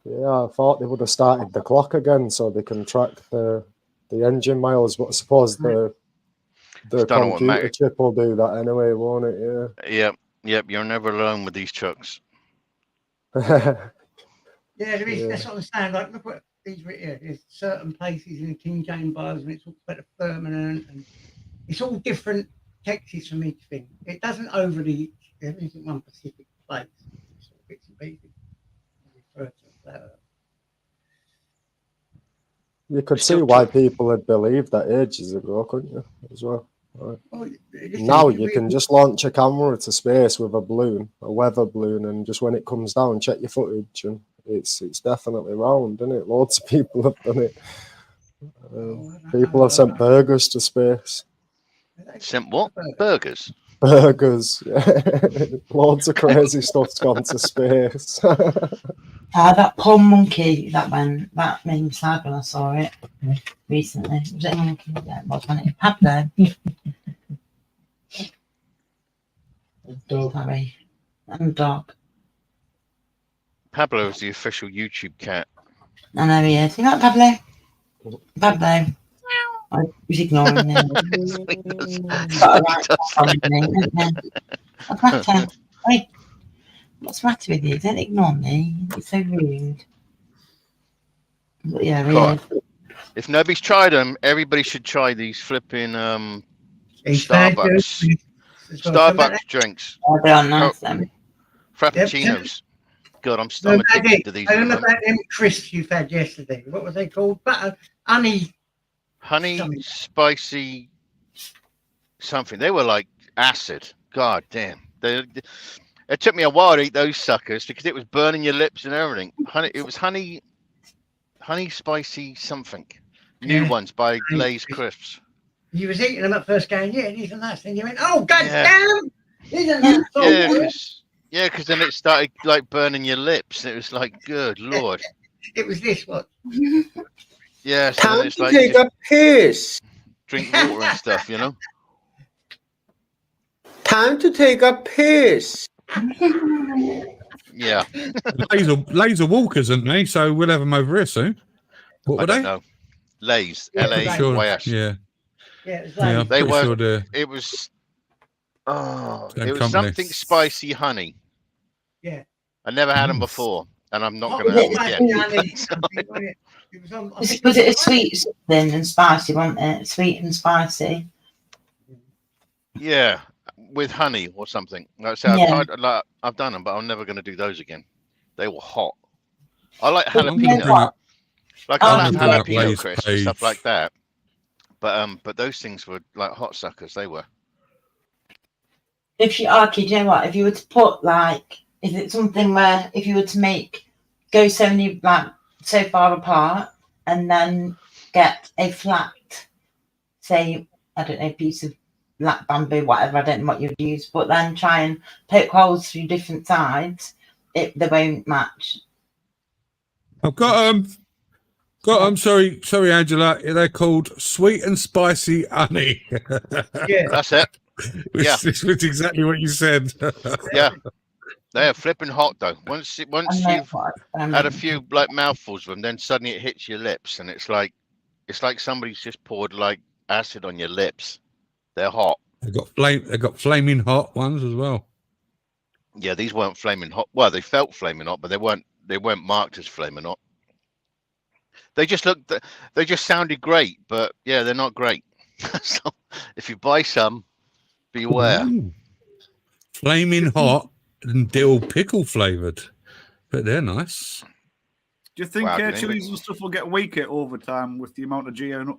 Yeah, I thought they would have started the clock again so they can track the engine miles, but I suppose the computer chip will do that anyway, won't it? Yeah. Yep. You're never alone with these trucks. Yeah, there is. That's what I'm saying. Like, look what these here. There's certain places in the King James Bible, and it talks about the firmament, and it's all different texts from each thing. It doesn't overly. There isn't one specific place. It's sort of bits and pieces. Refer to that. You could see why people had believed that ages ago, couldn't you? As well. Right. Now you can just launch a camera to space with a balloon, a weather balloon, and just when it comes down, check your footage, and it's definitely round, isn't it? Loads of people have done it. People have sent burgers to space. Sent what? Burgers? Burgers. Yeah. Loads of crazy stuff's gone to space. That poor monkey that made me sad when I saw it recently. Was it a monkey? Yeah, it was, wasn't it? Pablo. Sorry. And dog. Pablo is the official YouTube cat. I know he is. You know Pablo? Pablo. I was ignoring him. What's the matter with you? Don't ignore me. It's so rude. But yeah, really. If nobody's tried them, everybody should try these flipping Starbucks drinks. Oh, they are nice, them. Frappuccinos. God, I'm addicted to these. I don't know about them crisps you've had yesterday. What was they called? Honey, spicy something. They were like acid. God damn. It took me a while to eat those suckers because it was burning your lips and everything. It was honey spicy something. New ones by Lay's Crisps. You was eating them at first going, yeah, these are nice. And you went, oh, God damn! These are nice. Because then it started like burning your lips. It was like, good Lord. It was this one. Yeah, so Time it's to like take a piss. Drink water and stuff, you know? Time to take a piss. Yeah. Lays are walkers, aren't they? So we'll have them over here soon. What were they? No. Lays. L-A-Y-S. Yeah. Yeah, they were. Sure it was. Oh, Same it was company. something spicy honey. Yeah. I never had them before, and I'm not going to have them again. Was it a sweet thing and spicy, wasn't it? Sweet and spicy. Yeah, with honey or something. Like I said, I've done them, but I'm never going to do those again. They were hot. I like jalapeno. Like I like jalapeno crisps and stuff like that. But those things were like hot suckers. They were. If you you know what? If you were to put is it something where if you were to go so far apart and then get a flat, say, I don't know, piece of black bamboo, whatever, I don't know what you'd use, but then try and poke holes through different sides, they won't match. I've got sorry, Angela. They're called sweet and spicy honey. Yeah, that's it. This was exactly what you said. Yeah, they are flipping hot though. Once you've had a few like mouthfuls of them, then suddenly it hits your lips, and it's like somebody's just poured like acid on your lips. They're hot. They've got flaming hot ones as well. Yeah, these weren't flaming hot. Well, they felt flaming hot, but they weren't marked as flaming hot. They just they just sounded great, but yeah, they're not great. So if you buy some, beware. Ooh. Flaming hot and dill pickle flavored, but they're nice. Do you think Wow, good chilies English. and stuff will get weaker over time with the amount of engineered food?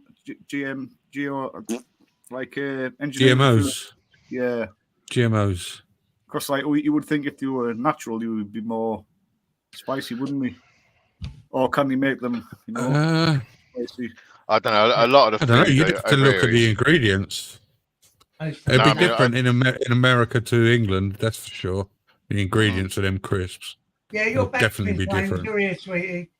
GMOs. Yeah, GMOs. because like you would think if they were natural, you would be more spicy, wouldn't they? Or can they make them, spicy? I don't know. A lot of the I don't know. food You have to over look here at the is- ingredients. It'd No, be I mean, different in America to England, that's for sure. The ingredients of them crisps. Yeah, your They'll definitely be flames, different. you're here, sweetie.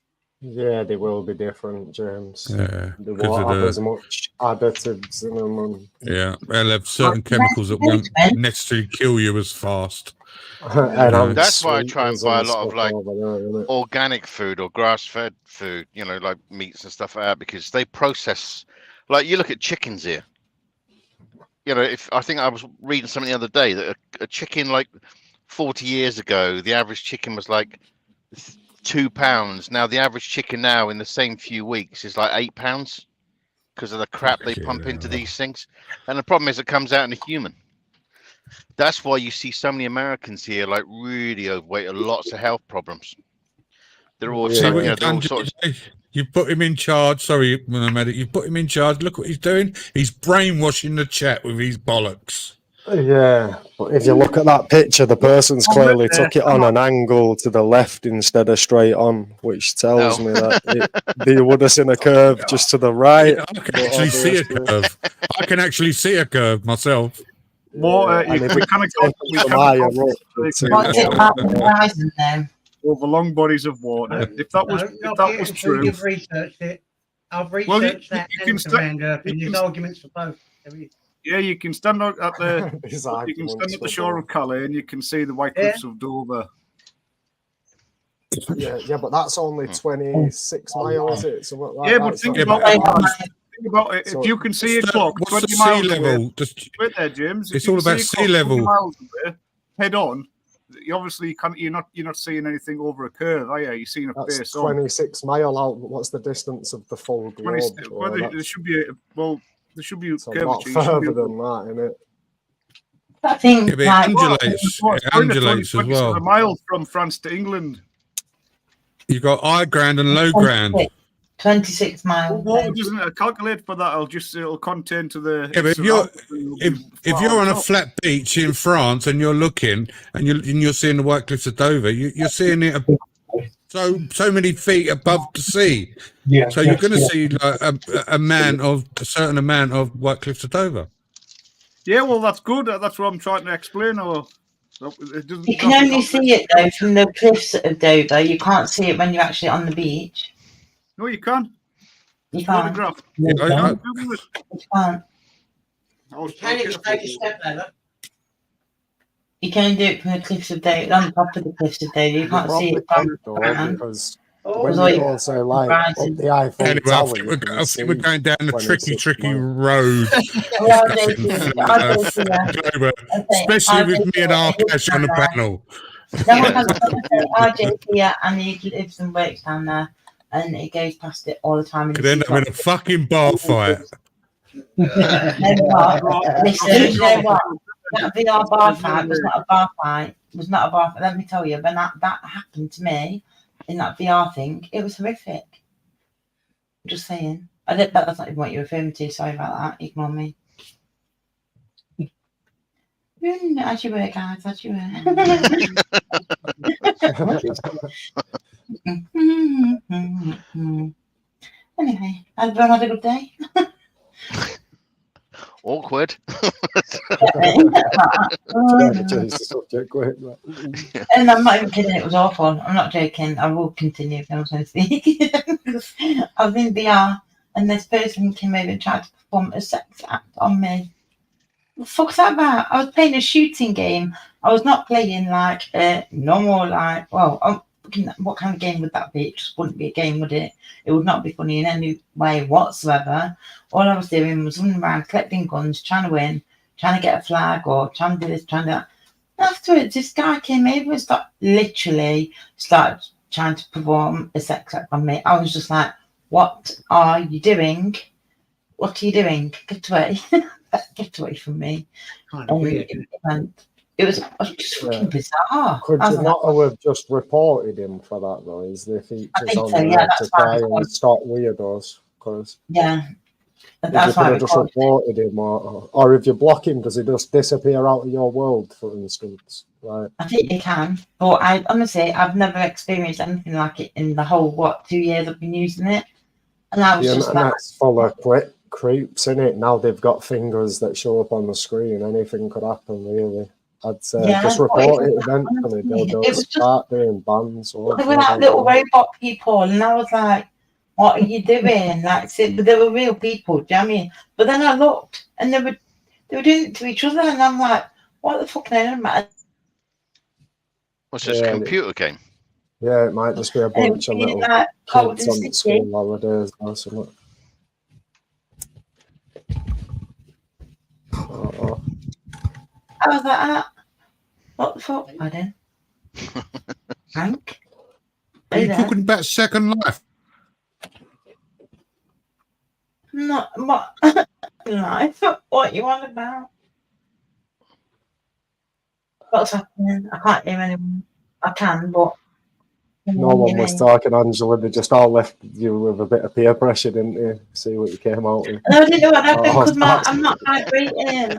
Yeah, they will be different, James. Yeah, They 'cause won't of have the- as much additives in them. And, Yeah, they'll have certain chemicals that won't necessarily kill you as fast. and That's why I try and sweeteners buy a and lot of stuff like over there, innit? organic food or grass-fed food, like meats and stuff like that, because they process. Like you look at chickens here. If I think I was reading something the other day that a chicken like 40 years ago, the average chicken was like £2. Now the average chicken now in the same few weeks is like £8 because of the crap they pump into these things. And the problem is it comes out in a human. That's why you see so many Americans here like really overweight and lots of health problems. They're all, See what you've they're all done, sort of. you put him in charge. Sorry, Medic. You put him in charge. Look what he's doing. He's brainwashing the chat with his bollocks. Yeah, but if you look at that picture, the person's clearly took it on an angle to the left instead of straight on, which tells me that they would have seen a curve just to the right. I can actually see a curve. I can actually see a curve myself. More, and if we it kind of takes we some kind higher of up, it's What's it about the horizon then? over long bodies of water. If that was true, You've researched it. I've Well, researched that you can and round up, and there's arguments for both. There is. yeah, you can stand out at the These you can stand arguments at the for shore both. of Calais and you can see the White Cliffs of Dover. Yeah, but that's only 26 miles, is it? Something like Yeah, that. but It's think not about that it. Think about it. So If you can see a what's clock what's 20 the miles sea level? away, Just wait there, James. If it's you all can about see a sea clock 20 level. miles away, head on. You obviously can't. You're not seeing anything over a curve, are you? You're seeing a That's face on. 26 mile out. What's the distance of the full 20, globe? well, there should be there should be It's a lot curvature. You should be further than that, isn't it? I think Yeah, but it like, undulates. It undulates as well. A mile from France to England. You've got high ground and low ground. 26 miles. Well, water doesn't calculate for that. It'll contain to the. Yeah, but if you're on a flat beach in France and you're looking and you're seeing the White Cliffs of Dover, you're seeing it so many feet above the sea. Yeah. So you're going to see like a certain amount of White Cliffs of Dover. Yeah, well, that's good. That's what I'm trying to explain. Or it doesn't. You can only see it though from the cliffs of Dover. You can't see it when you're actually on the beach. No, you can. You can't. Photograph. Yeah, You can't. Google it. You can't. You can do it from the cliffs of Dover, on top of the cliffs of Dover. You can't see it from the ground. Because Oh, when Because you also like up the Eiffel Anyway, I Tower, think you we're, can I think we're see going down the 26 tricky miles. road. Well, I'll go to that. Dover, especially with me and Arkash on the panel. Someone has RJ here and he lives and works down there and he goes past it all the time. Could end up in a fucking bar fight. You know what? Listen, you know what? That VR bar fight was not a bar fight. It was not a bar fight. Let me tell you, when that happened to me in that VR thing, it was horrific. I'm just saying. I don't bet that's not even what you're referring to. Sorry about that. Ignore me. As you were, guys, as you were. Anyway, everyone had a good day. Awkward. And I'm not even kidding, it was awful. I'm not joking. I will continue if I was going to speak. I was in VR and this person came over and tried to perform a sex act on me. What the fuck's that about? I was playing a shooting game. I was not playing like a normal, like, well, what kind of game would that be? It just wouldn't be a game, would it? It would not be funny in any way whatsoever. All I was doing was running around collecting guns, trying to win, trying to get a flag, or trying to do this, trying to do that. Afterwards, this guy came over and started trying to perform a sex act on me. I was just like, what are you doing? What are you doing? Get away. Get away from me. Kind of weird. It was just fucking bizarre. Could I you was not like, have just reported him for that though? Is the I features think on so, there yeah, to that's why try I and recorded. stop weirdos? Because Yeah, if that's you why could I have just recorded. reported him, or if you block him, does he just disappear out of your world, for instance? Right. I think you can, but I honestly, I've never experienced anything like it in the whole 2 years I've been using it, and I was The just like, internet's full of creeps in it. Now they've got fingers that show up on the screen. Anything could happen, really. I'd say yeah, just but report it eventually. honestly, They'll it was just start doing bans. they were like little robot people, and I was like, "What are you doing?" Like, but they were real people, do you know what I mean? But then I looked, and they were doing it to each other, and I'm like, "What the fuck?" What's this computer game? Yeah, it might just be a And it bunch of was little like cold kids and on the sticky. school holidays or something. Oh. I was like, "What the fuck, pardon?" Hank? Are you talking about Second Life? Not what life? What you on about? What's happening? I can't hear anyone. I can, but No one was talking, Angela. They just all left you with a bit of peer pressure, didn't they? See what you came out with. No, I didn't know what happened because that's- I'm not vibrating.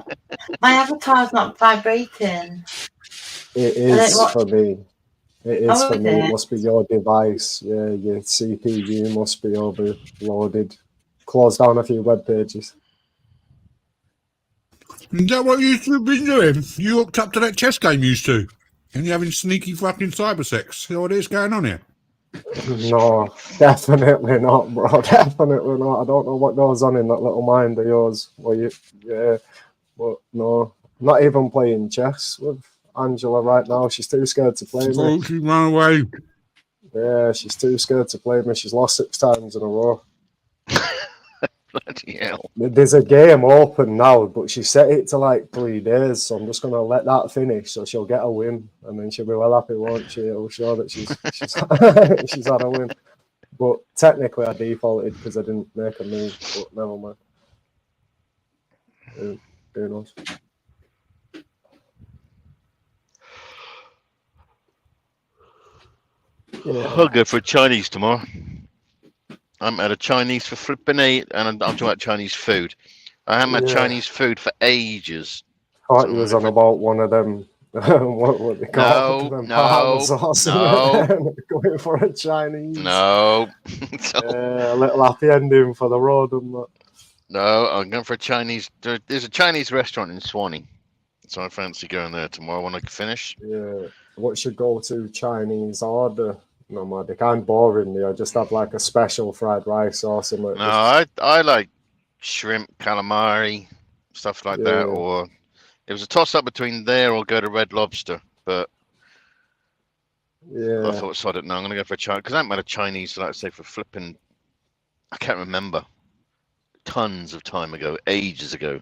My avatar's not vibrating. It is for me. It is Oh, for is me. It it? must be your device. Yeah, your CPU must be overloaded. Close down a few web pages. Is that what you used to have been doing? You hooked up to that chess game you used to? And you're having sneaky fucking cyber sex? See what is going on here? No, definitely not, bro. Definitely not. I don't know what goes on in that little mind of yours. Yeah, but no, not even playing chess with Angela right now. She's too scared to play me. Oh, she ran away. Yeah, she's too scared to play me. She's lost 6 times in a row. Bloody hell. There's a game open now, but she set it to like 3 days, so I'm just gonna let that finish, so she'll get a win, and then she'll be well happy, won't she? It'll show that she's she's had a win. But technically, I defaulted because I didn't make a move. But never mind. Who knows? Yeah. I'll go for a Chinese tomorrow. I'm at a Chinese for flipping 8, and I'm talking about Chinese food. I haven't had Chinese food for ages. I thought you was on about one of them. what they call them? No. Going for a Chinese. No. A little happy ending for the road and that. No, I'm going for a Chinese. There's a Chinese restaurant in Swanee, so I fancy going there tomorrow when I finish. Yeah. What's your go-to Chinese order? No, man, they can't boring me. I just have like a special fried rice or something. No, I like shrimp, calamari, stuff like that. Or it was a toss-up between there or go to Red Lobster. But I thought, sod it, no, I'm going to go for a Chinese. Because I haven't had a Chinese, like I say, for flipping, I can't remember. Tons of time ago, ages ago.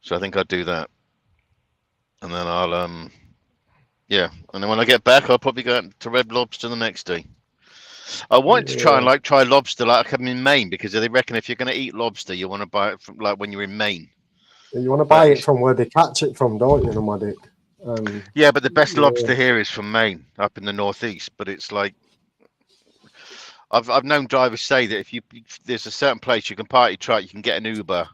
So I think I'll do that. And then I'll, and then when I get back, I'll probably go out to Red Lobster the next day. I wanted to try lobster like I'm in Maine, because they reckon if you're going to eat lobster, you want to buy it from like when you're in Maine. You want to buy it from where they catch it from, don't you, Nomadic? Yeah, but the best lobster here is from Maine, up in the northeast. But it's like I've known drivers say that if there's a certain place you can party truck, you can get an Uber,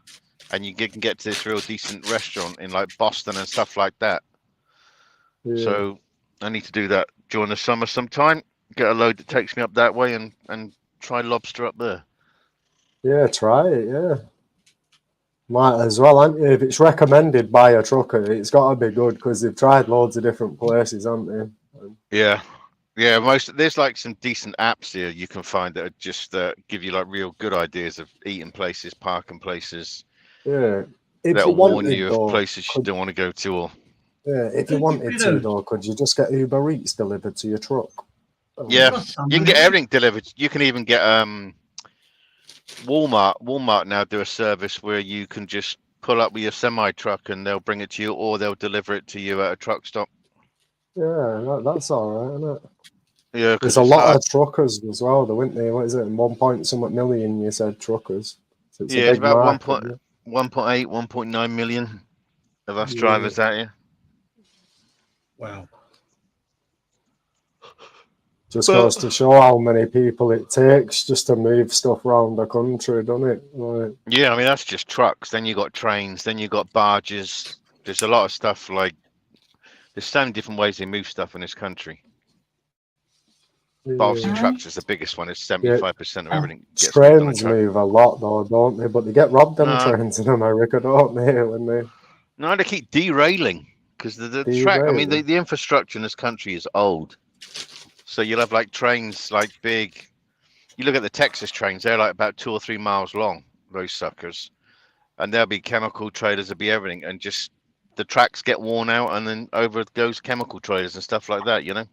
and you can get to this real decent restaurant in like Boston and stuff like that. Yeah. So I need to do that during the summer sometime. Get a load that takes me up that way and try lobster up there. Yeah, try it. Yeah, might as well. If it's recommended by a trucker, it's got to be good because they've tried loads of different places, haven't they? Yeah. There's like some decent apps here you can find that are just give you like real good ideas of eating places, parking places. Yeah, if that'll you wanted, warn you though, of places you don't want to go to. Or if you wanted to, though, could you just get Uber Eats delivered to your truck? Yeah, you can get everything delivered. You can even get Walmart. Walmart now do a service where you can just pull up with your semi truck and they'll bring it to you, or they'll deliver it to you at a truck stop. Yeah, that's all right, isn't it? Yeah, there's a lot of truckers as well, though, isn't there? What is it? 1 point something million, you said, truckers. So it's a Yeah, it's big about market. 1.8, 1.9 million of us Yeah. drivers out here. Wow. Just goes to show how many people it takes just to move stuff around the country, doesn't it? Like, Yeah, I mean, that's just trucks. Then you got trains. Then you got barges. There's a lot of stuff like there's so many different ways they move stuff in this country. But obviously, yeah. trucks is the biggest one. It's 75% of everything gets moved on a Trains truck. move a lot, though, don't they? But they get robbed them No, trains in America, don't they? When they no, they keep derailing because the track. I mean, derail. the infrastructure in this country is old. So you'll have like trains like big. You look at the Texas trains; they're like about 2 or 3 miles long. Those suckers, and there'll be chemical trailers, there'll be everything, and just the tracks get worn out, and then over goes chemical trailers and stuff like that. You know.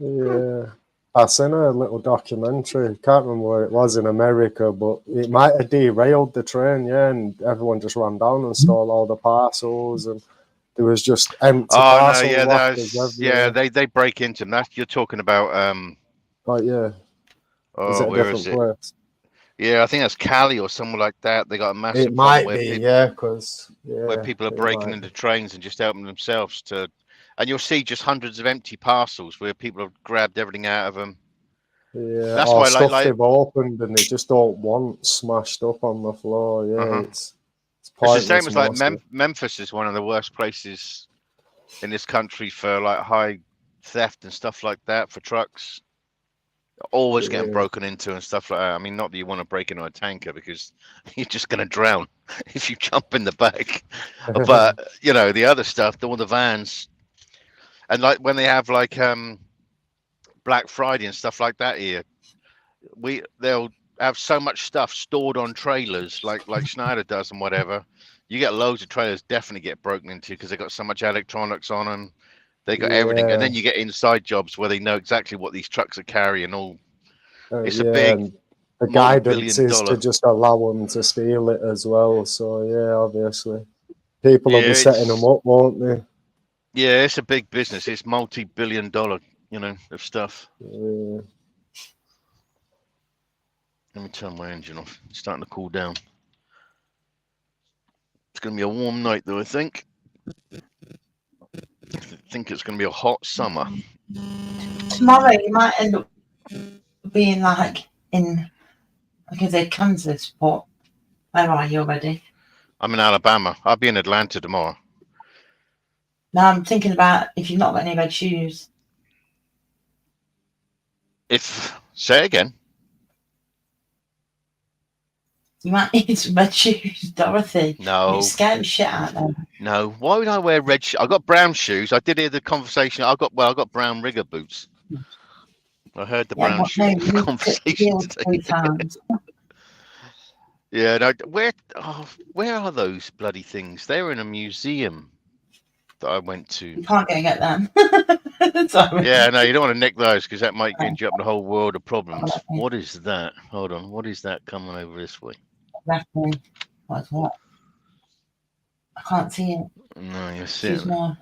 Yeah. I seen a little documentary. Can't remember where it was in America, but it might have derailed the train, yeah, and everyone just ran down and stole all the parcels, and there was just empty Oh no, parcel yeah, lockers yeah, everywhere. they break into them. That's you're talking about. Like, yeah, is Oh, it a where is different it? place? Yeah, I think that's Cali or somewhere like that. They got a It massive problem might where be, people yeah, because where people are it breaking might into trains and just helping themselves to, and you'll see just hundreds of empty parcels where people have grabbed everything out of them. Yeah, That's or why, stuff like, they've opened and they just don't want smashed up on the floor. Yeah, it's it's the pointless same as like mostly. Memphis is one of the worst places in this country for like high theft and stuff like that for trucks. Always getting Yeah. broken into and stuff like that. I mean, not that you want to break into a tanker because you're just going to drown if you jump in the back. But you know, the other stuff, all the vans, and like when they have like Black Friday and stuff like that here, they'll have so much stuff stored on trailers like Schneider does and whatever. You get loads of trailers definitely get broken into because they got so much electronics on them. They got everything, and Yeah. then you get inside jobs where they know exactly what these trucks are carrying. All it's a Yeah, big and the multi-billion guidance is to dollar. just allow them to steal it as well. So yeah, obviously, people will Yeah, be setting them up, won't they? yeah, it's a big business. It's multi-billion dollar, you know, of stuff. Yeah. Let me turn my engine off. It's starting to cool down. It's going to be a warm night, though, I think. I think it's going to be a hot summer. Tomorrow you might end up being like in, like I said, Kansas, but where are you already? I'm in Alabama. I'll be in Atlanta tomorrow. Now I'm thinking about if you've not got any red shoes. Say it again. You might need some red shoes, Dorothy. No. It's scared the shit out of them. No. Why would I wear red shoes? I got brown shoes. I did hear the conversation. I got brown rigger boots. I heard the brown shoes conversation today. Yeah. No. Where are those bloody things? They were in a museum that I went to. You can't go and get them. Sorry. Yeah. No, you don't want to nick those because that might get you up in a whole world of problems. What is that? Hold on. What is that coming over this way? Exactly. What's what? I can't see it. No, you see She's it. more.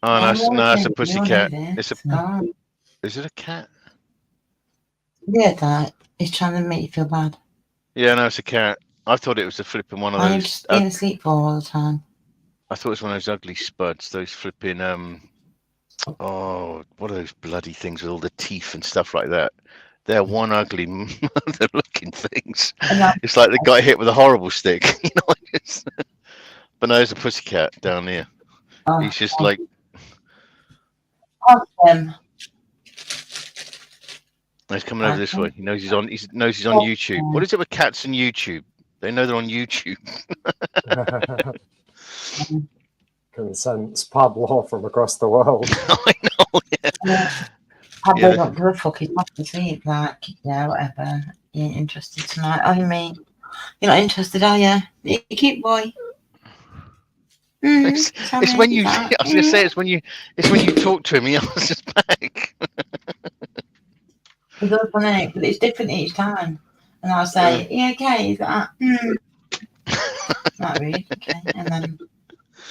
Oh no, it's a pussycat. It's a. Is it a cat? Yeah, Dad. He's trying to make you feel bad. Yeah, no, it's a cat. I thought it was a flipping one of I'm those. just being asleep for all the time. I thought it was one of those ugly spuds. Those flipping oh, what are those bloody things with all the teeth and stuff like that? They're one ugly looking things. It's like the guy hit with a horrible stick. You know, but no, there's a pussycat down here. He's just like. He's coming over this way. He knows he's on. He knows he's on YouTube. What is it with cats and YouTube? They know they're on YouTube. Can sense Pablo from across the world. I know. Yeah. Pablo don't give a fuck. He's off to sleep. Like, yeah, whatever. You ain't interested tonight, are you, mate? You're not interested, are you? You keep boy. It's when you. I was gonna say it's when you talk to him. He answers back. He does, but it's different each time. And I'll say, "Yeah, okay." He's like, "Not really, okay." And then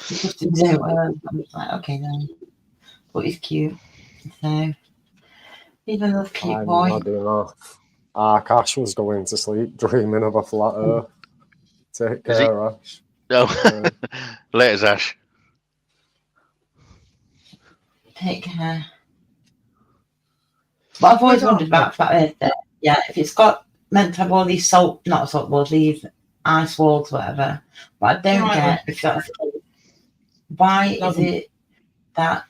he just do it. I'm just like, "Okay, then." But he's cute, so Even a cute I'm boy. nodding off. Cash was going to sleep, dreaming of a flat earth. Take Is he? care, Ash. No. Later, Ash. Take care. But I've always wondered about flat earth. Yeah, if it's got meant to have all these not salt walls, these ice walls, whatever. But I don't get if that's why is it that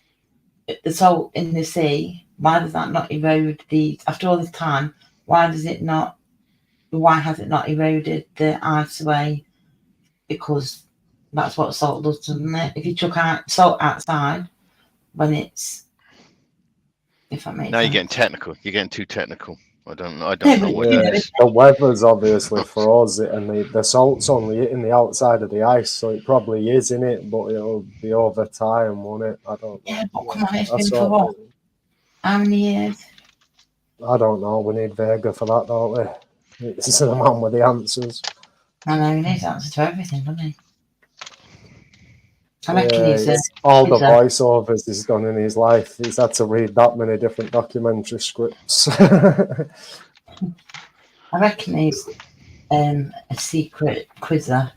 the salt in the sea? Why does that not erode these after all this time? Why has it not eroded the ice away? Because that's what salt does, doesn't it? If you took out salt outside when it's, if that makes Now sense. you're getting technical. You're getting too technical. I don't know what it is. The weather's obviously froze it, and the salt's only hitting the outside of the ice, so it probably is in it, but it'll be over time, won't it? I don't know. Yeah, but come on, it's been for what? How many years? I don't know. We need Vega for that, don't we? It's the man with the answers. I know he needs answers to everything, doesn't he? I reckon all the voiceovers he's done in his life. He's had to read that many different documentary scripts. I reckon he's a secret quizzer.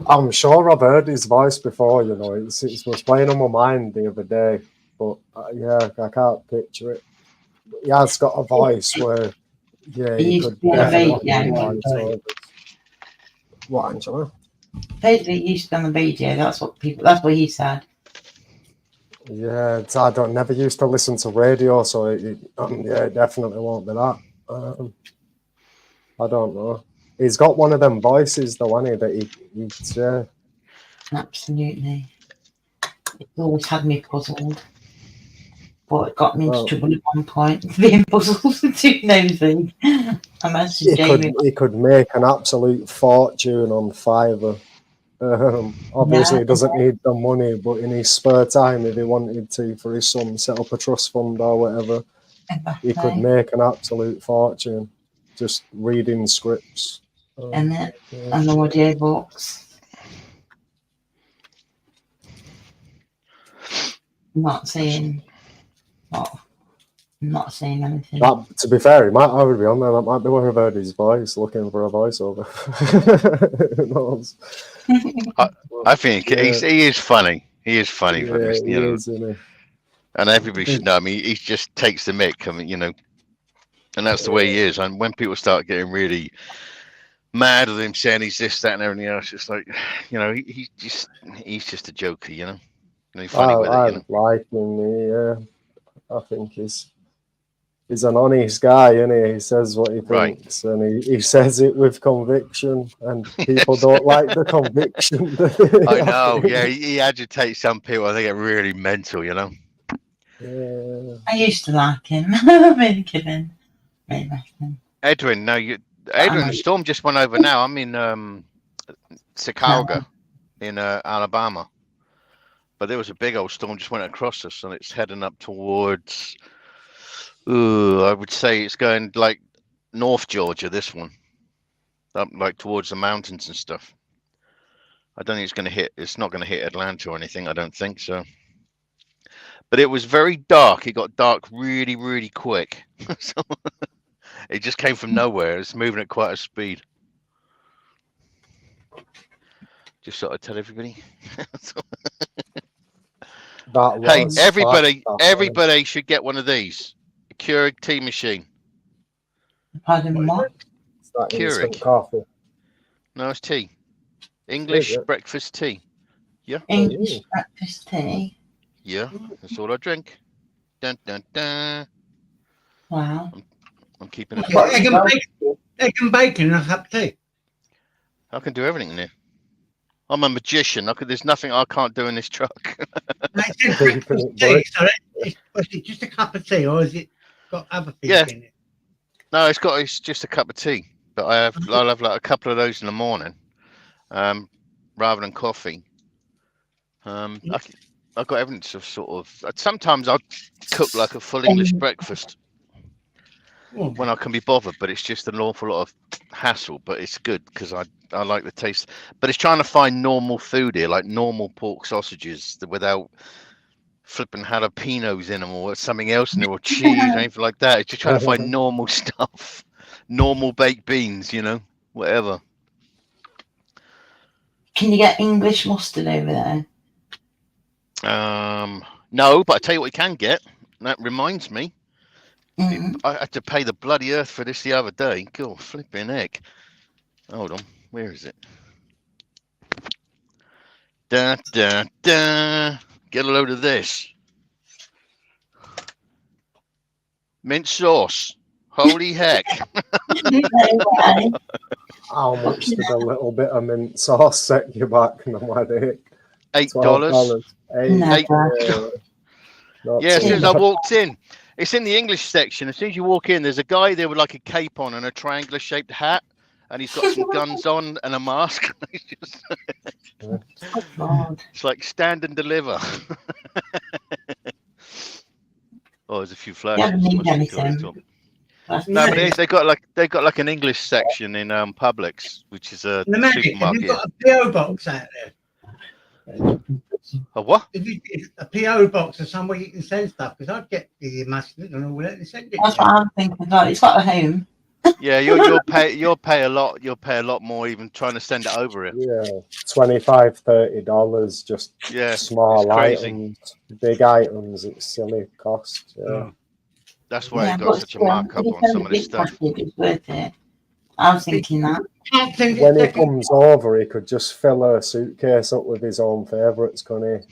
I'm sure I've heard his voice before, you know. It was playing on my mind the other day, but yeah, I can't picture it. He has got a voice where, yeah, he could definitely What, Angela? Basically, he used to be on the radio. That's what he said. Yeah, I never used to listen to radio, so it definitely won't be that. I don't know. He's got one of them voices, though, hasn't he? That yeah. Absolutely. It always had me puzzled. But it got me into trouble at one point, being puzzled too nosy. I messaged Jamie. He could make an absolute fortune on Fiverr. Obviously, he doesn't need the money, but in his spare time, if he wanted to, for his son, set up a trust fund or whatever, he could make an absolute fortune just reading scripts. And the audio books. Not saying anything. To be fair, I would be on there. That might be where I've heard his voice, looking for a voiceover. Who knows? I think he is funny. He is funny, you know. Isn't he? And everybody should know. I mean, he just takes the mick. I mean, you know, and that's the way he is. And when people start getting really mad with him, saying he's this, that, and everything else, it's like, you know, he's just a joker, you know. And he's funny with it, you know. Like him, yeah. I think he's an honest guy, isn't he? He says what he thinks, and he says it with conviction, and people don't like the conviction. I know, yeah, he agitates some people, and they get really mental, you know. Yeah. I used to like him. I'm really kidding. Edwin, the storm just went over now. I'm in Chicago in Alabama. But there was a big old storm just went across us, and it's heading up towards, I would say it's going like North Georgia, this one. Up like towards the mountains and stuff. I don't think it's not going to hit Atlanta or anything, I don't think so. But it was very dark. It got dark really, really quick. So it just came from nowhere. It's moving at quite a speed. Just sort of tell everybody. Hey, everybody should get one of these. A Keurig tea machine. Pardon what? Keurig. Coffee. No, it's tea. English breakfast tea. Yeah. English breakfast tea. Yeah, that's all I drink. Dun dun dun. Wow. I'm keeping it. Egg and bacon and a cup of tea. I can do everything in there. I'm a magician. There's nothing I can't do in this truck. Is it just a cup of tea, or has it got other things in it? No, it's just a cup of tea. But I'll have like a couple of those in the morning, rather than coffee. I've got everything to sort of. Sometimes I'll cook like a full English breakfast when I can be bothered, but it's just an awful lot of hassle. But it's good because I like the taste. But it's trying to find normal food here, like normal pork sausages without flipping jalapenos in them or something else in there, or cheese or anything like that. It's just trying to find normal stuff, normal baked beans, you know, whatever. Can you get English mustard over there? No, but I tell you what you can get. That reminds me. Mm-hmm. I had to pay the bloody earth for this the other day. God, flipping heck. Hold on, where is it? Da da da. Get a load of this. Mint sauce. Holy heck. How much did a little bit of mint sauce set you back? Nomadic? $8. $8. Yeah, as soon as I walked in, it's in the English section. As soon as you walk in, there's a guy there with like a cape on and a triangular shaped hat, and he's got some guns on and a mask. It's like stand and deliver. Oh, there's a few flashes. No, but they got like an English section in Publix, which is a supermarket. Have you got a PO box out there? A what? A PO box or somewhere you can send stuff, because I'd get the mustard and all that and send it. That's what I'm thinking. Like, it's got a home. Yeah, you'll pay a lot. You'll pay a lot more even trying to send it over here. Yeah, $25-$30 just small items. Big items, it's silly cost. Yeah. That's why it got such a markup on some of this stuff. It's worth it. I was thinking that. When he comes over, he could just fill a suitcase up with his own favourites, couldn't he?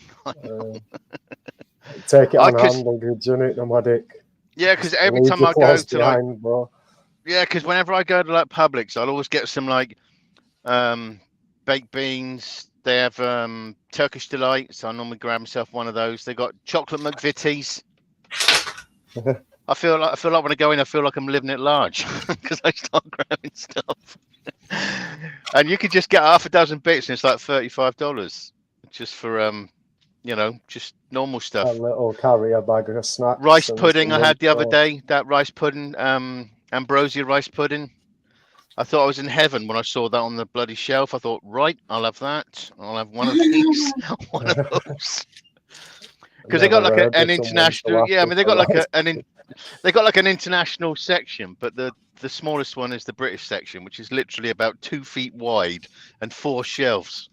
Take it on hand luggage, innit, Nomadic? Yeah, because every time I go to behind, bro. Yeah, because whenever I go to like Publix, I'll always get some like baked beans. They have Turkish delights. I normally grab myself one of those. They got chocolate McVitie's. I feel like when I go in, I feel like I'm living at large because I start grabbing stuff. And you could just get half a dozen bits, and it's like $35 just for just normal stuff. A little carrier bag of snacks. Rice pudding I had the other day. That rice pudding, ambrosia rice pudding. I thought I was in heaven when I saw that on the bloody shelf. I thought, right, I'll have that. I'll have one of these, one of those. Because they got like an international. Yeah, I mean they got like they got like an international section, but the smallest one is the British section, which is literally about 2 feet wide and 4 shelves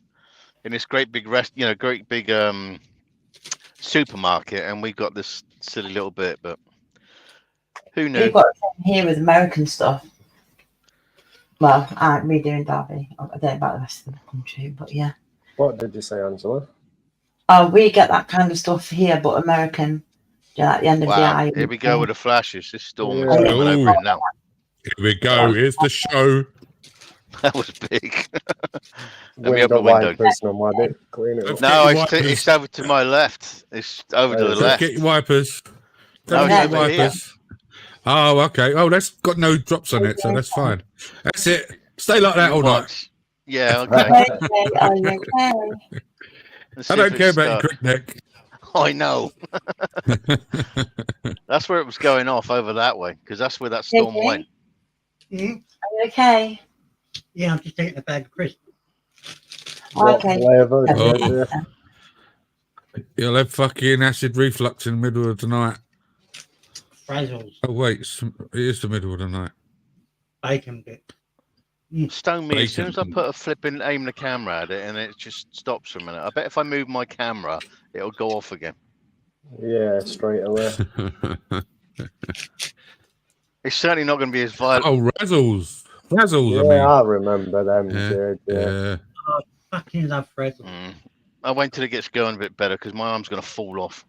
in this great big supermarket, and we got this silly little bit, but who knew? We've got here with American stuff. Well, we do in Derby. I don't know about the rest of the country, but yeah. What did you say, Angela? Oh, we get that kind of stuff here, but American. Yeah, at the end of the eye. Here we go with the flashes. This storm is coming over it now. Here we go. Here's the show. That was big. Let me Window open the window. wipers, Nomadic. Clean it up. No, it's over to my left. It's over to the left. Get your wipers. No, Get it's your over here. wipers. Oh, okay. Oh, that's got no drops on it, so that's fine. That's it. Stay like that all night. Yeah, okay. I don't care about your crick neck. I know. That's where it was going off over that way, because that's where that storm went. Are you okay? Yeah, I'm just taking a bag of crisps. Okay. Oh. You'll have fucking acid reflux in the middle of the night. Frazzles. Oh, wait. It is the middle of the night. Bacon bit. Stone me, as soon as I put a flipping aim the camera at it and it just stops for a minute. I bet if I move my camera, it'll go off again. Yeah, straight away. It's certainly not going to be as violent. Oh, Razzles. Razzles, yeah, I mean. I remember them. Yeah. I fucking love Frazzles. I'll wait till it gets going a bit better because my arm's going to fall off.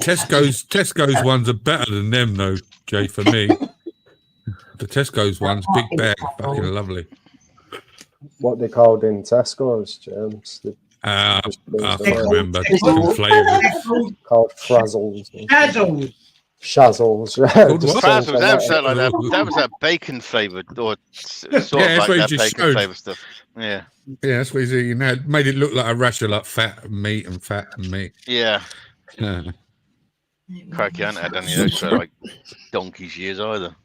Tesco's ones are better than them, though, Jay, for me. The Tesco's ones, big bag, fucking lovely. What they called in Tesco's, James? I can't remember. Different flavours. Called Frazzles. Shazzles. Shazzles, yeah. Frazzles, that was that bacon flavoured, or sort of like that bacon flavoured stuff. Yeah. Yeah, that's what he's eating now. It made it look like a rash of like fat meat and fat and meat. Yeah. Cracky, I haven't had any of those for like donkey's years either.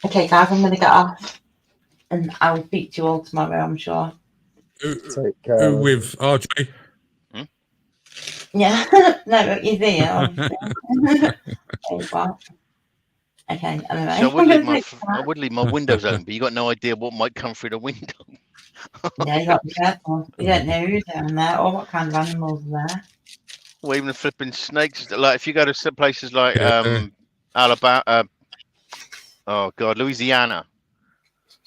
Okay, guys, I'm going to get off. And I'll speak to you all tomorrow, I'm sure. Take care. Who with RJ? Yeah, no, but you're there, obviously. Okay, well. Okay, anyway. So I would leave my windows open, but you got no idea what might come through the window. Yeah, you got to be careful. You don't know who's down there or what kind of animals are there. Or even the flipping snakes. Like if you go to some places like Alabama, oh god, Louisiana.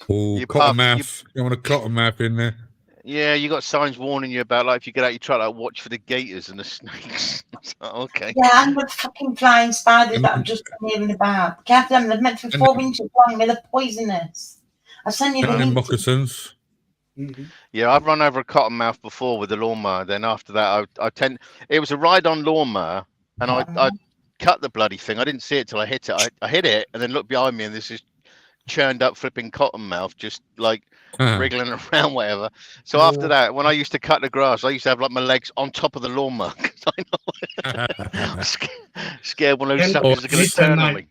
Oh, cottonmouth. You want a cottonmouth in there? Yeah, you got signs warning you about like if you get out, you try to like, watch for the gators and the snakes. Okay. Yeah, and the fucking flying spiders that I've just been hearing about. Careful, them, they're meant to be 4 inches long, they're poisonous. I'll send you the link. Moccasins. Yeah, I've run over a cottonmouth before with a lawnmower. Then after that, it was a ride-on lawnmower, and I cut the bloody thing. I didn't see it till I hit it. I hit it, and then looked behind me, and this is churned up flipping cottonmouth, just like wriggling around, whatever. So after that, when I used to cut the grass, I used to have like my legs on top of the lawnmower. I was scared one of those suckers are going to turn on me.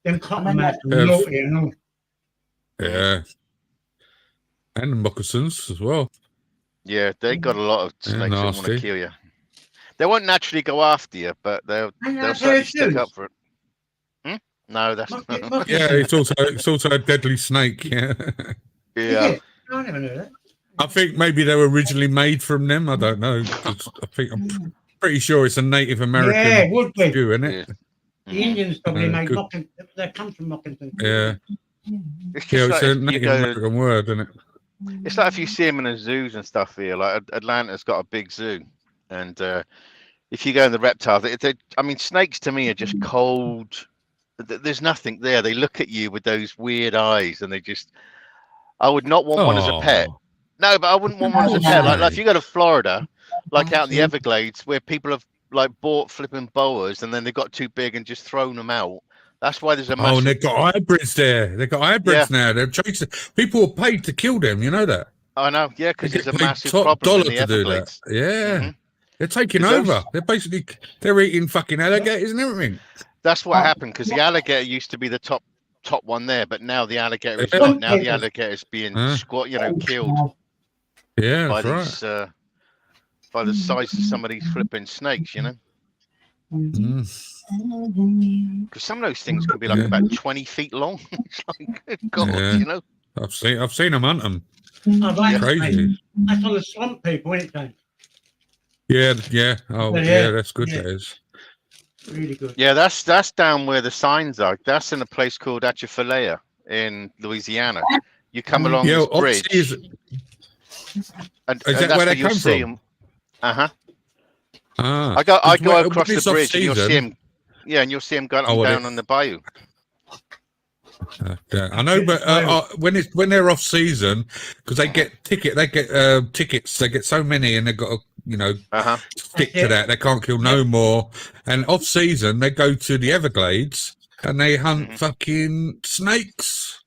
Them cottonmouths are naughty and all. Yeah. And the moccasins as well. Yeah, they got a lot of snakes that want to kill you. They won't naturally go after you, but they'll certainly stick up for it. No, that's not. Yeah, it's also a deadly snake. Yeah. Yeah. I never knew that. I think maybe they were originally made from them. I don't know. I'm pretty sure it's a Native American. Yeah, it would be. Stew, isn't it? The Indians probably made mocking. They come from Mockington. Yeah. It's It's a Native American word, isn't it? It's like if you see them in the zoos and stuff here. Like Atlanta's got a big zoo, and if you go in the reptile, I mean, snakes to me are just cold. There's nothing there. They look at you with those weird eyes, and I would not want one as a pet. No, but I wouldn't want one as a pet. Like if you go to Florida, like out in the Everglades, where people have like bought flipping boas, and then they got too big and just thrown them out. That's why there's a massive... Oh, and they've got hybrids there. They've got hybrids now. They're chasing. People are paid to kill them. You know that? I know. Yeah, because there's a massive problem in the Everglades. Yeah, they're taking over. They're eating fucking alligators and everything. That's what happened because the alligator used to be the top one there, but now the alligator is not. Now the alligator is being killed. Yeah, by that's these by the size of some of these flipping snakes, you know. Because some of those things can be like about 20 feet long. It's like, good God, you know. I've seen them hunt them. Crazy. That's on the swamp people, isn't it, James? Yeah. Oh, yeah. That's good. That is. Really good. Yeah, that's down where the signs are. That's in a place called Atchafalaya in Louisiana. You come along this bridge. And is that where they come from? I go across the bridge and you'll see him. Yeah, and you'll see him going down on the bayou. I know, but when they're off season, because they get tickets, they get so many, and they've got to stick to that. They can't kill no more. And off season, they go to the Everglades and they hunt fucking snakes.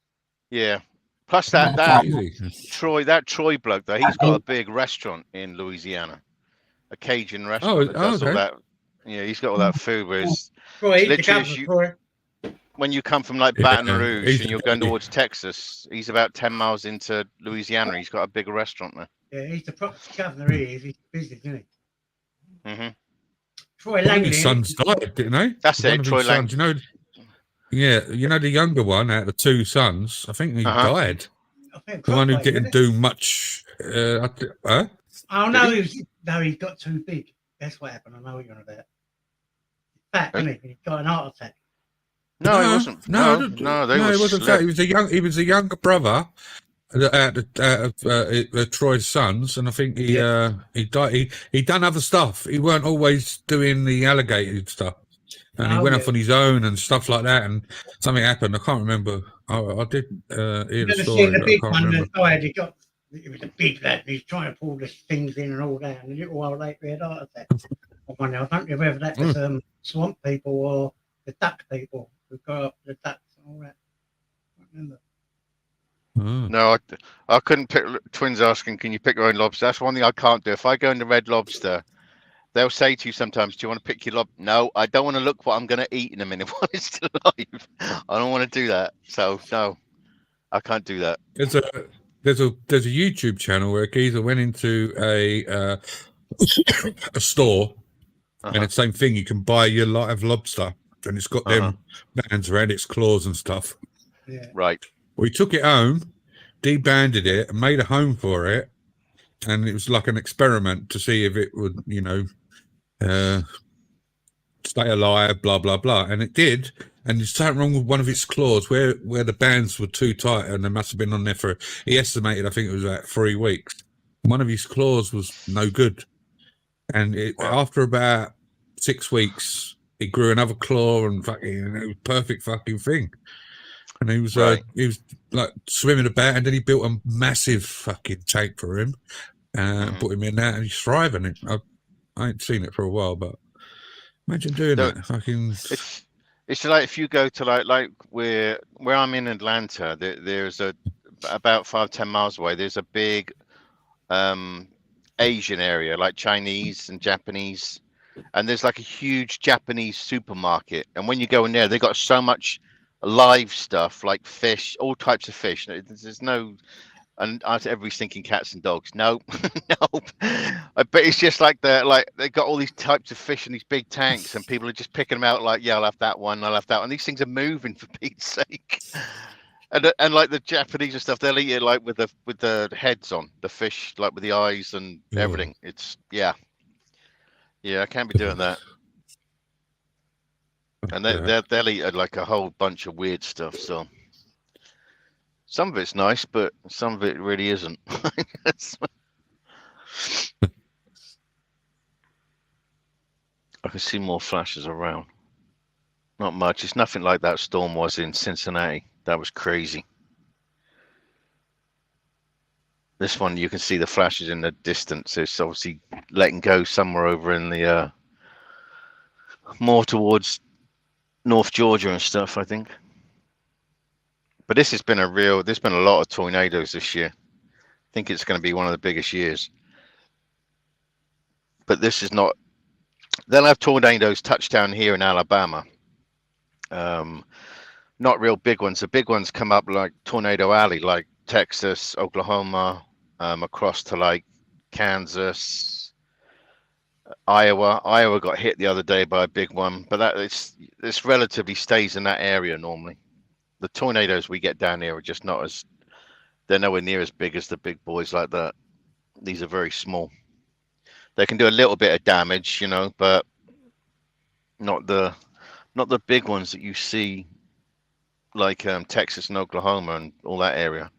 Yeah. Plus that Troy bloke though, he's got a big restaurant in Louisiana, a Cajun restaurant that does all that. Yeah, he's got all that food. Whereas when you come from like Baton Rouge and you're going towards Texas, he's about 10 miles into Louisiana. He's got a big restaurant there. Yeah, he's the proper governor. He's busy, isn't he? Troy Langley. His sons died, didn't they? That's it, Troy Langley. You know the younger one out of the two sons. I think he died. The one who didn't do much. Oh no, he got too big. That's what happened. I know what you're on about. Fat, isn't he? He got an heart attack. No, he wasn't. No, he wasn't fat. He was a younger brother out of Troy's sons, and I think he died. He done other stuff. He weren't always doing the alligator stuff, and he went off on his own and stuff like that. And something happened. I can't remember. I did hear the story. The big one that died. He was a big lad. He's trying to pull the things in and all that. And a little while later, he had a heart attack. I don't know whether that was swamp people or the duck people who got up the ducks and all that. I can't remember. No, I couldn't pick. Twins asking, can you pick your own lobster? That's one thing I can't do. If I go into Red Lobster, they'll say to you sometimes, do you want to pick your lobster? No, I don't want to look what I'm going to eat in a minute while it's still alive. I don't want to do that. So, no. I can't do that. There's a YouTube channel where a geezer went into a store, and it's the same thing. You can buy your live lobster, and it's got them bands around its claws and stuff. Yeah. Right. Well, he took it home, debanded it, and made a home for it, and it was like an experiment to see if it would, stay alive, blah blah blah, and it did. And there's something wrong with one of its claws where the bands were too tight, and they must have been on there for, he estimated, I think it was about 3 weeks. One of his claws was no good, and after about 6 weeks, he grew another claw, and fucking, it was a perfect fucking thing. And he was like swimming about, and then he built a massive fucking tank for him, and put him in that, and he's thriving. I ain't seen it for a while, but imagine doing that. Fucking. It's like if you go to like where I'm in Atlanta, there's about 5-10 miles away. There's a big Asian area, like Chinese and Japanese, and there's like a huge Japanese supermarket. And when you go in there, they got so much live stuff like fish, all types of fish. There's no, and everybody's thinking cats and dogs. No, no. But it's just like they got all these types of fish in these big tanks, and people are just picking them out. Like, yeah, I'll have that one. I'll have that one. These things are moving, for Pete's sake. And like the Japanese and stuff, they'll eat it like with the heads on the fish, like with the eyes and everything. It's yeah. I can't be doing that. And they'll eat like a whole bunch of weird stuff. So some of it's nice, but some of it really isn't. I can see more flashes around. Not much. It's nothing like that storm was in Cincinnati. That was crazy. This one, you can see the flashes in the distance. It's obviously letting go somewhere over in the more towards North Georgia and stuff, I think. But this has been there's been a lot of tornadoes this year. I think it's going to be one of the biggest years. But this is not, they'll have tornadoes touch down here in Alabama. Not real big ones. The big ones come up like Tornado Alley, like Texas, Oklahoma, across to like Kansas, Iowa. Iowa got hit the other day by a big one, but it's relatively stays in that area normally. The tornadoes we get down here are just they're nowhere near as big as the big boys like that. These are very small. They can do a little bit of damage, but not the big ones that you see like Texas and Oklahoma and all that area.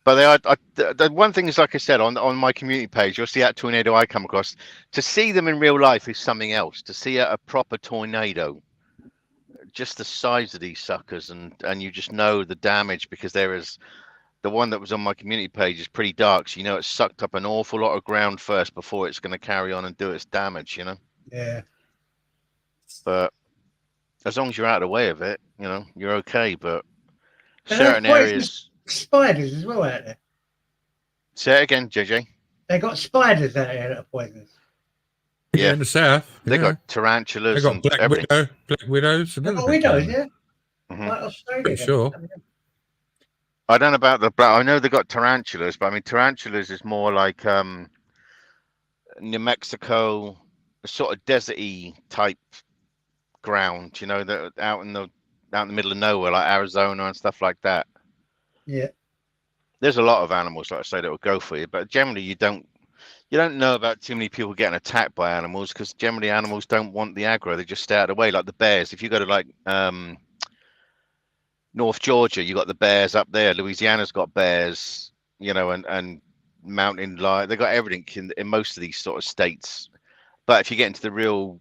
But the one thing is, like I said, on my community page, you'll see that tornado I come across. To see them in real life is something else. To see a proper tornado, just the size of these suckers, and you just know the damage, because there is the one that was on my community page is pretty dark, so it's sucked up an awful lot of ground first before it's going to carry on and do its damage. Yeah. But as long as you're out of the way of it, you're okay. But certain areas, spiders as well out there. Say it again, JJ. They got spiders out there that are poisonous. Yeah, in the south. They got tarantulas. They got black widows. And Widows, yeah. Mm-hmm. Like Australia. Pretty sure. I don't know about the black. I know they got tarantulas, but I mean tarantulas is more like New Mexico, sort of deserty type ground. That out in the middle of nowhere, like Arizona and stuff like that. Yeah. There's a lot of animals, like I say, that will go for you, but generally you don't know about too many people getting attacked by animals, because generally animals don't want the aggro. They just stay out of the way, like the bears. If you go to like North Georgia, you got the bears up there. Louisiana's got bears, and mountain lion. They got everything in most of these sort of states. But if you get into the real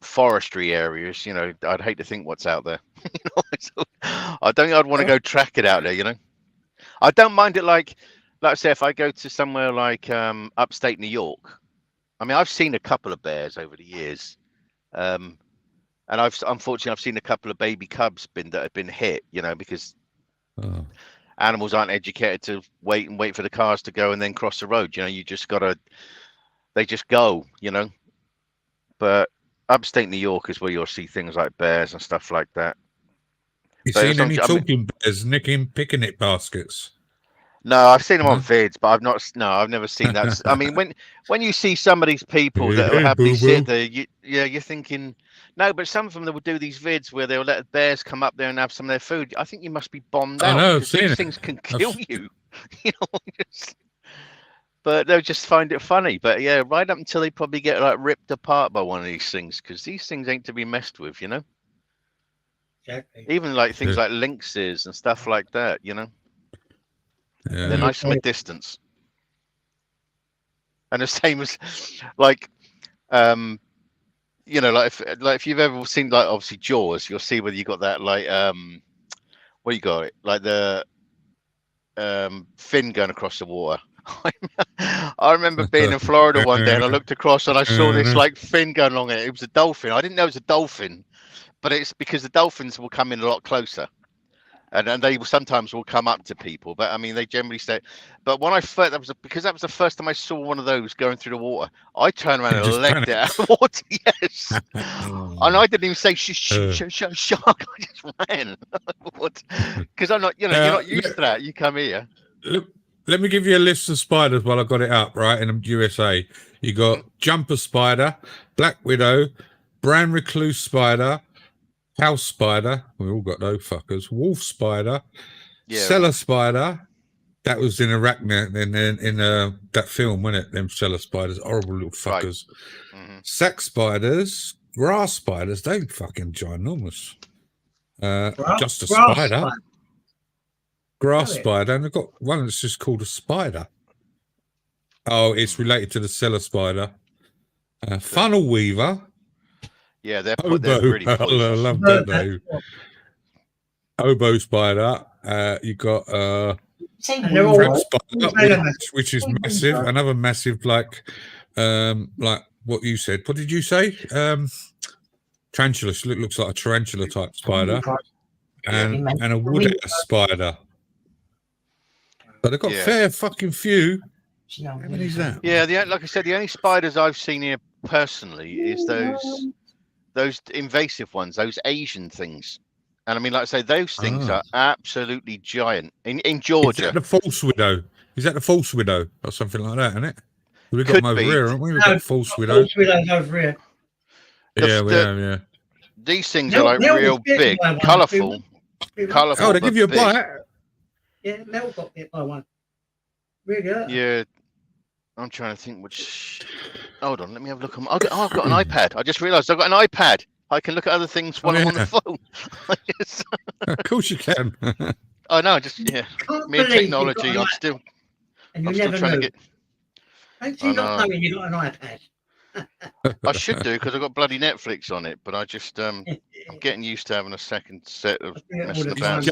forestry areas, I'd hate to think what's out there. I don't think I'd want to go track it out there. I don't mind it, like I say, if I go to somewhere like upstate New York. I mean, I've seen a couple of bears over the years, and unfortunately I've seen a couple of baby cubs that have been hit, because animals aren't educated to wait for the cars to go and then cross the road. You just they just go. But upstate New York is where you'll see things like bears and stuff like that. You But seen any talking bears nicking picnic baskets? No, I've seen them on vids, but I've not. No, I've never seen that. I mean, when you see some of these people that will Hey, happily boo-boo. sit there, you're thinking, no. But some of them that will do these vids where they'll let bears come up there and have some of their food. I think you must be bombed I out know, I've because seen these it. things can kill you. You know, but they'll just find it funny. But yeah, right up until they probably get like ripped apart by one of these things, because these things ain't to be messed with. You know. Exactly. Even like things Yeah. like lynxes and stuff like that. You know. Yeah. They're nice from a distance. And the same as like you know, like if you've ever seen like obviously Jaws, you'll see whether you got that like what do you got it? Like the fin going across the water. I remember being in Florida one day and I looked across and I saw this like fin going along it. It was a dolphin. I didn't know it was a dolphin, but it's because the dolphins will come in a lot closer. And they sometimes will come up to people, but I mean they generally stay. But when I first, because that was the first time I saw one of those going through the water, I turned around and legged it out of the water. Yes, and I didn't even say shark. I just ran because I'm not, you're not used to that. You come here. Let me give you a list of spiders while I got it up, right, in the USA. You got jumper spider, black widow, brown recluse spider, house spider, we all got those fuckers, wolf spider, cellar spider, that was in Arachne in that film, wasn't it? Them cellar spiders, horrible little fuckers. Right. Sack spiders, grass spiders, they fucking ginormous. Just a spider. Grass spider, and they've got one that's just called a spider. Oh, it's related to the cellar spider. Funnel weaver. Yeah, they're really poisonous. I love that name. Oboe spider. You got trap spider, which is massive. Another massive, like what you said. What did you say? Tarantula. Looks like a tarantula type spider, and a wood ass spider. But they've got fair fucking few. How many is that? Yeah, like I said, the only spiders I've seen here personally is those invasive ones, those Asian things. And I mean, like I say, those things are absolutely giant. In Georgia. Is that the false widow? Is that the false widow or something like that, isn't it? We've got them over here, haven't we? We've got false widow. False widow's over here. Yeah, we have, yeah. These things are like real big, colourful. Oh, they give you a bite? Yeah, Mel got bit by one. Really hurt. Yeah. I'm trying to think which. Hold on, let me have a look. I've got an iPad. I just realised I've got an iPad. I can look at other things while I'm on the phone. Of course you can. I know, just me and technology. I'm still trying to get. Don't you not know you got an iPad? I should do because I've got bloody Netflix on it, but I just I'm getting used to having a second set of messing about.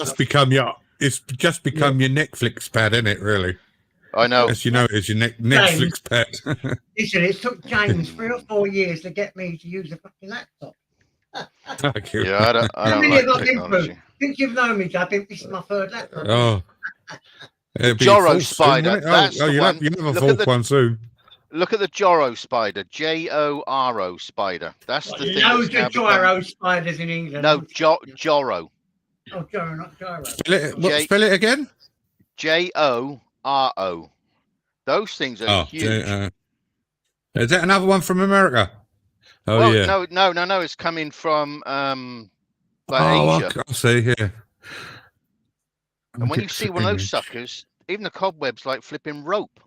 It's just become your Netflix pad, isn't it? Really. I know. As you know, it's your Netflix pad. Listen, it took James 3 or 4 years to get me to use a fucking laptop. Thank you. Yeah, I don't like technology. Since you've known me, I think this is my third laptop. Oh. Jorro spider. That's the one. You'll have a fourth one soon. Look at the Jorro spider. J-O-R-O spider. That's the thing. Loads of Jorro spiders in England. No, Jorro. Oh, Jorro, not Gyro. Spell it again? J-O-R-O. Those things are huge. Is that another one from America? Oh, yeah. No. It's coming from Asia. I see here. And when you see one of those suckers, even the cobwebs like flipping rope.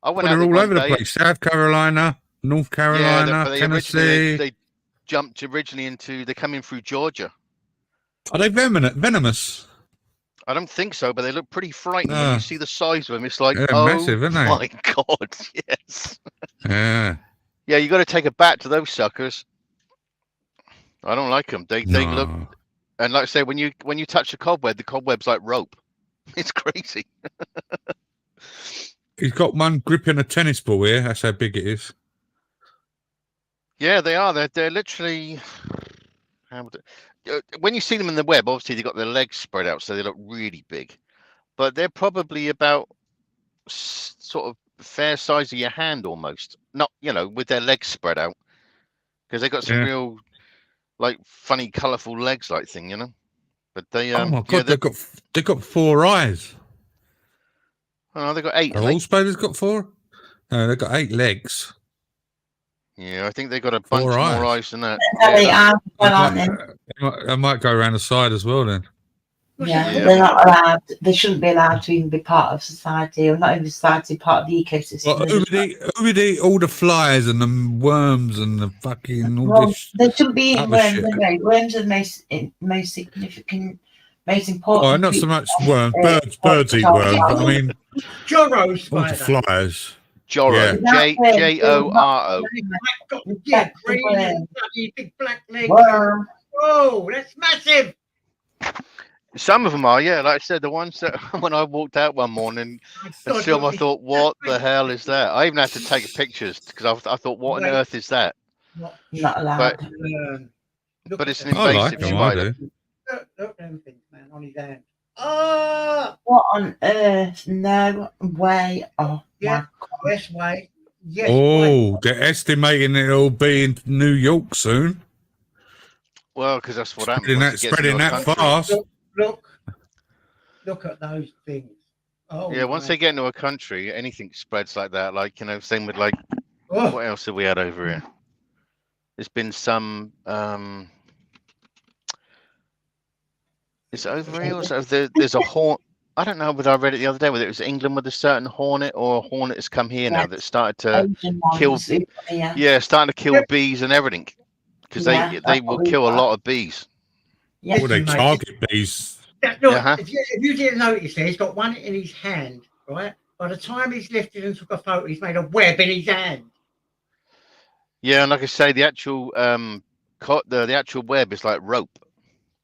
They're all over the place. South Carolina, North Carolina, Tennessee. They jumped originally into. They come in through Georgia. Are they venomous? I don't think so, but they look pretty frightening when you see the size of them. It's like, massive, isn't they? My God, yes. Yeah. Yeah, you got to take a bat to those suckers. I don't like them. They look, and like I say, when you touch the cobweb's like rope. It's crazy. He's got one gripping a tennis ball here. That's how big it is. Yeah, they are. They're literally. When you see them in the web, obviously they've got their legs spread out, so they look really big. But they're probably about sort of fair size of your hand almost. Not, with their legs spread out. Because they've got some real, like, funny, colourful legs like thing, But they Oh my yeah, god, they've got 4 eyes. Oh, they've got 8 Are all legs. spiders got 4? No, they've got 8 legs. Yeah, I think they got a 4 bunch more eyes. eyes than that. They Yeah, are, aren't they? I might go around the side as well then. Yeah, Yeah, they're not allowed. They shouldn't be allowed to even be part of society, or not even society, part of the ecosystem. Well, They're who just would eat all the flies and the worms and the fucking all Well, this they shouldn't be eating other worms shit? anyway. Worms are the most significant, most important. Oh, not so much worms. Uh, Birds eat worms, but I mean Joro all the spider. flies. Joro. Yeah. J-O-R-O. Yeah, green and bloody big black legs. Worm. Whoa, that's massive. Some of them are, yeah. Like I said, the ones that when I walked out one morning and saw them, I thought, what the hell is that? I even had to take pictures because I thought, what on earth is that? Not allowed. But it's an I like invasive them, I spider. do. Look them things, man, on his hand. Oh, What on earth? No way. Oh, yeah. Yes, way. Yes, Oh, they're estimating it'll be in New York soon. Well, because that's what happens. once it gets Spreading into a that country. fast. Look at those things. Oh, Yeah, once they get into a country, anything spreads like that. Like, you know, same with like, what else have we had over here? There's been some. Is it over here? Or so there's a horn. I don't know whether I read it the other day, whether it was England with a certain hornet or a hornet has come here now that started to kill. Yeah, starting to kill bees and everything because they will kill a lot of bees. Yeah, Well, they target bees. Look, if you didn't notice, he's got one in his hand, right? By the time he's lifted and took a photo, he's made a web in his hand. Yeah, and like I say, the actual the actual web is like rope.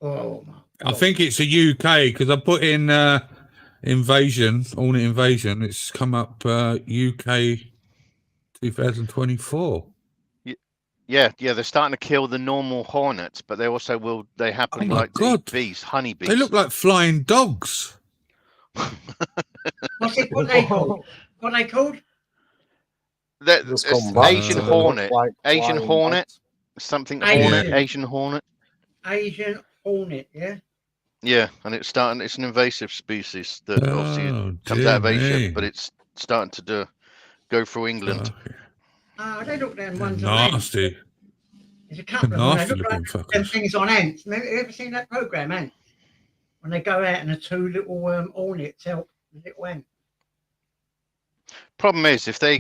Oh, I think it's a UK because I put in hornet invasion. It's come up UK 2024. Yeah, they're starting to kill the normal hornets, but they also they happily like to eat bees, honeybees. They look like flying dogs. What they called? What they called? Asian hornet. Asian hornet. Something hornet. Asian hornet. Asian hornet, yeah? Yeah, and it's an invasive species that obviously comes out of Asia, but it's starting to go through England. Oh, they look them ones nasty. On ants. There's a couple of them. They look like fuckers. them things on ants. Have you ever seen that program, Ants? When they go out and the 2 little hornets help the little ant. Problem is, if they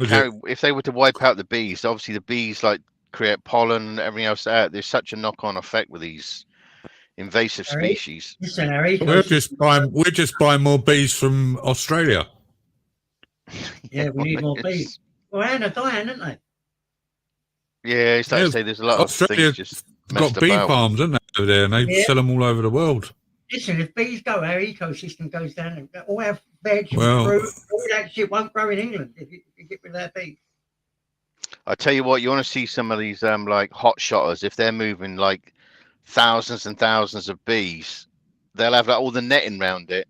were to wipe out the bees, obviously the bees like create pollen and everything else out. There's such a knock-on effect with these invasive species. We're just buying more bees from Australia. Yeah, we need more bees. Well, and they're dying, aren't they? Yeah, it's like I say, there's a lot Australia of things just got bee farms, haven't they, over there, and they sell them all over the world. Listen, if bees go, our ecosystem goes down, and all our veg, fruit, all that shit won't grow in England if you get rid of that bees. I tell you what, you want to see some of these like hot shotters, if they're moving like thousands and thousands of bees, they'll have like all the netting around it,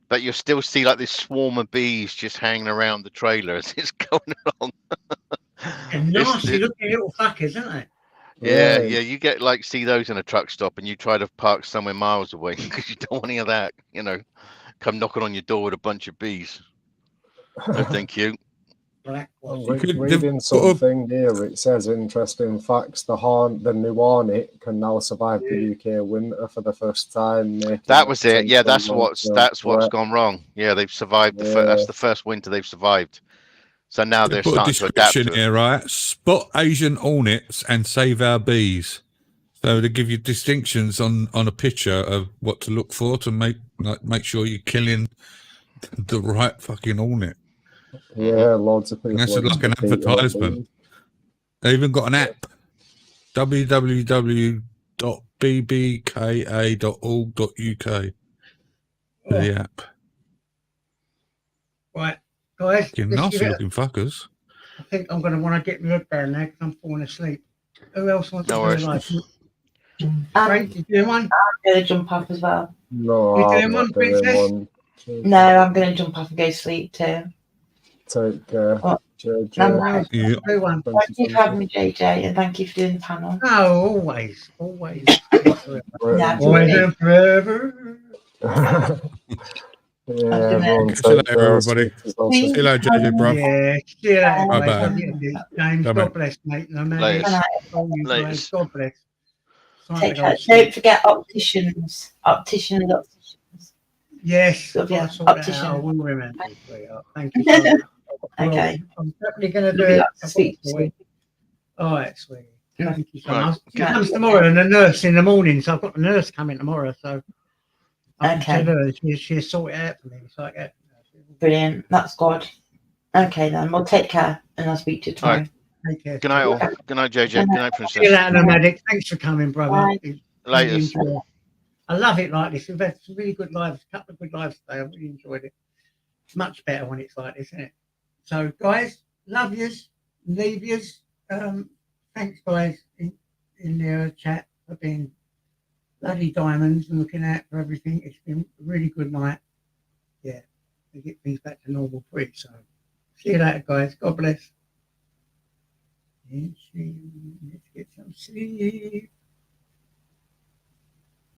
but you'll still see like this swarm of bees just hanging around the trailer as it's going along. And nasty looking little fuckers, aren't they? Yeah, you get like see those in a truck stop and you try to park somewhere miles away because you don't want any of that, come knocking on your door with a bunch of bees. No, thank you. I'm reading something here. It says interesting facts. The new hornet can now survive the UK winter for the first time. That was it. Yeah, that's what's gone wrong. Yeah, they've survived. That's the first winter they've survived. So now they're starting to adapt to it. Here, right? Spot Asian hornets and save our bees. So they give you distinctions on a picture of what to look for to make sure you're killing the right fucking hornet. Yeah, loads of people. And that's like an advertisement. They even got an app. www.bbka.org.uk. The app. Right, guys. Fucking nasty looking fuckers. I think I'm going to want to get my head down now because I'm falling asleep. Who else wants to do like? Frank, you doing one? I'm going to jump off as well. No, you doing one, Princess? No, I'm going to jump off and go to sleep too. Take care. Nice. Yeah. Everyone. Thank you for having me, JJ, and thank you for doing the panel. No, always. Yeah, Always really. and forever. Yeah, I've been everyone See you take later, care. everybody. See you later, JJ, bro. Yeah, see you later, Bye guys. bye. Love you, James. Bye, God mate. bless, mate. No matter Latest. all you guys. Latest. God bless. Time Take to go care. to sleep. Don't forget opticians. Opticians. Yes, Love I'll you. sort that out. I Optician. will remember, sweetheart. Thank you so much. Okay. I'm definitely going to do Love you it. lots. I've got Speak to to do you. it. All right, sweetie. No. Thank you so Right. much. She Get- comes tomorrow and the nurse in the morning, so I've got the nurse coming tomorrow, so I can Okay. tell her she'll sort it out for me. It's like that. Brilliant. That's good. Okay then. Well, take care, and I'll speak to you All tomorrow. right. Take care. Good night, all. Good night, JJ. Good night, See you Princess. later, nomadic. Thanks for coming, brother. Bye. It's really Latest. enjoy it. I love it like this. We've had some really good lives, a couple of good lives today. I really enjoyed it. It's much better when it's like this, isn't it? So, guys, love yous, leave yous. Thanks, guys, in the chat for being bloody diamonds and looking out for everything. It's been a really good night. Yeah, we get things back to normal quick. So, see you later, guys. God bless. Let's get some sleep.